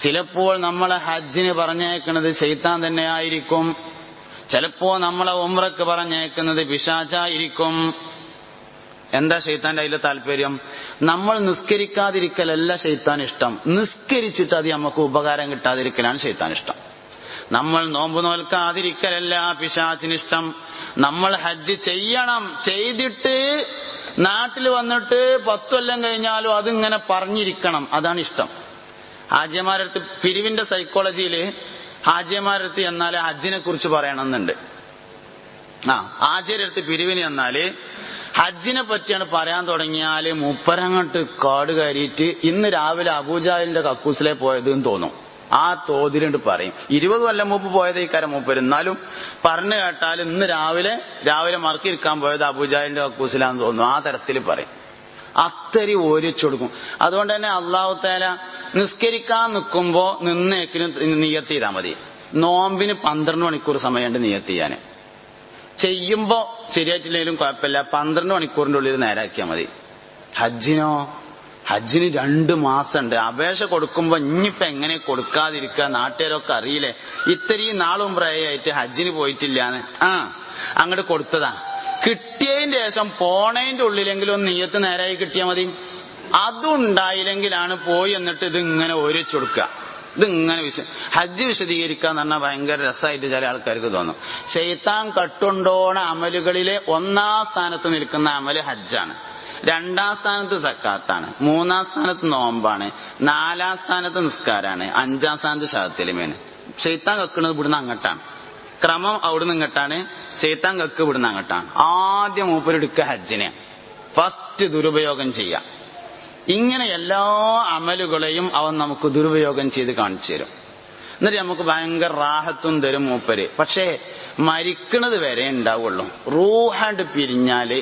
ചിലപ്പോൾ നമ്മളെ ഹജ്ജിന് പറഞ്ഞേക്കുന്നത് ശൈത്താൻ തന്നെ ആയിരിക്കും, ചിലപ്പോ നമ്മളെ ഉംറക്ക് പറഞ്ഞേക്കുന്നത് പിശാചായിരിക്കും. എന്താ ശൈത്താന്റെ അതിലെ താല്പര്യം? നമ്മൾ നിസ്കരിക്കാതിരിക്കലല്ല ശൈത്താൻ ഇഷ്ടം, നിസ്കരിച്ചിട്ട് അത് നമുക്ക് ഉപകാരം കിട്ടാതിരിക്കലാണ് ശൈത്താൻ ഇഷ്ടം. നമ്മൾ നോമ്പ് നോൽക്കാതിരിക്കലല്ല പിശാചിനിഷ്ടം, നമ്മൾ ഹജ്ജ് ചെയ്യണം, ചെയ്തിട്ട് നാട്ടിൽ വന്നിട്ട് 10 കൊല്ലം കഴിഞ്ഞാലും അതിങ്ങനെ പറഞ്ഞിരിക്കണം, അതാണ് ഇഷ്ടം. ഹാജിമാരടുത്ത് പിരിവിന്റെ സൈക്കോളജിയിൽ ഹാജിമാരടുത്ത് എന്നാലേ ഹജ്ജിനെ കുറിച്ച് പറയണമെന്നുണ്ട്. ആചാര്യടുത്ത് പിരിവിന് ചെന്നാല് ഹജ്ജിനെ പറ്റിയാണ് പറയാൻ തുടങ്ങിയാല് മൂപ്പരങ്ങോട്ട് കാട് കയറിയിട്ട് ഇന്ന് രാവിലെ അബൂജാലിന്റെ കക്കൂസിലെ പോയത് എന്ന് തോന്നും. ആ തോതിലുണ്ട് പറയും. 20 കൊല്ലം മുമ്പ് പോയത് ഈ കാര്യം മൂപ്പര്. എന്നാലും പറഞ്ഞു കേട്ടാൽ ഇന്ന് രാവിലെ മറക്കിരിക്കാൻ പോയത് അബൂജാലിന്റെ കക്കൂസിലാന്ന് തോന്നുന്നു. ആ തരത്തിൽ പറയും. അത്രയും ഓരിച്ചെടുക്കും. അതുകൊണ്ട് തന്നെ അള്ളാഹു തആല നിസ്കരിക്കാൻ നിൽക്കുമ്പോ നിന്നേക്കിന് നിയ്യത്ത് ചെയ്താൽ മതി. നോമ്പിന് 12 മണിക്കൂർ സമയമുണ്ട് നിയ്യത്ത് ചെയ്യാന്. ചെയ്യുമ്പോ ശരിയായിട്ടില്ലെങ്കിലും കുഴപ്പമില്ല, 12 മണിക്കൂറിന്റെ ഉള്ളിൽ നേരാക്കിയാൽ മതി. ഹജ്ജിന് 2 മാസമുണ്ട്. അപേക്ഷ കൊടുക്കുമ്പോ ഇനിയിപ്പോ എങ്ങനെ കൊടുക്കാതിരിക്കുക, നാട്ടുകാരൊക്കെ അറിയില്ലേ ഇത്രയും നാളും പ്രായമായിട്ട് ഹജ്ജിന് പോയിട്ടില്ലാന്ന്. അങ്ങോട്ട് കൊടുത്തതാ. കിട്ടിയതിന്റെ ശേഷം പോണതിന്റെ ഉള്ളിലെങ്കിലും നിയ്യത്ത് നേരായി കിട്ടിയാൽ മതി. അതുണ്ടായില്ലെങ്കിലാണ് പോയി എന്നിട്ട് ഇതിങ്ങനെ ഓരിച്ചെടുക്കുക. ഇതിങ്ങനെ ഹജ്ജ് വിശദീകരിക്കാന്ന് പറഞ്ഞാൽ ഭയങ്കര രസമായിട്ട് ചില ആൾക്കാർക്ക് തോന്നും. ശൈത്താൻ കട്ടുണ്ടോണ അമലുകളിലെ 1-ാം സ്ഥാനത്ത് നിൽക്കുന്ന അമല് ഹജ്ജാണ്. 2-ാം സ്ഥാനത്ത് സക്കാത്താണ്. 3-ാം സ്ഥാനത്ത് നോമ്പാണ്. 4-ാം സ്ഥാനത്ത് നിസ്കാരാണ്. 5-ാം സ്ഥാനത്ത് ശഹദത്തുലിമയാണ്. ശൈത്താൻ കക്കുന്നത് ഇവിടുന്ന് അങ്ങോട്ടാണ്. ക്രമം അവിടുന്ന് ഇങ്ങോട്ടാണ്. ശൈത്താൻ കക്ക് ഇവിടുന്ന് അങ്ങോട്ടാണ്. ആദ്യം മൂപ്പരെടുക്കുക ഹജ്ജിനെ ഫസ്റ്റ് ദുരുപയോഗം ചെയ്യാം. ഇങ്ങനെ എല്ലാ അമലുകളെയും അവൻ നമുക്ക് ദുരുപയോഗം ചെയ്ത് കാണിച്ചു തരും. എന്നിട്ട് നമുക്ക് ഭയങ്കര റാഹത്തും തരും മൂപ്പര്. പക്ഷേ മരിക്കണത് വരെ ഉണ്ടാവുള്ളൂ. റൂഹാണ്ട് പിരിഞ്ഞാല്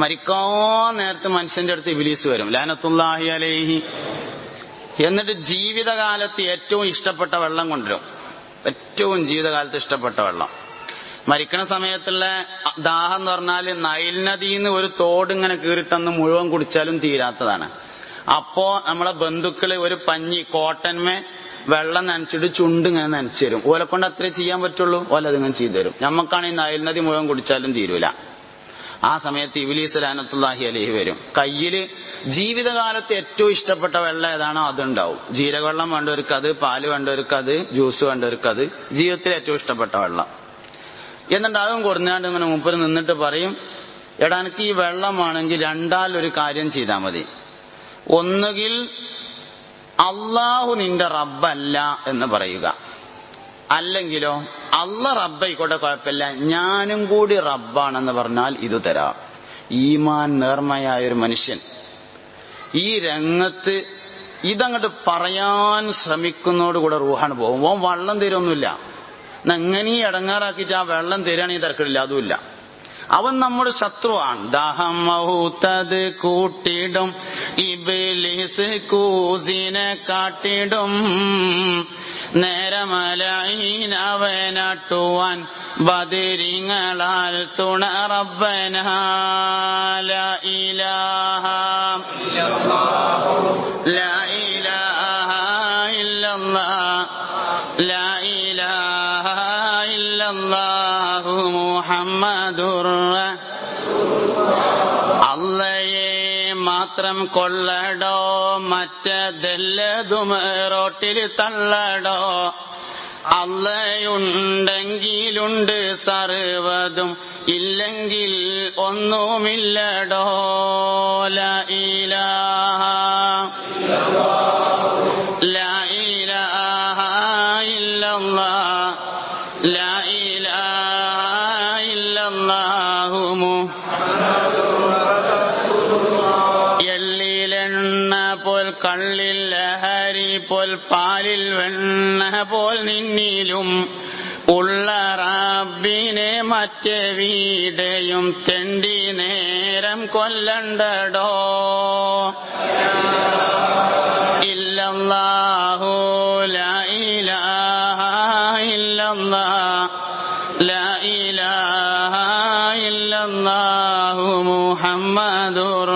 മരിക്കാൻ നേരത്തെ മനുഷ്യന്റെ അടുത്ത് ഇബ്ലീസ് വരും, ലഅനത്തുല്ലാഹി അലൈഹി. എന്നിട്ട് ജീവിതകാലത്ത് ഏറ്റവും ഇഷ്ടപ്പെട്ട വെള്ളം കൊണ്ടുവരും. ഏറ്റവും ജീവിതകാലത്ത് ഇഷ്ടപ്പെട്ട വെള്ളം. മരിക്കണ സമയത്തുള്ള ദാഹം എന്ന് പറഞ്ഞാല് നൈൽ നദിന്ന് ഒരു തോട് ഇങ്ങനെ കീറിത്തന്ന് മുഴുവൻ കുടിച്ചാലും തീരാത്തതാണ്. അപ്പോ നമ്മളെ ബന്ധുക്കള് ഒരു പഞ്ഞി കോട്ടന്മേ വെള്ളം നനച്ചിട്ട് ചുണ്ട് ഇങ്ങനെ നനച്ചു തരും. ഓലെ കൊണ്ട് അത്രേ ചെയ്യാൻ പറ്റുള്ളൂ. ഓല അതിങ്ങനെ ചെയ്തു തരും. നമ്മക്കാണെങ്കിൽ നൈൽ നദി മുഴുവൻ കുടിച്ചാലും തീരൂല. ആ സമയത്ത് ഇബ്ലീസ് ലഅനത്തുല്ലാഹി അലൈഹി വരും. കയ്യില് ജീവിതകാലത്ത് ഏറ്റവും ഇഷ്ടപ്പെട്ട വെള്ളം ഏതാണോ അതുണ്ടാവും. ജീരകവെള്ളം വേണ്ടവർക്ക് അത്, പാല് വേണ്ടവർക്ക് അത്, ജ്യൂസ് വേണ്ടവർക്ക് അത്. ജീവിതത്തിൽ ഏറ്റവും ഇഷ്ടപ്പെട്ട വെള്ളം. എന്നിട്ട് അതും കൊടുന്നാണ്ട് ഇങ്ങനെ മൂപ്പര് നിന്നിട്ട് പറയും, എടാ എനിക്ക് ഈ വെള്ളമാണെങ്കിൽ രണ്ടാലൊരു കാര്യം ചെയ്താൽ മതി. ഒന്നുകിൽ അള്ളാഹു നിന്റെ റബ്ബല്ല എന്ന് പറയുക, അല്ലെങ്കിലോ അള്ള റബ്ബായിക്കോട്ടെ കുഴപ്പമില്ല ഞാനും കൂടി റബ്ബാണെന്ന് പറഞ്ഞാൽ ഇത് തരാം. ഈമാൻ നേർമയായൊരു മനുഷ്യൻ ഈ രംഗത്ത് ഇതങ്ങോട്ട് പറയാൻ ശ്രമിക്കുന്നതോടുകൂടെ റൂഹാണ് പോകും. ഓൻ വെള്ളം തരുമൊന്നുമില്ല. എങ്ങനെ ഇടങ്ങാറാക്കിയിട്ട് ആ വെള്ളം തരികയാണെങ്കിൽ തിരക്കില്ല, അതുമില്ല. അവൻ നമ്മുടെ ശത്രുവാണ്. ദാഹം മൗത്തത് കൂട്ടിടും, ഇബ്ലീസ് കൂസിനെ കാട്ടിടും, നേരമലൈൻ അവനട്ടുവാൻ ബദരിങ്ങളാൽ തുണ റബ്ബന. ലാ ഇലാഹ ലാ ഇലാഹ ഇല്ലല്ലാഹ് ലാ ഇലാഹ ഇല്ലല്ലാഹു മുഹമ്മദുർ അല്ലയെ മാത്രം കൊള്ളടോ, മറ്റതെല്ലതും റോട്ടിൽ തള്ളടോ. അല്ലയുണ്ടെങ്കിലുണ്ട് സർവ്വതും, ഇല്ലെങ്കിൽ ഒന്നുമില്ലടോ. ലാ ഇലാഹ ലാ ഇലാഹ ഇല്ലല്ലാഹ് ലാ ഇലാഹ ഇല്ലല്ലാഹു എള്ളിലെണ്ണ പോൽ കള്ളിൽ ലഹരി പോൽ പാലിൽ വെണ്ണ പോൽ നിന്നിലും ഉള്ള റബ്ബിനെ മറ്റെവിടെയും തെണ്ടി നേരം കൊല്ലണ്ടടോ. ഇല്ലല്ലാഹു ലാ ഇലാഹ ഇല്ലല്ലാഹ് ലാ ഇലാഹ ഇല്ലല്ലാഹു മുഹമ്മദുർ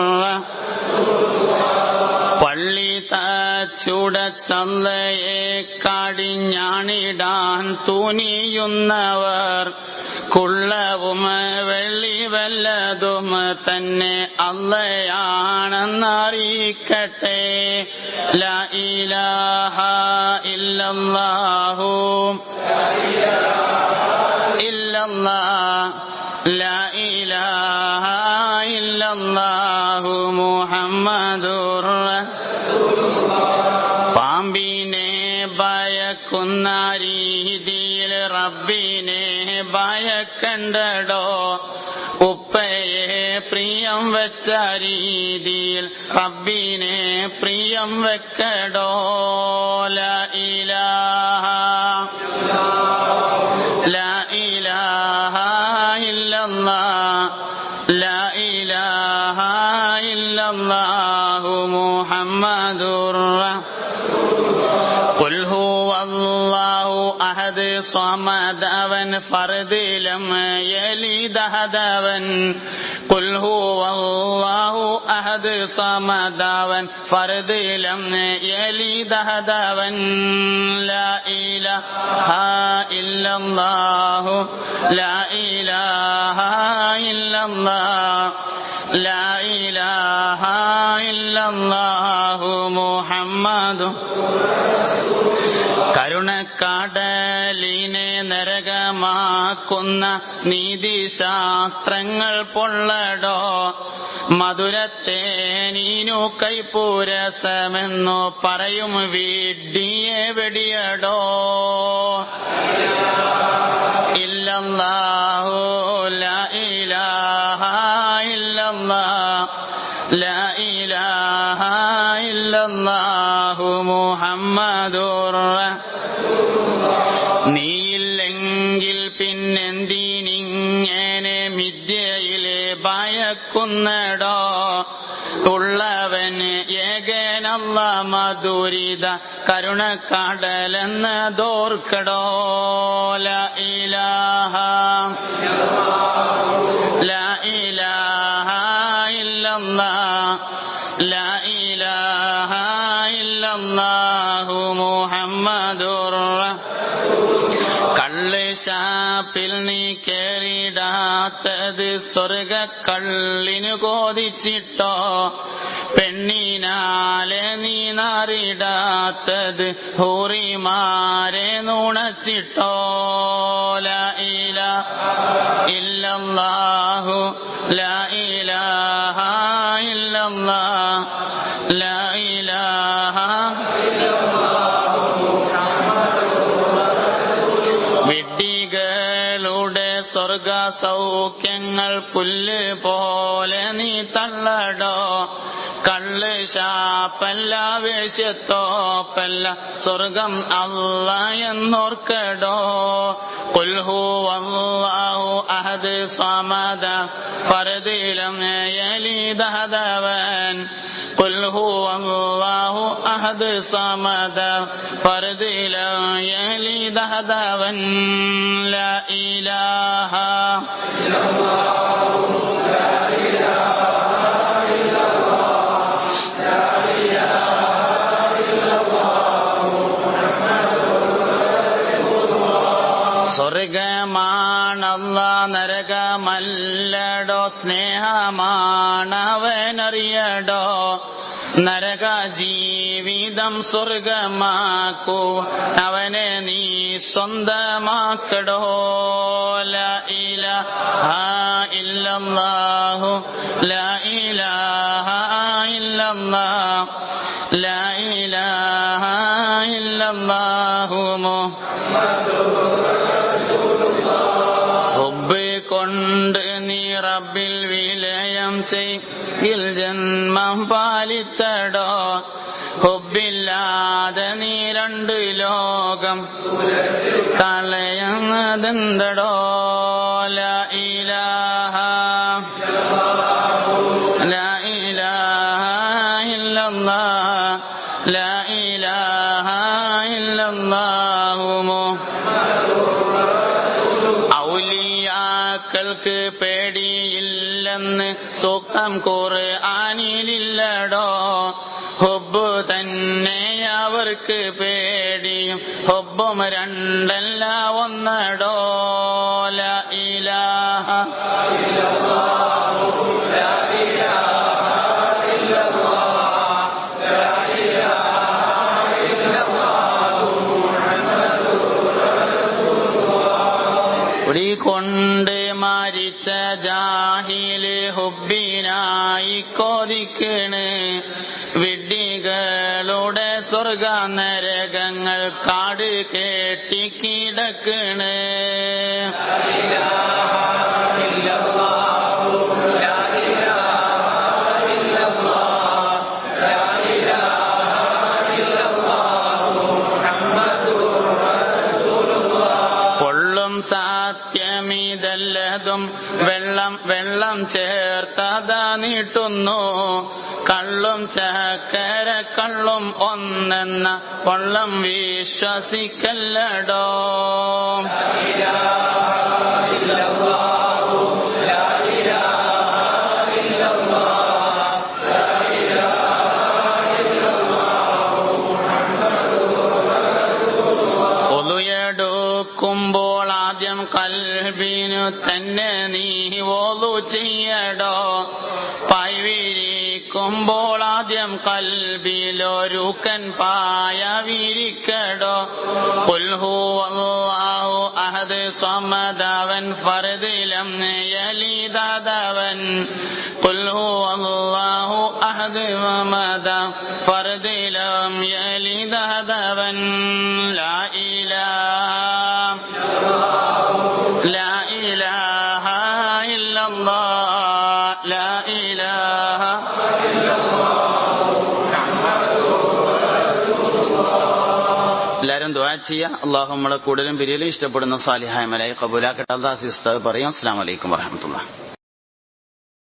പള്ളി തച്ചുടച്ചല്ലയെ കടിഞ്ഞാണിടാൻ തുനിയുന്നവർ കുള്ളവും വെള്ളി വല്ലതും തന്നെ അല്ലയാണെന്നറിയിക്കട്ടെ. ലാ ഇലാഹ ഇല്ലല്ലാഹു ഇല്ലല്ലാഹ് ലാ ഇലാഹ ഇല്ലല്ലാഹു മുഹമ്മദുർ പാമ്പിനെ ഭയക്കുന്ന രീതിയിൽ റബ്ബിനെ ഭയ വെക്കണ്ടടോ ഉപ്പയെ പ്രിയം വെച്ച രീതിയിൽ റബ്ബിനെ പ്രിയം വെക്കടോ ലാ ഇലാഹ ലാ ഇലാഹ ഇല്ലല്ലാഹ് ലാ ഇലാഹ ഇല്ലല്ലാഹു മുഹമ്മദുർ ഖുൽ ഹുവല്ലാഹു അഹദ് സ്വമദ് അവൻ ഫർദ് ലം യലിദ് അഹദവൻ ഖുൽ ഹുവല്ലാഹു അഹദ് സ്വമദ് അവൻ ഫർദ് ലം യലിദ് അഹദവൻ ലാ ഇലാഹ ഇല്ലല്ലാഹു ലാ ഇലാഹ ഇല്ലല്ലാഹ് ലാ ഇലാഹ ഇല്ലല്ലാഹു മുഹമ്മദു കരുണക്കടലിനെ നരകമാക്കുന്ന നീതിശാസ്ത്രങ്ങൾ പൊള്ളടോ മധുരത്തെ നീനു കൈപ്പൂരസമെന്നു പറയും വിഡ്ഢിയെ വെടിയടോ ഇല്ലല്ലാഹു ലാ ഇലാഹ ഇല്ലല്ലാഹ് ലാ ഇലാഹ ഇല്ലല്ലാഹു മുഹമ്മദുർ നീയില്ലെങ്കിൽ പിന്നെന്തിനിങ്ങനെ മിഥ്യയിലെ ഭയക്കുന്നടോ ഉള്ളവൻ ഏകനല്ല മധുരിത കരുണക്കടലെന്നതോർക്കടോ ലാ ഇലാഹ ലാ ഇലാഹ ഇല്ലല്ലാഹ് ലാ ഇലാഹ ഇല്ലല്ലാഹു മുഹമ്മദുർ കള്ള് ശാപ്പിൽ നീ കേറിടാത്തത് സ്വർഗക്കള്ളിനു കോതിച്ചിട്ടോ പെണ്ണിനാലെ നീ നാറിടാത്തത് ഹൂറിമാരെ നുണച്ചിട്ടോ ലാ ഇലാഹ ഇല്ലല്ലാഹു ലാ ഇലാഹ ഇല്ലല്ലാഹ് ലാ ഇലാഹ വിഡ്ഢികളുടെ സ്വർഗ സൗഖ്യങ്ങൾ പുല്ല് പോലെ നീ തള്ളടോ കള്ള് ശാപ്പല്ല വേശ്യത്തോപ്പല്ല സ്വർഗം അല്ല എന്നോർക്കടോ ഖുൽ ഹുവല്ലാഹു അഹദ് സ്വമദ ഫർദ് ലം യലിദ് അഹദവൻ ഖുൽ ഹുവല്ലാഹു അഹദ് സ്വമദ ഫർദ് ലം യലിദ് അഹദവൻ ലാ ഇലാഹ സ്വർഗമാണല്ല നരകമല്ലടോ സ്നേഹമാണവനറിയടോ നരക ജീവിതം സ്വർഗമാക്കൂ അവനെ നീ സ്വന്തമാക്കടോ ലാ ഇലാഹ ഇല്ലല്ലാഹു ലാ ഇലാഹ ഇല്ലല്ലാഹ് ലാ ഇലാഹ ഇല്ലല്ലാഹു ഹുബ്ബ് കൊണ്ട് നീ റബ്ബിൽ വിലയം ചെയ്യിൽ ജന്മം പാലിത്തടോ ഹുബ്ബില്ലാതെ നീ രണ്ട് ലോകം കളയുന്നതെന്തടോ ലാ ഇലാഹ ലാ ഇലാഹ ഇല്ലല്ലാഹ് ലാ ഇലാഹ ഇല്ലല്ലാഹു ഔലിയാക്കൾക്ക് പേടിയില്ലെന്ന് സൂക്തം ഖുർആനിലില്ലടോ ഹുബ്ബ് തന്നെ അവർക്ക് പേടിയും ഹുബ്ബും രണ്ടല്ല ഒന്നടോ ലാ ഇലാഹ ലാ ഇലാഹ ഇല്ലല്ലാഹ് ലാ ഇലാഹ ഇല്ലല്ലാഹു മുഹമ്മദുർ റസൂലുള്ളാഹ് പണ്ട് മരിച്ച ജാഹില് ഹുബിനായി കൊതിക്കണ് വിഡ്ഢികളുടെ സ്വർഗ നരകങ്ങൾ കാട് കെട്ടിക്കിടക്കണ്. സത്യമിതല്ലതും വെള്ളം ചേർത്തതാ നീട്ടുന്നു. കള്ളും ചക്കര കള്ളും ഒന്നെന്ന കൊള്ളം വിശ്വസിക്കല്ലടോ. ുമ്പോൾ ആദ്യം കൽബിനു തന്നെ നീ വോളു ചെയ്യടോ. പായ്വിരിക്കുമ്പോൾ ആദ്യം കൽബിലൊരുക്കൻ പായ വിരിക്കടോ. ഖുൽ ഹുവല്ലാഹു അഹദ് സ്വമദവൻ ഫർദിലം യലിദദവൻ. ഖുൽ ഹുവല്ലാഹു അഹദ് സ്വമദ ഫർദിലം യലിദദവൻ. ലാ ഇലാഹ ഇല്ലല്ലാഹ് ലാ ഇലാഹ എല്ലാവരും ദുആ ചെയ്യുക. അല്ലാഹു നമ്മളെ കൂടുതലും പിരിയലും ഇഷ്ടപ്പെടുന്ന സാലിഹായ മലയെ ഖബൂലാക്കട്ടെ. അല്ലാഹു ഉസ്താദ് പറയും. അസ്സലാമു അലൈക്കും വറഹ്മത്തുള്ളാഹി.